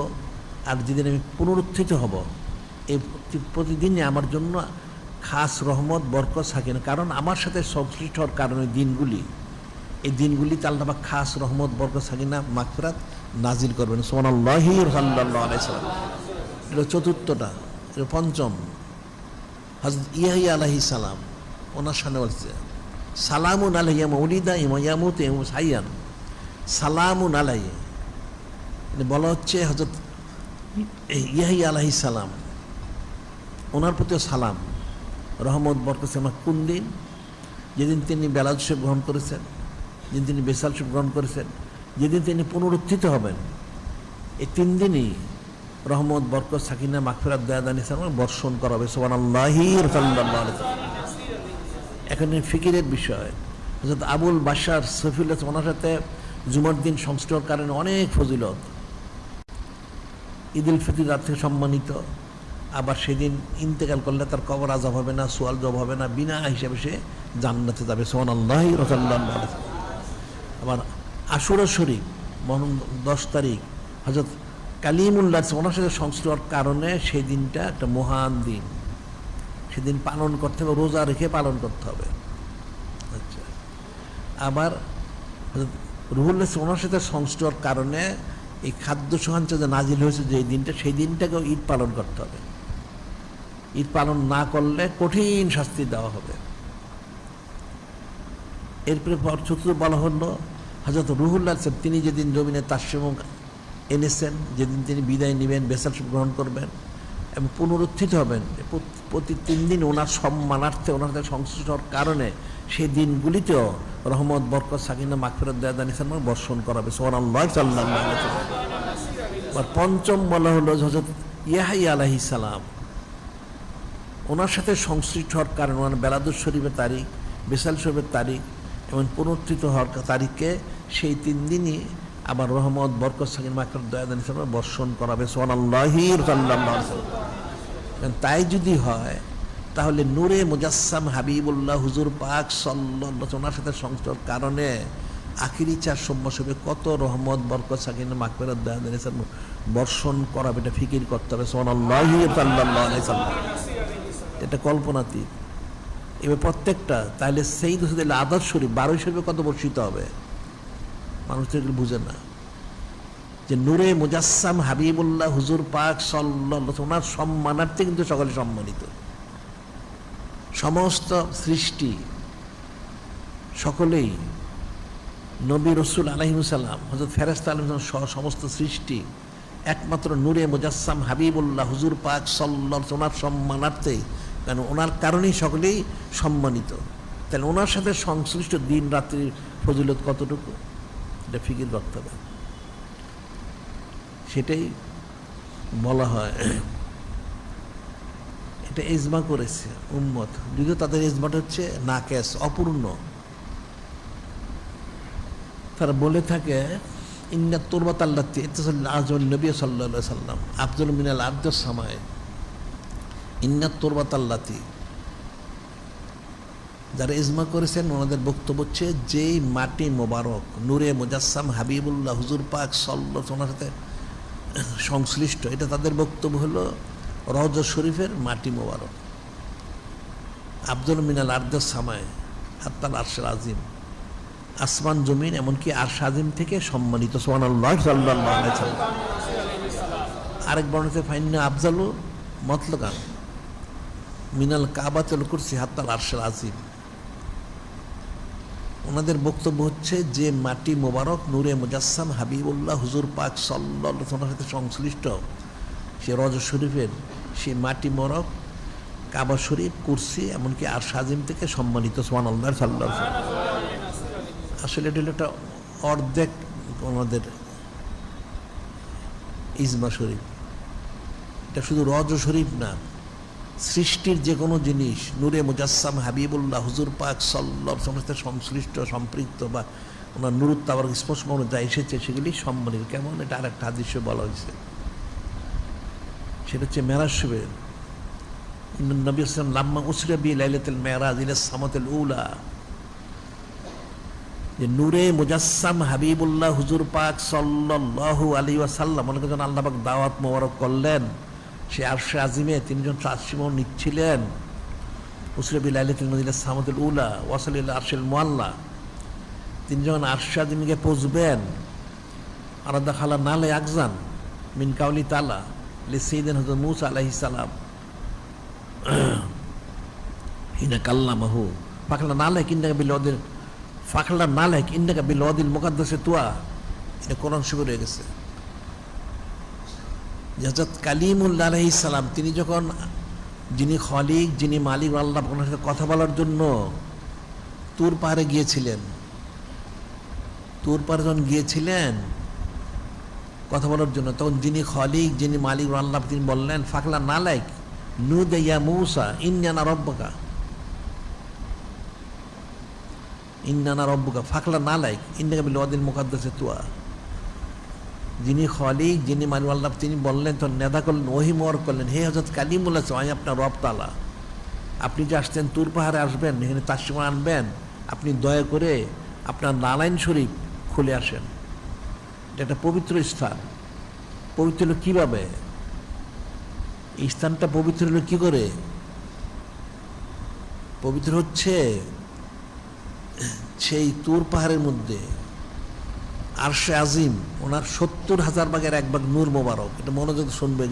আর যেদিন আমি পুনরুত্থিত হব, এই প্রতিদিনই আমার জন্য খাস রহমত, বরকত, সাকিনা। কারণ আমার সাথে সংশ্লিষ্ট হওয়ার কারণে এই দিনগুলিতে আল্লাহ পাক খাস রহমত, বরকত, সাকিনা, মাগফিরাত নাজিল করবেন। সুবহানাল্লাহি সাল্লাল্লাহু আলাইহি সাল্লাম। এটা চতুর্থটা। এটা পঞ্চম, হযরত ইয়াহইয়া আলাইহিস সালাম, ওনার সামনে বলছে সালামুন আলাইহি মাউলিদা ওয়া ইয়ামুতু ওয়া হাইয়ান, সালামুন আলাইহি। বলা হচ্ছে হযরত ইয়াহইয়া আলাইহিস সালাম, ওনার প্রতিও সালাম, রহমত, বরকত, কোন দিন? যেদিন তিনি বেলাল শরীফ গ্রহণ করেছেন, যেদিন তিনি বেসাল শরীফ গ্রহণ করেছেন, যেদিন তিনি পুনরুত্থিত হবেন, এই 3 দিনই রহমত, বরকত, সাকিনা, মাগফিরাত, দয়াদান বর্ষণ করা হবে। সুবহানাল্লাহি সাল্লাল্লাহু আলাইহি ওয়াসাল্লাম। এখন ফিকিরের বিষয়, হযরত আবুল বাশার সফিউল্লাহ, ওনার সাথে জুমার দিন সংশ্লিষ্ট হওয়ার কারণে অনেক ফজিলত। ঈদুল ফিতর রাত থেকে সম্মানিত। আবার সেদিন ইন্তেকাল করলে তার কবর আযাব হবে না, সোয়াল জব হবে না, বিনা হিসাবে সে জান্নাতে যাবে। সুবহানাল্লাহি সাল্লাল্লাহু আলাইহি ওয়াসাল্লাম। আবার আশুরা শরীফ 10 তারিখ, হযরত কালিমুল্লাহ ওনার সাথে সংশ্লিষ্ট হওয়ার কারণে সেই দিনটা একটা মহান দিন, সেদিন পালন করতে হবে, রোজা রেখে পালন করতে হবে। আচ্ছা, আবার হযরত রুহুল্লাহ ওনার সাথে সংশ্লিষ্ট হওয়ার কারণে এই খাদ্য সহাঞ্চ যে নাজিল হয়েছে যে দিনটা, সেই দিনটাকেও ঈদ পালন করতে হবে। ঈদ পালন না করলে কঠিন শাস্তি দেওয়া হবে। এরপরে চতুর্থ বলা হলো হযরত রুহুল্লাহ তিনি যেদিন জমিনে তারশিম এনেছেন, যেদিন তিনি বিদায় নেবেন, বেসাল গ্রহণ করবেন এবং পুনরুত্থিত হবেন, প্রতি 3 দিন ওনার সম্মানার্থে, ওনার সাথে সংশ্লিষ্ট হওয়ার কারণে সেই দিনগুলিতেও রহমত, বরকত, সাকিনা, মাগফিরাত, দয়াদান বর্ষণ করাবে। সুবহানাল্লাহি সাল্লাল্লাহু আলাইহি ওয়াসাল্লাম। আর পঞ্চম বলা হলো হযরত ইয়াহইয়া আলাইহিস সালাম, ওনার সাথে সংশ্লিষ্ট হওয়ার কারণে ওনার বেলাদুস শরীফের তারিখ, বেসাল শরীফের তারিখ, এবং পুনরুত্থিত হওয়ার তারিখে সেই 3 দিনই আবার রহমত বরকত সাকিন মাকর দয়াদান হিসেবে বর্ষণ করাবে সুবহানাল্লাহি সাল্লাল্লাহু আলাইহি ওয়াসাল্লাম। তাই যদি হয় তাহলে নূরে মুজাসসাম হাবিবুল্লাহ হুজুর পাক সাল্লাল্লাহু আলাইহি ওয়াসাল্লামের সাথে সংশ্লিষ্ট কারণে আখিরি 4 সম্বসবে কত রহমত বরকত সাকিন মাকর দয়াদান হিসেবে বর্ষণ করাবে, এটা ফিকির করতে হবে সুবহানাল্লাহি সাল্লাল্লাহু আলাইহি ওয়াসাল্লাম। এটা কল্পনাতীত। এবার প্রত্যেকটা তাহলে সেই দোষের আদর শরীফ 12 শরীফে কত বর্ষিত হবে, মানুষ তো এগুলো বুঝে না। যে নূরে মুজাসসাম হাবিবুল্লাহ হুজুর পাক সাল্লাল্লাহু আলাইহি ওয়াসাল্লাম ওনার সম্মানার্থে কিন্তু সকলে সম্মানিত। সমস্ত সৃষ্টি সকলেই নবী রসুল আলাইহিস সালাম হযরত ফেরেশতা আলাইহিস সালাম সহ সমস্ত সৃষ্টি একমাত্র নূরে মুজাসসাম হাবিবুল্লাহ হুজুর পাক সাল্লাল্লাহু আলাইহি ওয়াসাল্লাম ওনার সম্মানার্থে, কারণ ওনার কারণেই সকলেই সম্মানিত। তাহলে ওনার সাথে সংশ্লিষ্ট দিন রাত্রির ফজিলত কতটুকু, এটা ফিকির করতে হবে। সেটাই বলা হয়, এটা ইজমা করেছে উম্মত। যদিও তাদের ইজমাটা হচ্ছে নাকেস, অপূর্ণ। তারা বলে থাকে ইন্নাত তুরবাত আল্লাতী ইত্তাসাল্লা আযওয়াল নবী সাল্লাল্লাহু আলাইহি সাল্লাম আফজালু মিনাল আরদিস সামায়ে। ইন্নাত তুরবাত আল্লাতী, যারা ইজমা করেছেন ওনাদের বক্তব্য হচ্ছে যেই মাটি মোবারক নূরে মুজাসসাম হাবিবুল্লাহ হুজুর পাক সাল্লাল্লাহু আলাইহি ওয়াসাল্লামের সাথে সংশ্লিষ্ট, এটা তাদের বক্তব্য হলো রওজা শরীফের মাটি মোবারক। আফজালু মিনাল আরদিস সামায়ে হাত্তাল আরশিল আযীম, আসমান জমিন এমনকি আরশ আযীম থেকে সম্মানিত সুবহানাল্লাহ সাল্লাল্লাহু আলাইহি ওয়াসাল্লাম। আরেক বর্ণনাতে ফাইন্না আফজালু মতলাকান মিনাল কাবাতুল কুরসি হাত্তাল আরশিল আযীম। ওনাদের বক্তব্য হচ্ছে যে মাটি মোবারক নূরে মুজাসসাম হাবিবুল্লাহ হুজুর পাক সাল্লাল্লাহু আলাইহি ওয়াসাল্লামের সাথে সংশ্লিষ্ট, সে রওজা শরীফের সেই মাটি মোবারক কাবা শরীফ কুরসি এমনকি আরশ আযীম থেকে সম্মানিত সুবহানাল্লাহ সাল্লাল্লাহু আলাইহি ওয়াসাল্লাম। আসলে এটা হলো একটা অর্ধেক ওনাদের ইজমা শরীফ। এটা শুধু রওজা শরীফ না, সৃষ্টির যে কোনো জিনিস নূরে মুজাসসাম হাবিবুল্লাহ হুজুর পাক সাল্লাল্লাহু আলাইহি ওয়াসাল্লামের সাথে সংশ্লিষ্ট সম্পৃক্ত বা ওনার নুরুত তাবার স্পর্শ করানো যা এসেছে সেগুলি সম্মানিত। কেমন, এটা আর একটা হাদিসে বলা হয়েছে, সেটা হচ্ছে মেরাজ শরীফে নবী সাল্লাল্লাহু আলাইহি ওয়াসাল্লাম লাম্মা উসরিয়া বি লাইলাতুল মেরাজ ইলা সামাতুল উলা, যে নূরে মুজাসসাম হাবিবুল্লাহ হুজুর পাক সাল্লাল্লাহু আলাইহি ওয়াসাল্লাম মনে করেন আল্লাহ পাক দাওয়াত মোবারক করলেন, সে আরশে আজিমে তিনি যখন তাশরিফ নিচ্ছিলেন, উসরিয়া বি লাইলাতুল মেরাজ ইলা সামাতুল উলা ওয়াসাল ইলা আরশিল মুআল্লা, তিনি যখন আরশে আজিমে পৌঁছবেন, আরাদা খালা নালে আকজান মিন কাউলি তাআলা লি সাইয়্যিদিনা হযরত মূসা আলাইহিস সালাম হিনা কাল্লামাহু ফাকলা নালে কিন্না বিলওয়াদিল ফাকলা নালে ইন্নাকা বিলওয়াদিল মুকাদ্দাসে তুয়া। এটা কোরআন শরীফে রয়ে গেছে। হযরত কালিমুল্লাহ আলাইহিস সালাম তিনি যখন, যিনি খালিক যিনি মালিক আল্লাহ ওনার সাথে কথা বলার জন্য তুর পাহাড়ে গিয়েছিলেন, তুর পাহাড়ে যখন গিয়েছিলেন কথা বলার জন্য, তখন যিনি খালিক যিনি মালিক আল্লাহ তিনি বললেন ফাকলা নালাইক নুদা ইয়া মূসা ইন্নানা রব্বুকা, ইন্নানা রব্বুকা ফাকলা নালাইক ইন্নাকা বিল ওয়াদিল মুকাদ্দাসে তুয়া। যিনি খালিক যিনি মালিক আল্লাহ তিনি বললেন, তখন নেদা করলেন, ওহী মোবারক করলেন, হে হযরত কালিমুল্লাহ আমি আপনার রব তাআলা, আপনি যে আসছেন তুর পাহাড়ে আসবেন, এখানে তাশরিফ আনবেন, আপনি দয়া করে আপনার নালাইন শরীফ খুলে আসেন। এটা একটা পবিত্র স্থান। পবিত্র হলো কীভাবে? এই স্থানটা পবিত্র হলো কী করে? পবিত্র হচ্ছে সেই তুর পাহাড়ের মধ্যে আরশে আজিম ওনার ৭০,০০০ ভাগের 1 ভাগ নূর মোবারক। এটা মনোযোগ শুনবে,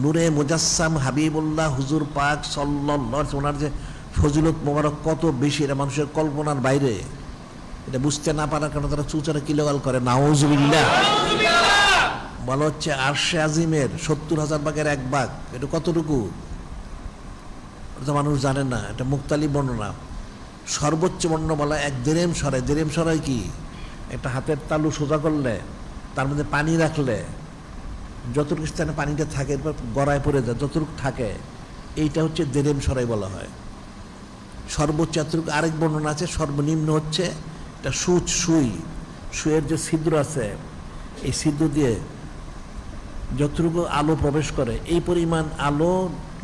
নূরে মুজাসসাম হাবিবুল্লাহ হুজুর পাক সাল্লাল্লাহু আলাইহি ওয়াসাল্লাম ওনার যে ফজিলত মোবারক কত বেশি, এটা মানুষের কল্পনার বাইরে। এটা বুঝতে না পারার কারণে তারা চুচারা কিলোগাল করে, নাউজুবিল্লাহ। বলা হচ্ছে আরশে আজিমের ৭০,০০০ ভাগের 1 ভাগ, এটা কতটুকু এটা মানুষ জানে না। এটা মুক্তালিব বর্ণনা। সর্বোচ্চ বর্ণনা বলা 1 দেরেম সরাই। দেরেম সরাই কি? একটা হাতের তালু সোজা করলে তার মধ্যে পানি রাখলে যতটুকু স্থানে পানিটা থাকে এরপর গড়ায় পড়ে যায়, যতটুকু থাকে এইটা হচ্ছে দেরেম সরাই বলা হয়। সর্বোচ্চ এতটুকু। আরেক বর্ণনা আছে সর্বনিম্ন হচ্ছে একটা সুইয়ের যে ছিদ্র আছে, এই ছিদ্র দিয়ে যতটুকু আলো প্রবেশ করে এই পরিমাণ আলো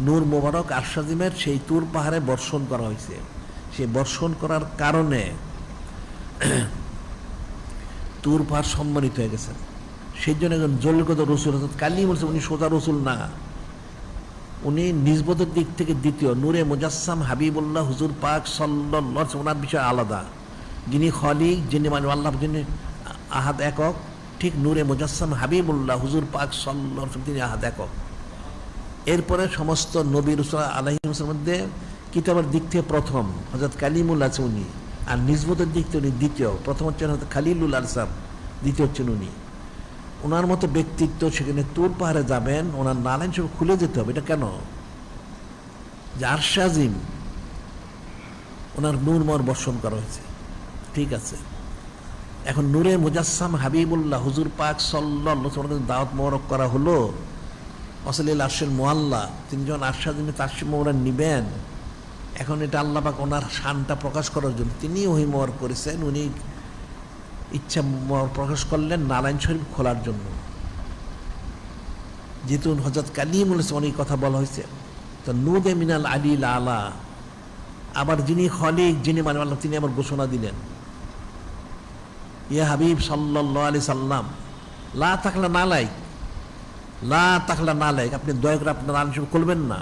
নূর মোবারক আরশাজিমের সেই তুর পাহাড়ে বর্ষণ করা হয়েছে। সেই বর্ষণ করার কারণে তুর পাহাড় সম্মানিত হয়ে গেছে। সেই জন্য একজন জলগত রসুল কালি বলছে উনি সোজা রসুল না, উনি নিসবতের দিক থেকে দ্বিতীয়। নূরে মুজাসসাম হাবিবুল্লাহ হুজুর পাক সাল্লাল্লাহু আলাইহি ওনার বিষয় আলাদা। যিনি খলিক, যিনি মানে আল্লাহ, যিনি আহাদ একক, ঠিক নূরে মুজাসসাম হাবিবুল্লাহ হুজুর পাক সাল্লাল্লাহু আলাইহি তিনি আহাদ একক। এরপরে সমস্ত নবী রাসূল আলাইহিস মধ্যে কিতাবের দিক থেকে প্রথম হযরত কালিমুল আছে উনি, আর নিসবতের দিক থেকে উনি দ্বিতীয়। প্রথম হচ্ছেন হযরত খালিলুল আরসাম, দ্বিতীয় হচ্ছেন উনি। ওনার মতো ব্যক্তিত্ব সেখানে তুর পাহাড়ে যাবেন, ওনার নালাইন সব খুলে যেতে হবে। এটা কেন? যে আরশে আজিম ওনার নূরময় বর্ষণ করা হয়েছে, ঠিক আছে। এখন নূরে মুজাসসাম হাবিবুল্লাহ হুজুর পাক সাল্লাল্লাহু আলাইহি ওয়াসাল্লাম দাওয়াত মোবারক করা হলো অসলিল আরশের মুআল্লা, তিনি যখন আরশে আজিমে তাশরিফ মোবারক নিবেন, এখন এটা আল্লাহ পাক ওনার শানটা প্রকাশ করার জন্য তিনি ওহী মোবারক করেছেন। উনি ইচ্ছা প্রকাশ করলেন নারায়ণ শরীফ খোলার জন্য, যেহেতু হযরত কালিমুল অনেক কথা বলা হয়েছে। তো নূদে মিনাল আলিল আলা, আবার যিনি খলিক, যিনি মানে আল্লাহ, তিনি আবার ঘোষণা দিলেন ইয়া হাবিব সাল্লাল্লাহু আলাইহি সাল্লাম লা তাকলা নালাইক, আপনি দয়া করে আপনার নারায়ণ শরীফ খুলবেন না।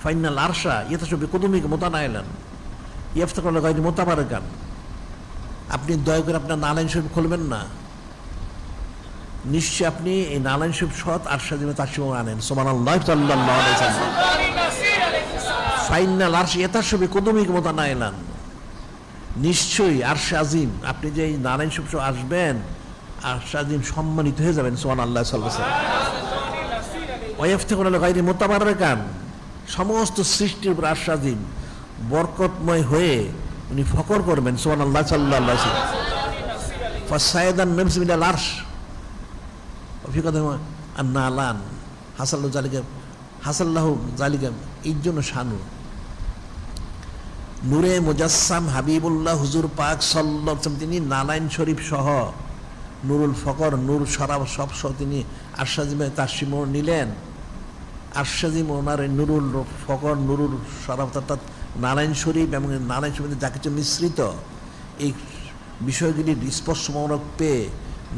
ফাইনাল আরশা ইয়াতাশু বিকুদুমিক মুতানাইলান ইয়াফতাকুল গায়রি মুতাবারাকান, আপনি দয়া করে আপনার নারায়ণ শরীফ খুলবেন না, নিশ্চয় আপনি এই নারায়ণ শরীফ সৎ আরশে আজিমে তাশরিফ আনেন। সুবহানাল্লাহ সাল্লাল্লাহু আলাইহি ওয়াসাল্লাম। ফাইনাল আরশা ইয়াতাশু বিকুদুমিক মুতানাইলান, নিশ্চয়ই আরশে আজিম, আপনি যে এই নারায়ণ শরীফ আসবেন, আরশে আজিম সম্মানিত হয়ে যাবেন। সুবহানাল্লাহ সাল্লাল্লাহু আলাইহি ওয়াসাল্লাম। ওয়াফতাকুল গায়রি মুতাবারাকান, সমস্ত সৃষ্টির উপর আরশে আজিম বরকতময় হয়ে উনি ফকর করবেন। সুবহানাল্লাহ সাল্লাল্লাহু আলাইহি ওয়াসাল্লাম। ফাসায়াদান নামসি মিনাল আরশ ফি কদম আন-নালান হাসাল্লাহু জালিকা, এই জন্য শানু নূরে মুজাসসাম হাবিবুল্লাহ হুজুর পাক সাল্লাল্লাহু আলাইহি ওয়াসাল্লাম, তিনি নালাইন শরীফ সহ নুরুল ফকর, নূর শরাব সব সহ তিনি আরশে আজিমে তাশরিফ নিলেন। আরশে আজিম ওনার নুরুল ফকর, নুরুল শরাব অর্থাৎ নারায়ণ শরীফ এবং নারায়ণ শরীফের যা কিছু মিশ্রিত, এই বিষয়গুলির স্পর্শমূলক পেয়ে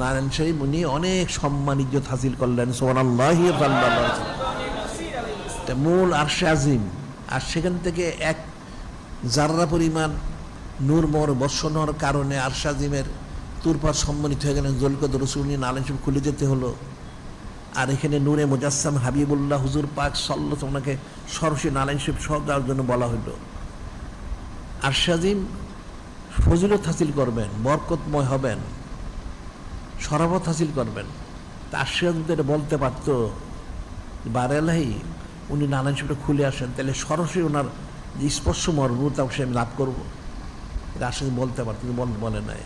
নারায়ণ শরীফ উনি অনেক সম্মান ইজ্জত হাসিল করলেন। সুবহানাল্লাহি সাল্লাল্লাহু আলাইহি ওয়াসাল্লাম। মূল আরশে আজিম, আর সেখান থেকে এক জাররা পরিমাণ নূর মোর বর্ষণ হওয়ার কারণে আরশে আজিমের তুরপার সম্মানিত হয়ে গেলেন। জলকত রসুল নিয়ে নারায়ণ শরীফ খুলে যেতে হলো। আর এখানে নূরে মুজাসসাম হাবিবুল্লাহ হুজুর পাক সাল্লাল্লাহু আলাইহি ওয়াসাল্লাম ওনাকে সরাসরি নারায়ণ শরীফ সহ দেওয়ার জন্য বলা হলো। আরশে আজিম ফজিলত হাসিল করবেন, বরকতময় হবেন, শরাফত হাসিল করবেন। তা আরশে আজিম তো এটা বলতে পারত বারেলাহি উনি নারায়ণ শরীফটা খুলে আসেন, তাহলে সরাসরি ওনার যে স্পর্শ মর্মতা সে আমি লাভ করবো, এটা আরশে আজিম বলতে পারত, কিন্তু বলে নাই।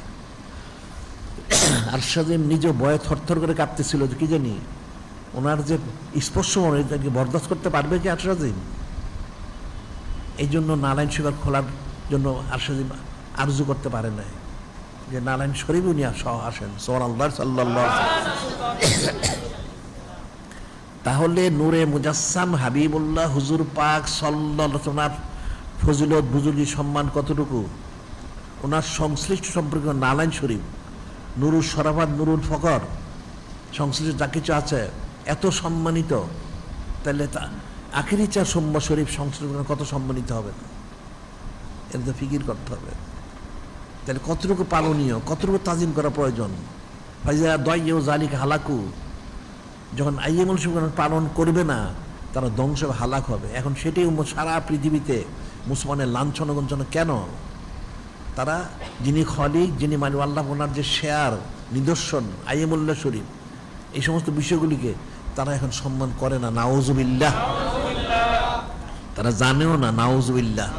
আরশে আজিম নিজে ভয়ে থরথর করে কাঁপতেছিল, যে কি জানি ওনার যে স্পর্শ মর্মতাকে বরদাস্ত করতে পারবে কি আরশে আজিম। এই জন্য নারায়ণ শরীফ খোলার জন্য আরশে আজিম আরজু করতে পারে নাই, যে নারায়ণ শরীফ উনি সহ আসেন। সুবহানাল্লাহ সাল্লাল্লাহু আলাইহি ওয়াসাল্লাম। তাহলে নূরে মুজাসসাম হাবিবুল্লাহ হুজুর পাক সাল্লাল্লাহু আলাইহি ওয়াসাল্লাম ফজিলত বুজুর্গি সম্মান কতটুকু, ওনার সংশ্লিষ্ট সম্পর্কে নারায়ণ শরীফ, নুরুল শরাফাত, নুরুল ফকর সংশ্লিষ্ট যা কিছু আছে এত সম্মানিত, তাহলে তা আখিরি চা সোম্মা শরীফ সংশ্লিষ্ট কত সম্মানিত হবে না, এটা তো ফিকির করতে হবে। তাহলে কতটুকু পালনীয়, কতটুকু তাজিম করা প্রয়োজন। ফাইজা দয়ও জালিক হালাকু, যখন আইয়ামুল শুকর পালন করবে না তারা ধ্বংস হালাক হবে। এখন সেটাই সারা পৃথিবীতে মুসলমানের লাঞ্ছনা গঞ্চনা কেন? তারা যিনি খলিক, যিনি মানে আল্লাহ, ওনার যে শেয়ার নিদর্শন আইয়ামুল্লাহ শরীফ, এই সমস্ত বিষয়গুলিকে তারা এখন সম্মান করে না। নাউজুবিল্লাহ, তারা জানেও না। নাউজুবিল্লাহ।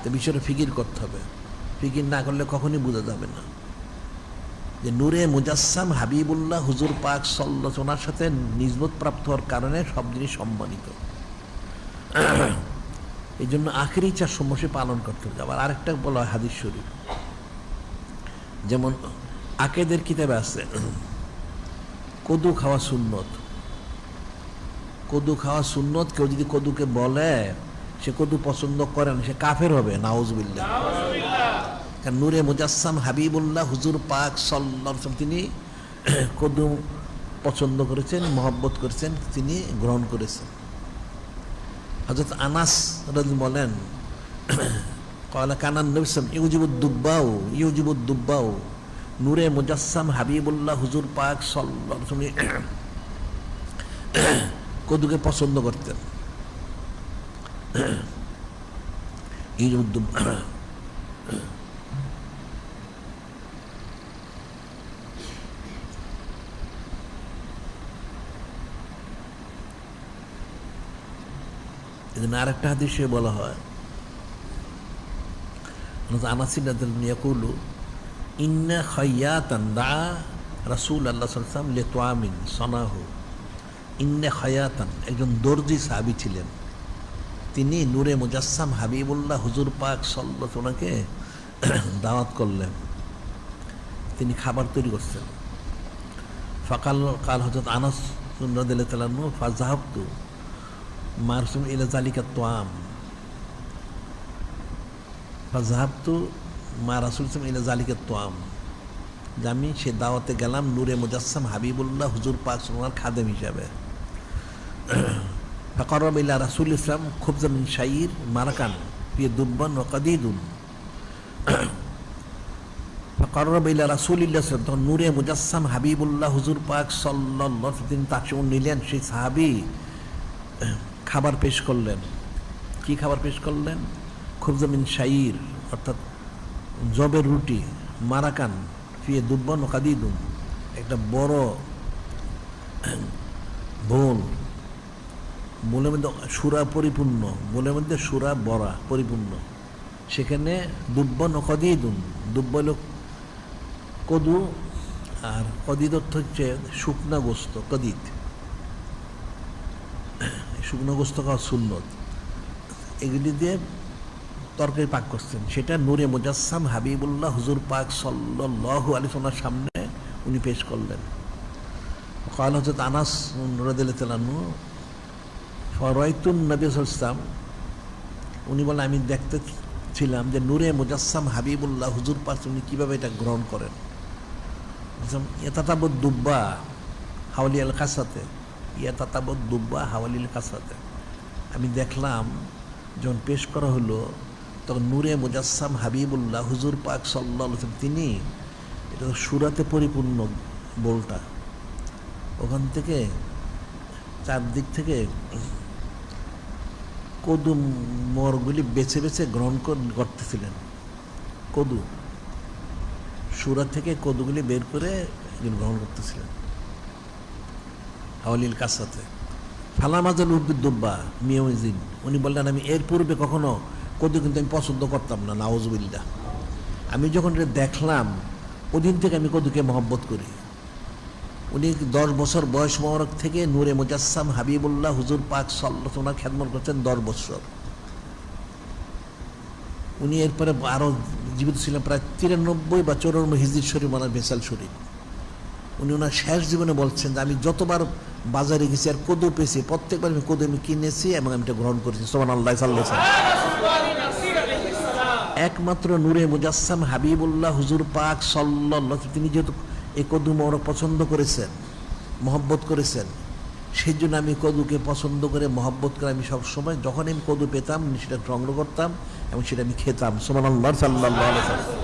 তো বিষয়টা ফিকির করতে হবে, ফিকির না করলে কখনই বোঝা যাবে না যে নূরে মুজাসসাম হাবিবুল্লাহ হুজুর পাক সাল্লাল্লাহু আলাইহি ওনার সাথে নিসবত প্রাপ্ত হওয়ার কারণে সব জিনিস সম্মানিত। এই জন্য আখেরি 4 মাসে পালন করতে হবে। আবার আরেকটা বলা হয় হাদিস শরীফ, যেমন আকেদের কিতাবে আছে কদু খাওয়া সুন্নত। কদু খাওয়া সুন্নত, কেউ যদি কদুকে বলে সে কদু পছন্দ করে না, সে কাফের হবে, নাউজুবিল্লাহ। কারণ নূরে মুজাসসাম হাবিবুল্লাহ হুজুর পাক সাল্লাল্লাহু আলাইহি ওয়াসাল্লাম তিনি কদু পছন্দ করেছেন, মহব্বত করেছেন, তিনি গ্রহণ করেছেন। হযরত আনাস রাদিয়াল্লাহু বলেন ক্বালা কানান নবী ইউজিবুদ দুব্বাউ নূরে মুজাসসাম হাবিবুল্লাহ হুজুর পাক সাল্লাল্লাহু আলাইহি ওয়াসাল্লাম কদুকে পছন্দ করতেন। ইউজিবুদ দুব্বা, এজন্য আরেকটা হাদিসে বলা হয় আনাস রাদিয়াল্লাহু ইয়াকুলু ইন্না খায়াতান দা রাসূলুল্লাহ সাল্লাল্লাহু আলাইহি ওয়াসাল্লাম লিতুআমিন সানাহু। ইন্না খায়াতান একজন দর্জি সাহাবী ছিলেন, তিনি নূরে মুজাসসাম হাবিবুল্লাহ হুজুর পাক সাল্লাল্লাহু আলাইহি ওয়াসাল্লামকে দাওয়াত করলেন, তিনি খাবার তৈরি করছেন। কাল হযরত আনাস রাদিয়াল্লাহু তাআলা আনহু ফাযাহাবতু মারসুম ইলা যালিকা তুআম ফাযাহাবতু মা রাসূল ইলা যালিকা তুআম, যে আমি সে দাওয়াতে গেলাম নূরে মুজাসসাম হাবিবুল্লাহ হুজুর পাক সাল্লাল্লাহু খাদেম হিসাবে। ফাকাররাব ইলা রাসূল ইসলাম খুবজাম মিন শাইর মারাকান ফি দুব্বান ওয়া কাদিদুন। ফাকাররাব ইলা রাসূলিল্লাহ সাল্লাল্লাহু আলাইহি ওয়াসাল্লাম, নূরে মুজাসসাম হাবিবুল্লাহ হুজুর পাক সাল্লাল্লাহু আলাইহি ওয়াসাল্লাম তিনি তাকে নিলেন, সেই সাহাবী খাবার পেশ করলেন। কি খাবার পেশ করলেন? খুবজা মিন শাইর অর্থাৎ জবের রুটি, মারাকান ফিয়ে দুব্বান ও কাদিদুন একটা বড় বোল, বোলের মধ্যে সুরা পরিপূর্ণ, বোলের মধ্যে সুরা বড়া পরিপূর্ণ, সেখানে দুব্বান ও কাদিদুন, দুব্বা হলো কদু আর কদিদ অর্থ হচ্ছে শুকনা গোস্ত, কদিদ শুকনো গোস্ত খাওয়া সুন্নত, এগুলি দিয়ে তরকারি পাক করছেন। সেটা নূরে মুজাসসাম হাবিবুল্লাহ হুজুর পাক সাল্লাল্লাহু আলাইহি ওয়াসাল্লামের সামনে উনি পেশ করলেন। কাল হযরত আনাস রাদিয়াল্লাহু তাআলা আনহু ফারাইতুন নবী সাল্লাল্লাহু আলাইহি ওয়াসাল্লাম, উনি বলেন আমি দেখতে ছিলাম যে নূরে মুজাসসাম হাবিবুল্লাহ হুজুর পাক উনি কীভাবে এটা গ্রহণ করেন। ইয়াতাতাবুদ দুব্বা হাওলিয়াল কাসাতে, ইয়াতাতাবুদ দুব্বা হাওলিল কাসাতে, আমি দেখলাম যখন পেশ করা হলো তখন নূরে মুজাসসাম হাবিবুল্লাহ হুজুর পাক সাল্লাল্লাহু আলাইহি ওয়াসাল্লাম তিনি, এটা সুরাতে পরিপূর্ণ বোলটা, ওখান থেকে চারদিক থেকে কদু মরগুলি বেছে বেছে গ্রহণ করতেছিলেন। কদু সুরা থেকে কদুগুলি বের করে গ্রহণ করতেছিলেন হাওলিল কাসাতে। ফালামাজাল উদ্ভিদ দুব্বা মিয়াউজিন, উনি বললেন আমি এর পূর্বে কখনো কদু কিন্তু আমি পছন্দ করতাম না, নাউজুবিল্লাহ। আমি যখন এটা দেখলাম ওদিন থেকে আমি কদুকে মহব্বত করি। উনি 10 বছর বয়স মোবারক থেকে নূরে মুজাসসাম হাবিবুল্লাহ হুজুর পাক সাল্লাল্লাহু আলাইহি ওয়াসাল্লাম খেদমত করছেন 10 বছর। উনি এরপরে আরও জীবিত ছিলেন প্রায় 93 বা 94 হিজরি শরীফ মানে ভেসাল শরীফ। উনি ওনার শেষ জীবনে বলছেন যে আমি যতবার বাজারে গেছি আর কদু পেয়েছি প্রত্যেকবার আমি কদু আমি কিনেছি এবং আমি এটা গ্রহণ করেছি। সুবহানাল্লাহ সাল্লাল্লাহু আলাইহি ওয়াসাল্লাম। একমাত্র নূরে মুজাসসাম হাবিবুল্লাহ হুজুর পাক সাল্লাল্লাহু আলাইহি ওয়াসাল্লাম তিনি যেহেতু এই কদু মোর পছন্দ করেছেন, মহব্বত করেছেন, সেই জন্য আমি কদুকে পছন্দ করে মহব্বত করে আমি সবসময় যখন আমি কদু পেতাম সেটা সংগ্রহ করতাম এবং সেটা আমি খেতাম। সুবহানাল্লাহ সাল্লাল্লাহু আলাইহি ওয়াসাল্লাম।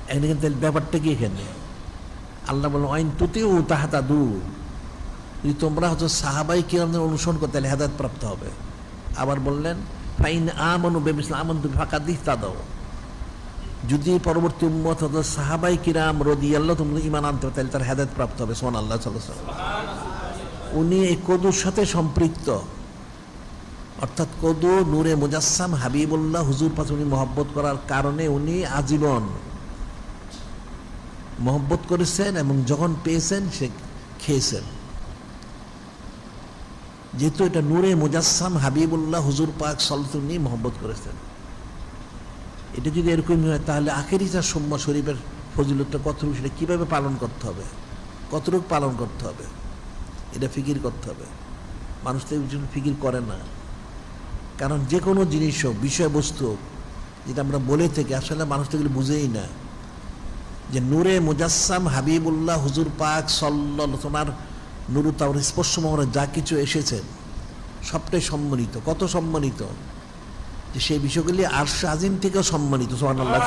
এখানে কিন্তু ব্যাপারটা কি, এখানে আল্লাহ বলেন আইন তুতিউ তাহতাদু, যদি তোমরা হয়তো সাহাবাই কিরামদের অনুসরণ করতে তাহলে হেদায়েত প্রাপ্ত হবে। আবার বললেন ফাইন আমানু বিমিসলি আমানতু ফাকাদ ইহতাদাউ, যদি পরবর্তী উম্মত হতো সাহাবাই কিরাম রাদিয়াল্লাহু তোমরা ঈমান আনতে হবে তাহলে তার হেদায়েত প্রাপ্ত হবে। সুবহানাল্লাহ সাল্লাল্লাহু আলাইহি ওয়াসাল্লাম। উনি এই কদুর সাথে সম্পৃক্ত, অর্থাৎ কদু নূরে মুজাসসাম হাবিবুল্লাহ হুজুর পাক উনি মহব্বত করার কারণে উনি আজীবন মহব্বত করেছেন এবং যখন পেয়েছেন সে খেয়েছেন। যেহেতু এটা নূরে মুজাসসাম হাবিবুল্লাহ হুজুর পাক সাল্লাল্লাহু আলাইহি মহব্বত করেছেন, এটা যদি এরকমই হয় তাহলে আখেরি চার সোমবার শরীফের ফজিলতটা কতটুকু, সেটা কীভাবে পালন করতে হবে, কতটুকু পালন করতে হবে, এটা ফিকির করতে হবে। মানুষ তো এই জন্য ফিকির করে না, কারণ যে কোনো জিনিস হোক, বিষয়বস্তু হোক, যেটা আমরা বলে থাকি, আসলে মানুষ তো এগুলো বুঝেই না যে নূরে মুজাসসাম হাবিবুল্লাহ হুজুর পাক সাল্লাল্লাহু ওনার নূর তাওর স্পর্শ মোহরে যা কিছু এসেছে সবটাই সম্মানিত। কত সম্মানিত যে সেই বিষয়গুলি আরশ আজিম থেকেও সম্মানিত। সুবহানাল্লাহ।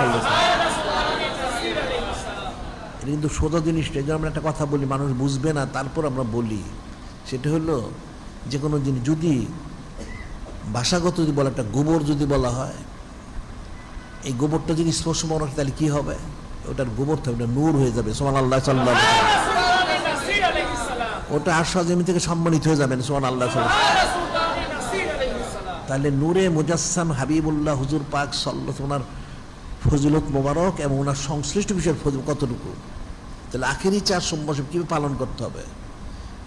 এটা কিন্তু সোজা জিনিসটা, এই জন্য আমরা একটা কথা বলি, মানুষ বুঝবে না, তারপর আমরা বলি। সেটা হলো যে কোনো জিনিস যদি ভাষাগত যদি বলা, একটা গোবর যদি বলা হয়, এই গোবরটা যদি স্পর্শ মনে হয় তাহলে কী হবে? ওটার গোবর থাকবে, নূর হয়ে যাবে। সুবহানাল্লাহ সাল্লাল্লাহু আলাইহি ওয়াসাল্লাম। ওটা আরশ আজিম থেকে সম্মানিত হয়ে যাবেন। সুবহানাল্লাহ সাল্লাল্লাহু আলাইহি ওয়াসাল্লাম। তাহলে নূরে মুজাসসাম হাবিবুল্লাহ হুজুর পাক সাল্লাল্লাহু আলাইহি ওনার ফজিলত মোবারক এবং ওনার সংশ্লিষ্ট বিষয়ের ফজিলত কতটুকু, তাহলে আখেরি চার সোমবার কীভাবে পালন করতে হবে?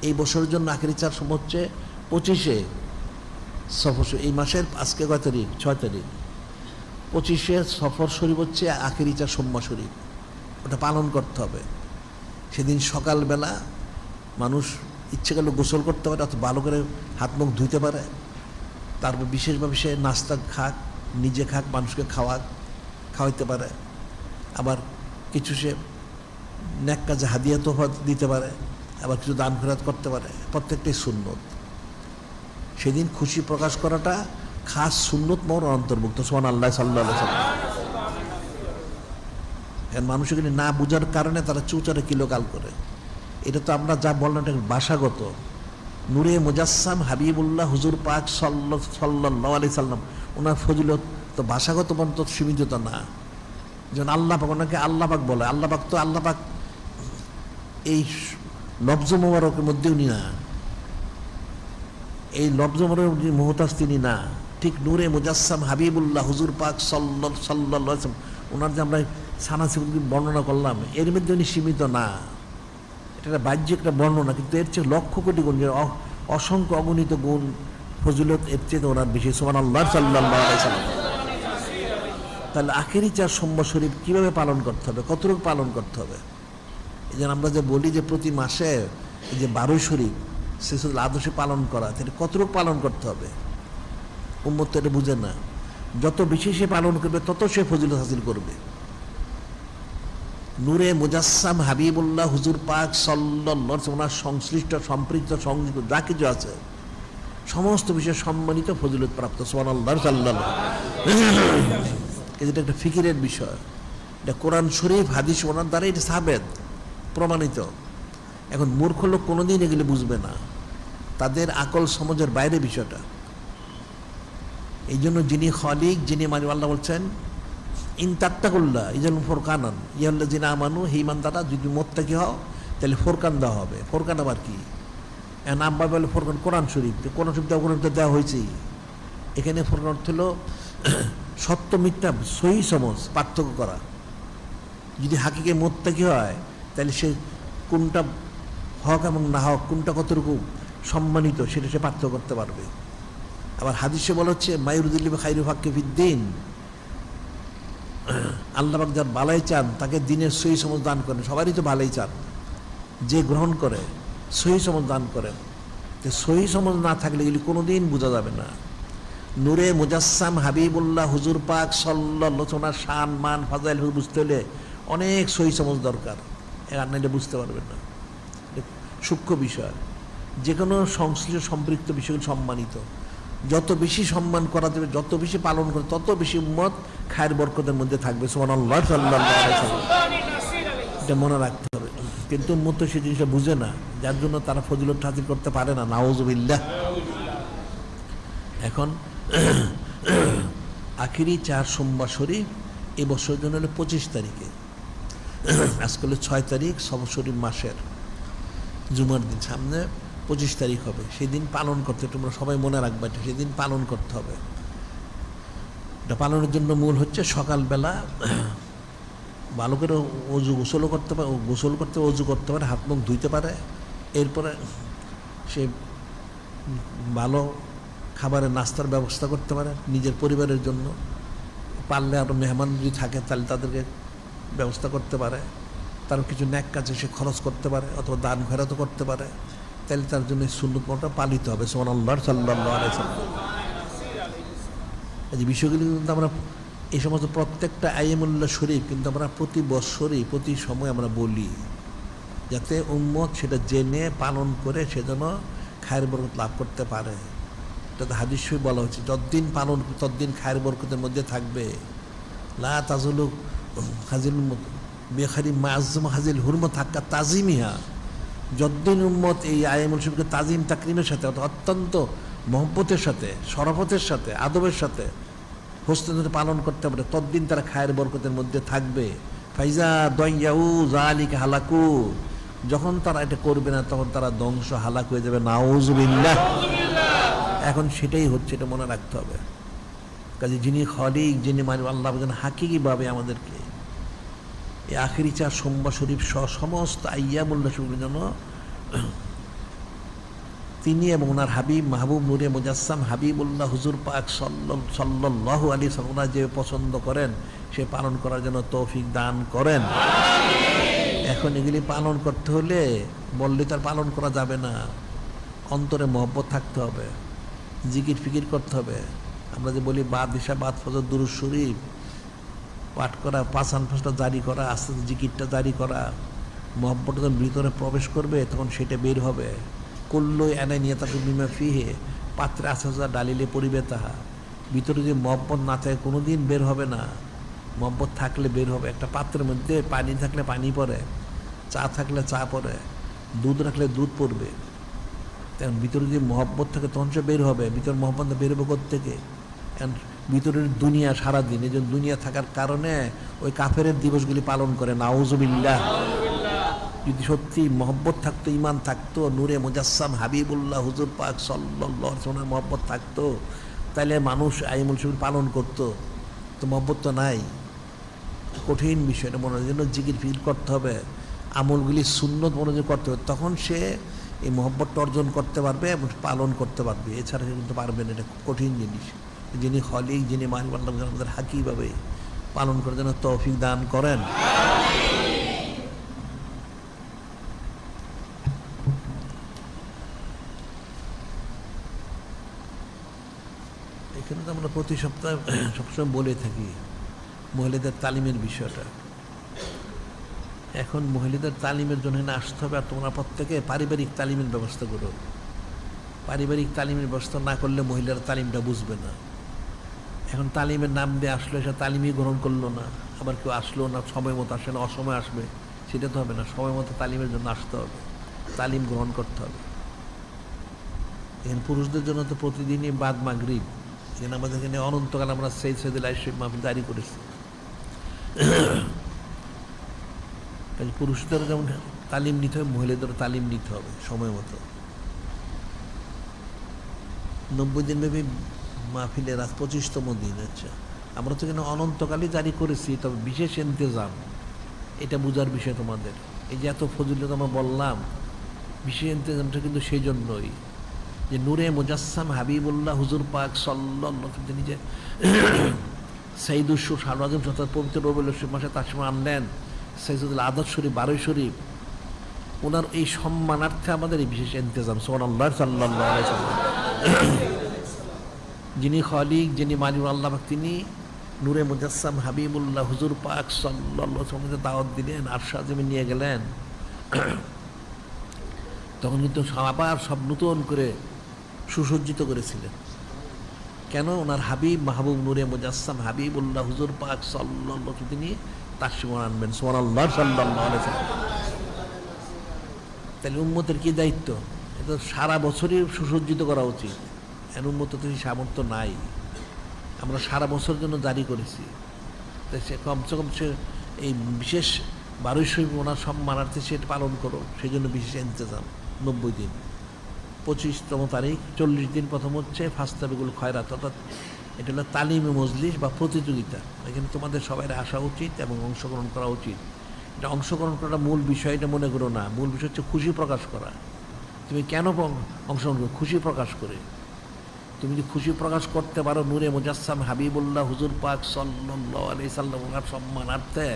এই বছরের জন্য আখেরি চার সোমবার হচ্ছে 25শে সফর। এই মাসের আজকে কয় তারিখ? 6 তারিখ। 25শে সফর শরীফ হচ্ছে আখেরি চার সোমবার শরীফ, ওটা পালন করতে হবে। সেদিন সকালবেলা মানুষ ইচ্ছে করলে গোসল করতে পারে, অত ভালো করে হাত মুখ ধুইতে পারে, তারপর বিশেষভাবে সে নাস্তা খাক, নিজে খাক, মানুষকে খাওয়াইতে পারে, আবার কিছু সে নেক কাজে হাদিয়া তোফা দিতে পারে, আবার কিছু দান খয়রাত করতে পারে। প্রত্যেকটাই সুন্নত। সেদিন খুশি প্রকাশ করাটা খাস সুন্নত মোর অন্তর্ভুক্ত। সুবহানাল্লাহ সাল্লাল্লাহু আলাইহি ওয়াসাল্লাম। এখন মানুষ এখানে না বোঝার কারণে তারা চুচারে কিলোকাল করে। এটা তো আমরা যা বললাম এটা ভাষাগত। নূরে মুজাসসাম হাবিবুল্লাহ হুজুর পাক সাল্লাল্লাহু আলাইহি সাল্লাম ওনার ফজিলত তো ভাষাগত পর্যন্ত সীমিত তো না। যেমন আল্লাহ পাক, ওনাকে আল্লাহ পাক বলে, আল্লাহ পাক তো আল্লাহ পাক এই লফজ মোবারকের মধ্যে উনি না, এই লফজ মোবারকের মুহতাজ তিনি না। ঠিক নূরে মুজাসসাম হাবিবুল্লাহ হুজুর পাক সাল্লাল্লাহু আলাইহি ওয়াসাল্লাম ওনার যে আমরা সানাসিবুল বর্ণনা করলাম, এর মধ্যে উনি সীমিত না। এটা বাহ্যিক একটা বর্ণনা, কিন্তু এর চেয়ে লক্ষ কোটি গুণ, অসংখ্য অগণিত গুণ ফজিলত এর চেয়ে ওনার বেশি। সুবহানাল্লাহ সাল্লাল্লাহু আলাইহি ওয়াসাল্লাম। তাহলে আখেরি চার সোমবার শরীফ কীভাবে পালন করতে হবে, কতটুকু পালন করতে হবে? এই জন্য আমরা যে বলি যে প্রতি মাসে এই যে 12 শরীফ সেসব আদর্শে পালন করা, সেটা কতটুকু পালন করতে হবে? উম্মত তো এটা বুঝে না। যত বেশি সে পালন করবে তত সে ফজিলত হাসিল করবে। নূরে মুজাসসাম হাবিবুল্লাহ হুজুর পাক সাল্লাল্লাহু আলাইহি ওনার সংশ্লিষ্ট সম্পৃক্ত সংযুক্ত যা কিছু আছে সমস্ত বিষয়ে সম্মানিত ফজিলত প্রাপ্ত। সুবহানাল্লাহ সাল্লাল্লাহু এটা একটা ফিকিরের বিষয়। এটা কোরআন শরীফ হাদিস ওনার দ্বারা এটা সাবেত প্রমাণিত। এখন মূর্খ লোক কোনোদিন এগুলো বুঝবে না, তাদের আকল সমাজের বাইরে বিষয়টা। এই জন্য যিনি খালিক, যিনি মানে আল্লাহ বলছেন ইন তাত্তাকুল্লাহ ইজাল ফুরকানান ইয়াল্লাযিনা আমানু, হে ঈমানদাররা যদি মুত্তাকি হও তাহলে ফোরকান দেওয়া হবে। ফোরকান আবার কি? নাম বলে ফোরকান কোরআন শরীফ, কোরআন শরীফ দেওয়া হয়েছেই। এখানে ফোরকান অর্থ হলো সত্য মিথ্যা সহি সমজ পার্থক্য করা। যদি হাকিকে মুত্তাকি হয় তাহলে সে কোনটা হক এবং না হক, কোনটা কতটুকু সম্মানিত সেটা সে পার্থক্য করতে পারবে। আবার হাদিসে বলা হচ্ছে মায়ুরুদ্দিল্লি খাইরু ফাক্কে ফিদ্দিন, আল্লাহ পাক যার ভালাই চান তাকে দিনের সহি সমজ দান করেন। সবারই তো ভালাই চান, যে গ্রহণ করে সহি সমজ দান করেন। সহি সমজ না থাকলে এগুলি কোনোদিন বোঝা যাবে না। নূরে মুজাসসাম হাবিবুল্লাহ হুজুর পাক সাল্লাল্লাহু আলাইহি ওয়াসাল্লাম শান মান ফাজাইল বুঝতে হলে অনেক সহি সমজ দরকার, আর নাইলে বুঝতে পারবেন না। সূক্ষ্ম বিষয়, যে কোনো সংশ্লিষ্ট সম্পৃক্ত বিষয়গুলো সম্মানিত। যত বেশি সম্মান করা যাবে, যত বেশি পালন করে, তত বেশি উম্মত খায়ের বরকতের মধ্যে থাকবে। সুবহানাল্লাহ সাল্লাল্লাহু আলাইহি ওয়াসাল্লাম। এটা মনে রাখতে হবে। কিন্তু উম্মত তো সেই জিনিসটা বুঝে না, যার জন্য তারা ফজিলত হাসিল করতে পারে না। নাউযুবিল্লাহ। এখন আখিরি চার সোমবার শরীফ এই বছরের জন্য হলো 25 তারিখে। আজকে হলো 6 তারিখ সফর শরীফ মাসের জুমার দিন, সামনে 25 তারিখ হবে। সেদিন পালন করতে, তোমরা সবাই মনে রাখবে এটা, সেদিন পালন করতে হবে। এটা পালনের জন্য মূল হচ্ছে সকালবেলা ভালো করে গোসল করতে পারে, অজু করতে পারে, হাত মুখ ধুইতে পারে। এরপরে সে ভালো খাবারের নাস্তার ব্যবস্থা করতে পারেন নিজের পরিবারের জন্য। পারলে আরও মেহমান যদি থাকে তাহলে তাদেরকে ব্যবস্থা করতে পারে, তার কিছু ন্যাক কাজে সে খরচ করতে পারে অথবা দান খয়রাতও করতে পারে, তাহলে তার জন্য এই সুন্নত পর্বটা পালিত হবে। সুবহানাল্লাহ সাল্লাল্লাহু আলাইহি ওয়াসাল্লাম। এই যে বিষয়গুলি কিন্তু আমরা এই সমস্ত প্রত্যেকটা আইয়ামুল্লাহ শরীফ কিন্তু আমরা প্রতি বৎসরই প্রতি সময় আমরা বলি, যাতে উম্মত সেটা জেনে পালন করে সেজন্য খায়ের বরকত লাভ করতে পারে। এটা হাদিস শরীফে বলা হচ্ছে, যতদিন পালন ততদিন খায়ের বরকতের মধ্যে থাকবে। লা তাজুলু হাজিল বেখারি মাআজ্জম হাজিল হুরমত হাক্কা তাজিমিহা। যতদিন উম্মত এই আইয়ামুল শরীফকে তাজিম তাকরিমের সাথে অত্যন্ত মহব্বতের সাথে শরাফতের সাথে আদবের সাথে হোস্টেল পালন করতে পারে, ততদিন তারা খায়ের বরকতের মধ্যে থাকবে। ফাইজা দয়াউ জালিকা হালাকু, যখন তারা এটা করবে না তখন তারা ধ্বংস হালাক হয়ে যাবে। নাউজুবিল্লাহ। এখন সেটাই হচ্ছে, এটা মনে রাখতে হবে। কাজে যিনি খালিক, যিনি মালিক আল্লাহ বলেন হাকিকিভাবে আমাদেরকে এই আখিরি চার সোমবার শরীফ সহ সমস্ত আইয়ামুল্লাহ শরীফের জন্য তিনি এবং ওনার হাবিব মাহবুব নূরে মুজাসসাম হাবিবুল্লাহ হুজুর পাক সাল্লাল্লাহু আলাইহি ওয়াসাল্লাম যে পছন্দ করেন সে পালন করার জন্য তৌফিক দান করেন। এখন এগুলি পালন করতে হলে বললে তার পালন করা যাবে না, অন্তরে মহব্বত থাকতে হবে, জিকির ফিকির করতে হবে। আমরা যে বলি বাদ দিশা বাদ ফজর দুরূদ শরীফ পাঠ করা, পাঁচান ফাঁসটা জারি করা, আস্তে আস্তে জিকিরটা জারি করা, মহব্বতটা যখন ভিতরে প্রবেশ করবে তখন সেটা বের হবে। কুল্লু এনে নিয়ে তাকে বিমা ফিহে পাত্রে আসা ডালিলে পরিবে তাহা। ভিতরে যদি মহব্বত না থাকে কোনো দিন বের হবে না, মহব্বত থাকলে বের হবে। একটা পাত্রের মধ্যে পানি থাকলে পানি পড়ে, চা থাকলে চা পড়ে, দুধ রাখলে দুধ পড়বে। তখন ভিতরে যদি মহব্বত থাকে তখন সে বের হবে। ভিতরে মহব্বতটা বের হবে কোত্থেকে? কারণ ভিতরের দুনিয়া সারাদিন, এই জন্য দুনিয়া থাকার কারণে ওই কাফেরের দিবসগুলি পালন করে। নাউজুবিল্লাহ। যদি সত্যি মহব্বত থাকতো, ইমান থাকতো, নূরে মুজাসসাম হাবিবুল্লাহ হুজুর পাক সাল্লাল্লাহু আলাইহি ওয়াসাল্লাম মহব্বত থাকতো, তাহলে মানুষ আইয়ামুল শরীফ পালন করতো। তো মহব্বত তো নাই, কঠিন বিষয়টা মনে জন্য জিকির ফিকির করতে হবে, আমলগুলি সুন্নত মনোযোগ করতে হবে, তখন সে এই মহব্বতটা অর্জন করতে পারবে এবং পালন করতে পারবে। এছাড়া সে কিন্তু পারবে না, এটা কঠিন জিনিস। যিনি খালিক, যিনি মালিক আল্লাহ আমাদের হাকিভাবে পালন করার জন্য তৌফিক দান করেন। এখানে তো আমরা প্রতি সপ্তাহে সবসময় বলে থাকি মহিলাদের তালিমের বিষয়টা। এখন মহিলাদের তালিমের জন্য আসতে হবে, আর তোমরা প্রত্যেকে পারিবারিক তালিমের ব্যবস্থা করো। পারিবারিক তালিমের ব্যবস্থা না করলে মহিলারা তালিমটা বুঝবে না। এখন তালিমের নাম দিয়ে আসলো, সে তালিমই গ্রহণ করলো না, আবার কেউ আসলো না, সময় মতো আসে না, অসময় আসবে, সেটা তো হবে না। সময় মতো তালিমের জন্য আসতে হবে, তালিম গ্রহণ করতে হবে। এখানে পুরুষদের জন্য তো প্রতিদিনই বাদ মাগরিব, এখানে আমাদের এখানে অনন্তকাল আমরা সৈয়দুল আইশিক মাহফিল জারি করেছি। কাজে পুরুষদের যেমন তালিম নিতে হবে, মহিলাদেরও তালিম নিতে হবে সময় মতো। 90 দিন ব্যাপী মাহফিলের আজ 25তম দিন। আচ্ছা, আমরা তো এখানে অনন্তকালই জারি করেছি, তবে বিশেষ ইন্তেজাম, এটা বোঝার বিষয় তোমাদের। এই যে এত ফজিলত আমরা বললাম, বিশেষ ইন্তেজামটা কিন্তু সেই জন্যই যে নূরে মুজাসসাম হাবিবুল্লাহ হুজুর পাক সাল্লাল্লাহু আলাইহি ওয়াসাল্লাম যে সাইদুস শাহরুল আজম অর্থাৎ পবিত্র রবিউল শরীফ মাসে তার সময় আনলেন, সাইদুল আদত শরীফ 12 শরীফ, ওনার এই সম্মানার্থে আমাদের এই বিশেষ ইন্তেজাম। সুবহানাল্লাহ সাল্লাল্লাহু আলাইহি ওয়াসাল্লাম। যিনি খালিক, যিনি মালিক আল্লাহ পাক, তিনি নূরে মুজাসসাম হাবিবুল্লাহ হুজুর পাক সাল্লাল্লাহু আলাইহি ওয়াসাল্লাম দাওয়াত দিলেন, আরশ আযমে নিয়ে গেলেন। তখন কিন্তু আবার সব নতুন করে সুসজ্জিত করেছিলেন। কেন? ওনার হাবিব মাহবুব নূরে মুজাসসাম হাবিবুল্লাহ হুজুর পাক সাল্লাল্লাহু আলাইহি ওয়াসাল্লাম তিনি তার সময় আনবেন। সুবহানাল্লাহ সাল্লাল্লাহু আলাইহি ওয়াসাল্লাম। তাহলে উম্মতের কি দায়িত্ব? এটা সারা বছরই সুসজ্জিত করা উচিত। এর উম্মত তো সামর্থ্য নাই, আমরা সারা বছরের জন্য জারি করেছি। তাই সে কমসে কম সে এই বিশেষ 12 শরীফ ওনার সম্মানার্থে সেটা পালন করো, সেই জন্য বিশেষ ইন্তেজাম। 90 দিন, 25তম তারিখ, 40 দিন প্রথম হচ্ছে ফাস্তাবিকুল খয়রাত, অর্থাৎ এটা হলো তালিমে মজলিস বা প্রতিযোগিতা। এখানে তোমাদের সবাই আসা উচিত এবং অংশগ্রহণ করা উচিত। এটা অংশগ্রহণ করাটা মূল বিষয়টা মনে করো না, মূল বিষয় হচ্ছে খুশি প্রকাশ করা। তুমি কেন অংশগ্রহণ করো? খুশি প্রকাশ করে। তুমি যদি খুশি প্রকাশ করতে পারো নূরে মুজাসসাম হাবিবুল্লাহ হুজুর পাক সাল্লাল্লাহু আলাইহি সাল্লাম ওনার সম্মানার্থে,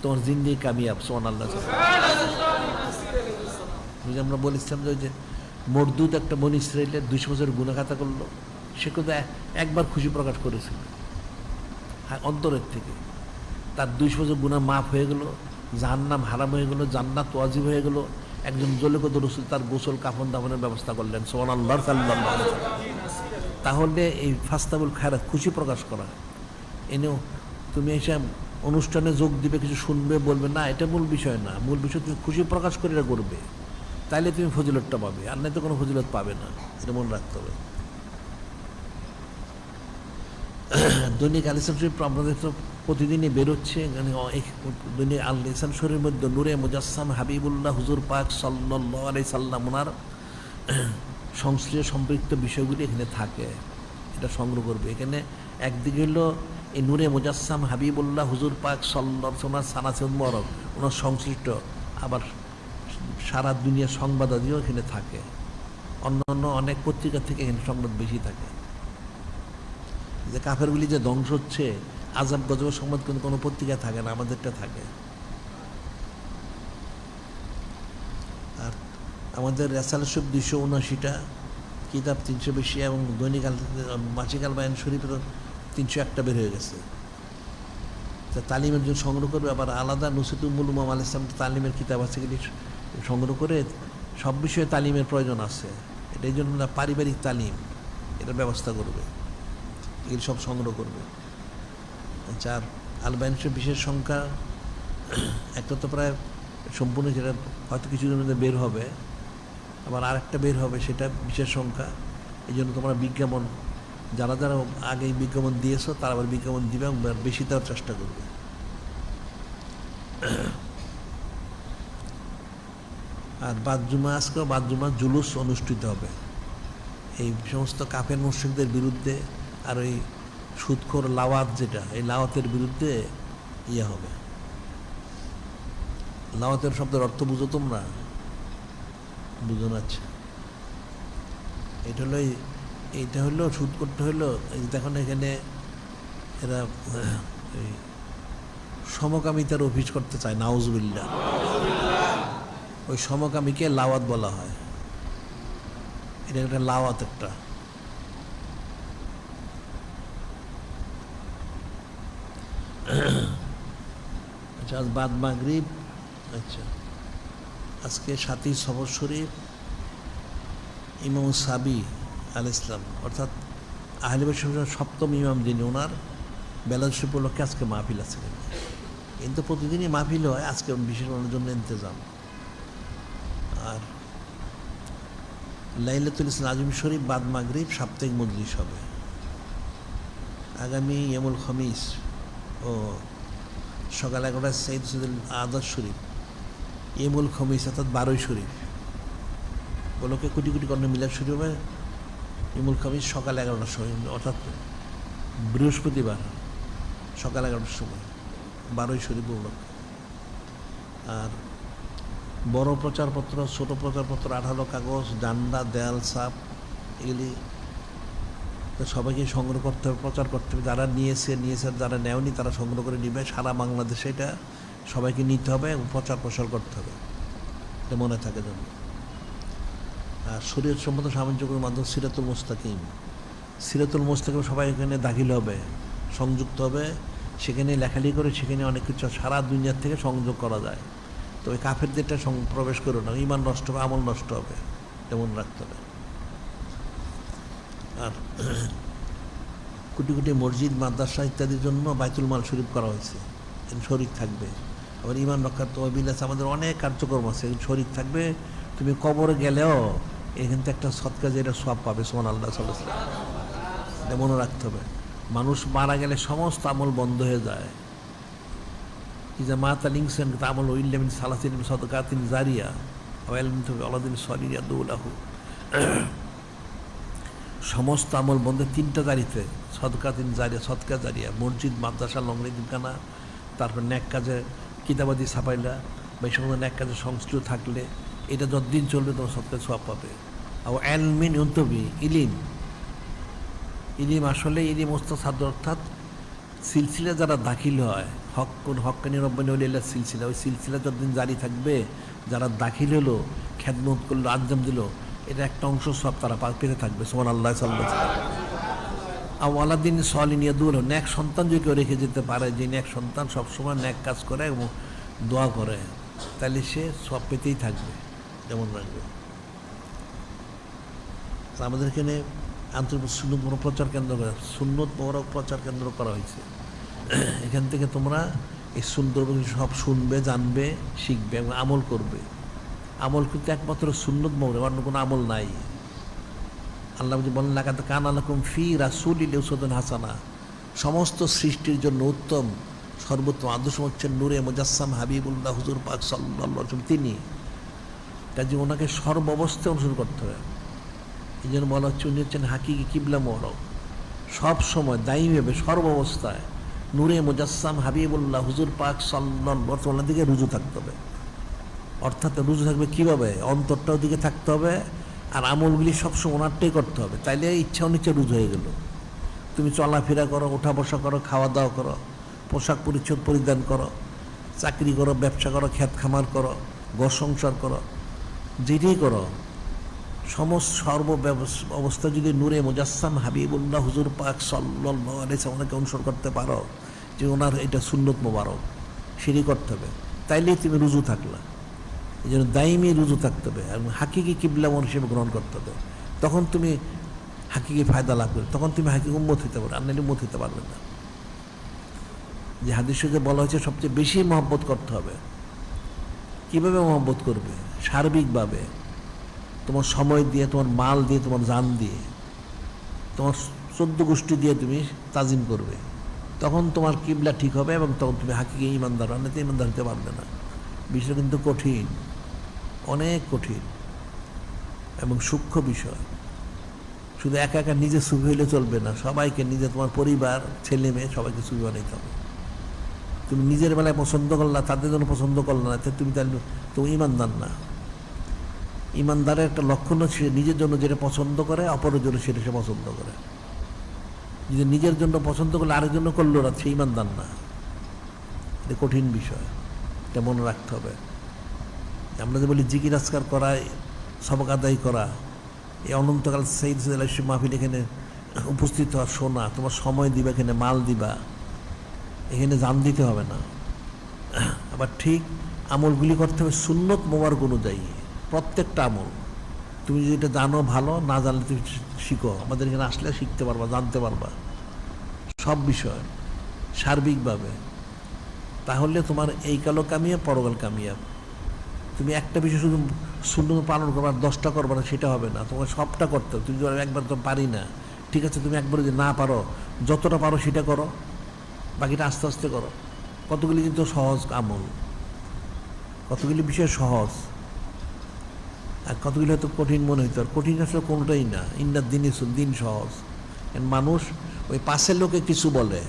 তোমার জিন্দেগি কামিয়াব। সুবহানাল্লাহ। আমরা বলেছিলাম যে ওই যে মরদুদ একটা বনি ইসরাইলের 200 বছর গুনাহগাতা করলো, সে কিন্তু একবার খুশি প্রকাশ করেছিল হ্যাঁ অন্তরের থেকে, তার 200 বছর গুনাহ মাফ হয়ে গেল, জাহান্নাম হারাম হয়ে গেল, জান্নাত ওয়াজিব হয়ে গেল। একজন জলিকত রসুল তার গোসল কাফন দাফনের ব্যবস্থা করলেন। সুবহানাল্লাহ সাল্লাল্লাহু আলাইহি ওয়াসাল্লাম। তাহলে এই ফাস্তাবুল খায়রাত খুশি প্রকাশ করা, এনেও তুমি এসে অনুষ্ঠানে যোগ দিবে, কিছু শুনবে, বলবে না, এটা মূল বিষয় না। মূল বিষয় তুমি খুশি প্রকাশ করে এটা করবে, তাইলে তুমি ফজিলতটা পাবে, আর নাই তো কোনো ফজিলত পাবে না। এটা মনে রাখতে হবে। দৈনিক আল ইসলাম শরীফ আপনাদের তো প্রতিদিনই বেরোচ্ছে। দৈনিক আল ইসলাম শরীফের মধ্যে নূরে মুজাসসাম হাবিবুল্লাহ হুজুর পাক সাল্লাল্লাহু আলাইহি সাল্লাম ওনার সংশ্লিষ্ট সম্পৃক্ত বিষয়গুলি এখানে থাকে, এটা সংগ্রহ করবে। এখানে একদিকে হলো এই নূরে মুজাসসাম হাবিবুল্লাহ হুজুর পাক সাল্লাল্লাহু ওনার সানাসে মুবারক, ওনার সংশ্লিষ্ট আবার সারা দুনিয়ার সংবাদাদিও এখানে থাকে। অন্যান্য অনেক পত্রিকা থেকে এখানে সংবাদ বেশি থাকে। যে কাফেরগুলি যে ধ্বংস হচ্ছে, আযাব গজবের সংবাদ কিন্তু কোনো পত্রিকা থাকে না, আমাদেরটা থাকে। আর আমাদের রেসালা শরীফ 279টা, কিতাব 300 বেশি, এবং দৈনিক মাসিক আল বায়ান শরীফের 301টা বের হয়ে গেছে। তা তালিমের জন্য সংগ্রহ করবে। আবার আলাদা নুসরাতুল উলুম আল ইসলাম তালিমের কিতাব আছে, এগুলি সংগ্রহ করে সব বিষয়ে তালিমের প্রয়োজন আছে। এটাই জন্য পারিবারিক তালিম এটার ব্যবস্থা করবে, এগুলি সব সংগ্রহ করবে। আর আল বায়ান শরীফ বিশেষ সংখ্যা একটা তো প্রায় সম্পূর্ণ, যেটা হয়তো কিছুদিনের মধ্যে বের হবে, আবার আরেকটা বের হবে, সেটা বিশেষ সংখ্যা। এই জন্য তোমরা বিজ্ঞাপন, যারা যারা আগেই বিজ্ঞাপন দিয়েছো তারা আবার বিজ্ঞাপন দিবে এবং বেশি দেওয়ার চেষ্টা করবে। আর বাদজুমা, আজকে বাদজুমা জুলুস অনুষ্ঠিত হবে এই সমস্ত কাফের মুশরিকদের বিরুদ্ধে। আর ওই সুদখোর লাওয়াত, যেটা এই লাওয়াতের বিরুদ্ধে হবে। লাওয়াতের শব্দের অর্থ বুঝো তোমরা? বুঝো না? আচ্ছা, এইটা হলো সুদ করতে হলো। দেখুন এখানে এরা এই সমকামিতার অফিস করতে চায়, নাউজুবিল্লাহ। ওই সমকামীকে লাওয়াত বলা হয়। এটা একটা লাওয়াত একটা। আচ্ছা, আজ বাদ মাগরিব। আচ্ছা, আজকে 7ই সফর শরীফ, ইমাম সাবি আল ইসলাম অর্থাৎ আহলে বাইত সপ্তম ইমাম যিনি, ওনার বেলাল শরীফ উপলক্ষে আজকে মাহফিল আছে। কিন্তু প্রতিদিনই মাহফিল হয়, আজকে বিশেষ ওনার জন্য ইন্তজাম। আর লাইলাতুল ইসলাম আজম শরীফ বাদ মাগরিব সাপ্তাহিক মজলিস হবে। আগামী ইয়ামুল খমিস ও সকাল 11টায় সৈয়দ সৈয়দুল আদার শরীফ, ইয়ামুল খমিস অর্থাৎ 12ই শরীফ বলোকে কোটি কোটি কর্ণ মিলাদ শুরু হবে। ইয়ামুল খমিস সকাল 11টার সময়, অর্থাৎ বৃহস্পতিবার সকাল 11টার সময় 12ই শরীফ উপলক্ষে। আর বড় প্রচারপত্র, ছোট প্রচারপত্র, 18 কাগজ, ডান্ডা, দেয়াল সাপ, এগুলি সবাইকে সংগ্রহ করতে হবে, প্রচার করতে হবে। যারা নিয়েছে, যারা নেওনি তারা সংগ্রহ করে নিবে। সারা বাংলাদেশে এটা সবাইকে নিতে হবে এবং প্রচার প্রসার করতে হবে, এটা মনে থাকে যেন। আর শরীয়ত সম্মত সামঞ্জস্যের মাধ্যমে সিরাতুল মুস্তাকিম সবাই এখানে দাখিল হবে, সংযুক্ত হবে। সেখানে লেখালেখি করে, সেখানে অনেক কিছু সারা দুনিয়ার থেকে সংযোগ করা যায়। তো ওই কাফেরদেরটা প্রবেশ করো না, ইমান নষ্ট হবে, আমল নষ্ট হবে, এমন রাখতে হবে। আর কোটি কোটি মসজিদ, মাদ্রাসা ইত্যাদির জন্য বাইতুল মাল শরীফ করা হয়েছে, শরীক থাকবে। আবার ইমান রক্ষার তো অভিলাষ আমাদের অনেক কার্যক্রম আছে, শরীক থাকবে। তুমি কবরে গেলেও এখান থেকে একটা সৎকার, যেটা সব পাবে। সুবহানাল্লাহ সাল্লাল্লাহু আলাইহি ওয়াসাল্লাম, এটা মনে রাখতে হবে। মানুষ মারা গেলে সমস্ত আমল বন্ধ হয়ে যায়। ইজা মাতা লিংসেন আমল ইল্লামিন সালাসিন সাদকাতিন জারিয়া ওয়াইলমিন আলাদিন সলিয়া দুলাহু, সমস্ত আমল বন্ধ 3টা জারিতে, সদকাতিন জারিয়া, সদকা জারিয়া, মসজিদ, মাদ্রাসা, লংরি দিনখানা, তারপর ন্যাক কাজে কিতাবাদি ছাপাইলা বা এই সমস্ত ন্যাক কাজে সংশ্লিষ্ট থাকলে এটা যতদিন চলবে তোমার সবচেয়ে সওয়াব পাবে। আর এলমিন ইউনতবি, ইলিম, ইলিম আসলে ইলিম মুস্তাসাদ, অর্থাৎ সিলসিলা যারা দাখিল হয়, হক্কানি রব্বানি ওলিল্লাহ সিলসিলা, ওই সিলসিলা যতদিন জারি থাকবে, যারা দাখিল হলো, খেদমত করলো, আঞ্জাম দিল, এটা একটা অংশ সব তারা পেতে থাকবে। সুবহানাল্লাহ সাল্লাল্লাহু আলাইহি ওয়াসাল্লাম। আর ওয়ালাদিন সলিনিয়া দূর ন্যাক সন্তান যদি কেউ রেখে যেতে পারে, যে ন্যাক সন্তান সবসময় ন্যাক কাজ করে এবং দোয়া করে, তাহলে সে সব পেতেই থাকবে, যেমন রাখবে। আমাদের এখানে আন্তর্জাতিক সুন্নত মোবারক প্রচার কেন্দ্র করা, সুন্নত মোবারক প্রচার কেন্দ্র করা হয়েছে। এখান থেকে তোমরা এই সুন্দর সব শুনবে, জানবে, শিখবে এবং আমল করবে। আমল কিন্তু একমাত্র সুন্নত মোবারক, অন্য কোনো আমল নাই। আল্লাহ যদি বলেন লাকাদ কানা লাকুম ফি রাসূলিল্লাহি উসওয়াতুন হাসানা, সমস্ত সৃষ্টির জন্য উত্তম সর্বোত্তম আদর্শ হচ্ছেন নূরে মুজাসসাম হাবিবুল্লাহ হুজুর পাক সাল্লাল্লাহু আলাইহি ওয়াসাল্লাম। তিনি কাজে ওনাকে সর্বাবস্থায় অনুসরণ করতে হবে। এই জন্য বলা হচ্ছে উনি হচ্ছেন হাকিকি কিবলা মোবারক, সব সময় দায়ীভাবে সর্বাবস্থায় নূরে মুজাসসাম হাবিবুল্লাহ হুজুর পাক সাল্লাল্লাহু আলাইহি ওয়াসাল্লামের দিকে রুজু থাকতে হবে। অর্থাৎ রুজু থাকবে কীভাবে? অন্তরটাও দিকে থাকতে হবে, আর আমলগুলি সবসময় ওনারটাই করতে হবে। তাইলে ইচ্ছা অনিচ্ছা রুজু হয়ে গেল। তুমি চলাফেরা করো, ওঠা বসা করো, খাওয়া দাওয়া করো, পোশাক পরিচ্ছদ পরিধান করো, চাকরি করো, ব্যবসা করো, ক্ষেত খামার করো, ঘর সংসার করো, যেটাই করো, সমস্ত অবস্থা যদি নূরে মুজাসসাম হাবিবুল্লাহ হুজুর পাক সাল্লাল্লাহু আলাইহি ওয়াসাল্লামকে অনুসরণ করতে পারো, যে ওনার এটা সুন্নত মোবারক, সেটাই করতে হবে। তাইলেই তুমি রুজু থাকলা। এই জন্য দাইমি রুজু থাকতে হবে এবং হাকিকি কিবলা হিসেবে গ্রহণ করতে হবে। তখন তুমি হাকিকি ফায়দা লাভ করবে, তখন তুমি হাকিকি উম্মত হতে পারবে, আর নাহলে উম্মত হতে পারবে না। যে হাদিসে যে বলা হয়েছে সবচেয়ে বেশি মহব্বত করতে হবে। কীভাবে মহব্বত করবে? সার্বিকভাবে, তোমার সময় দিয়ে, তোমার মাল দিয়ে, তোমার জান দিয়ে, তোমার 14 গোষ্ঠী দিয়ে তুমি তাজিম করবে। তখন তোমার কিবলা ঠিক হবে এবং তখন তুমি হাকিকি ইমানদার, অন্যতে ইমানদার হতে পারবে না। বিষয়টা কিন্তু কঠিন, অনেক কঠিন এবং সূক্ষ্ম বিষয়। শুধু একা একা নিজে সুখী হইলে চলবে না, সবাইকে, নিজে, তোমার পরিবার, ছেলে মেয়ে সবাইকে সুখী বানাইতে হবে। তুমি নিজের বেলায় পছন্দ করলা, তাদের জন্য পছন্দ করলা না, তুমি তাহলে তুমি ইমানদার না। ইমানদারের একটা লক্ষণ হচ্ছে নিজের জন্য যেটা পছন্দ করে, অপরের জন্য সেটা সে পছন্দ করে। যদি নিজের জন্য পছন্দ করলে আরেক জন্য করলো না, সে ইমানদার না। এটা কঠিন বিষয়, এটা মনে রাখতে হবে। আমরা যে বলি জিকির আজকার করা, সবক আদায় করা, এই অনন্তকাল সাইয়্যিদ সাল্লাল্লাহু মাহফিল এখানে উপস্থিত হওয়া, শোনা, তোমার সময় দিবা, এখানে মাল দিবা, এখানে জান দিতে হবে না। আবার ঠিক আমলগুলি করতে হবে সুন্নত মোবারক অনুযায়ী, প্রত্যেকটা আমল। তুমি যেটা জানো ভালো, না জানলে তুমি শিখো, আমাদের এখানে আসলে শিখতে পারবা, জানতে পারবা সব বিষয় সার্বিকভাবে। তাহলে তোমার এই কালও কামিয়াব, পরকাল কামিয়াব। তুমি একটা বিষয় শুধু সুন্নত পালন করবা, 10টা করবা না, সেটা হবে না। তোমার সবটা করতে হবে। তুমি একবার তো পারি না, ঠিক আছে, তুমি একবার যদি না পারো, যতটা পারো সেটা করো, বাকিটা আস্তে আস্তে করো। কতগুলি কিন্তু সহজ আমল, কতগুলি বিষয় সহজ, আর কতগুলি হয়তো কঠিন মনে হইতো। আর কঠিন আসলে কোনোটাই না। ইন্নাদ দিন সহজ। মানুষ ওই পাশের লোকে কিছু বলে,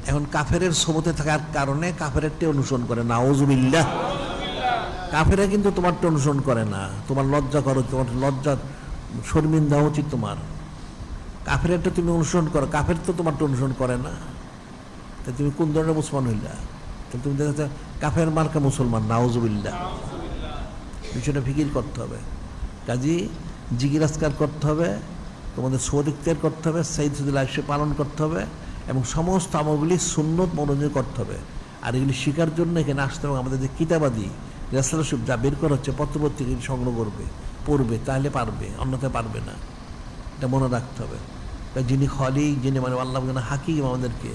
এখন কাফেরের সোবতে থাকার কারণে কাফেরটি অনুসরণ করে। নাউজুবিল্লাহ। কাফেরা কিন্তু তোমারটা অনুসরণ করে না, তোমার লজ্জা করো, তোমার লজ্জা শর্মিন্দা উচিত তোমার। কাফেরটা তুমি অনুসরণ করো, কাফের তো তোমারটা অনুসরণ করে না, তা তুমি কোন ধরনের মুসলমান হইলা? তুমি দেখা কাফের মার্কা মুসলমান। নাউজুবিল্লাহ। বিষয়টা ফিকির করতে হবে। কাজী জিকির আজকার করতে হবে, তোমাদের সৌরিক্তের করতে হবে, সাইয়্যিদ সাল্লাল্লাহু পালন করতে হবে এবং সমস্ত আমলগুলি সুন্নত মনোযোগ করতে হবে। আর এগুলি শেখার জন্য এখানে আসতে হবে। আমাদের যে কিতাবাদি রাসূলুল্লাহ যা বের করা হচ্ছে, পত্রপত্রিকা সংগ্রহ করবে, পড়বে, তাহলে পারবে, অন্যথায় পারবে না। এটা মনে রাখতে হবে। যিনি খালিক, যিনি মানে আল্লাহ হাকিম, আমাদেরকে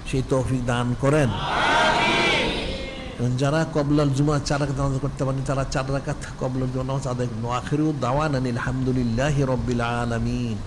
সেই তৌফিক দান করেন। যারা কবলাল জুমা 4 রাকাত নামাজ করতে পারেন, তারা 4 রাকাত কবলাল জুমা নামাজ আদায় করুন। আখিরু দাওয়ানা আলহামদুলিল্লাহি রাব্বিল আলামিন।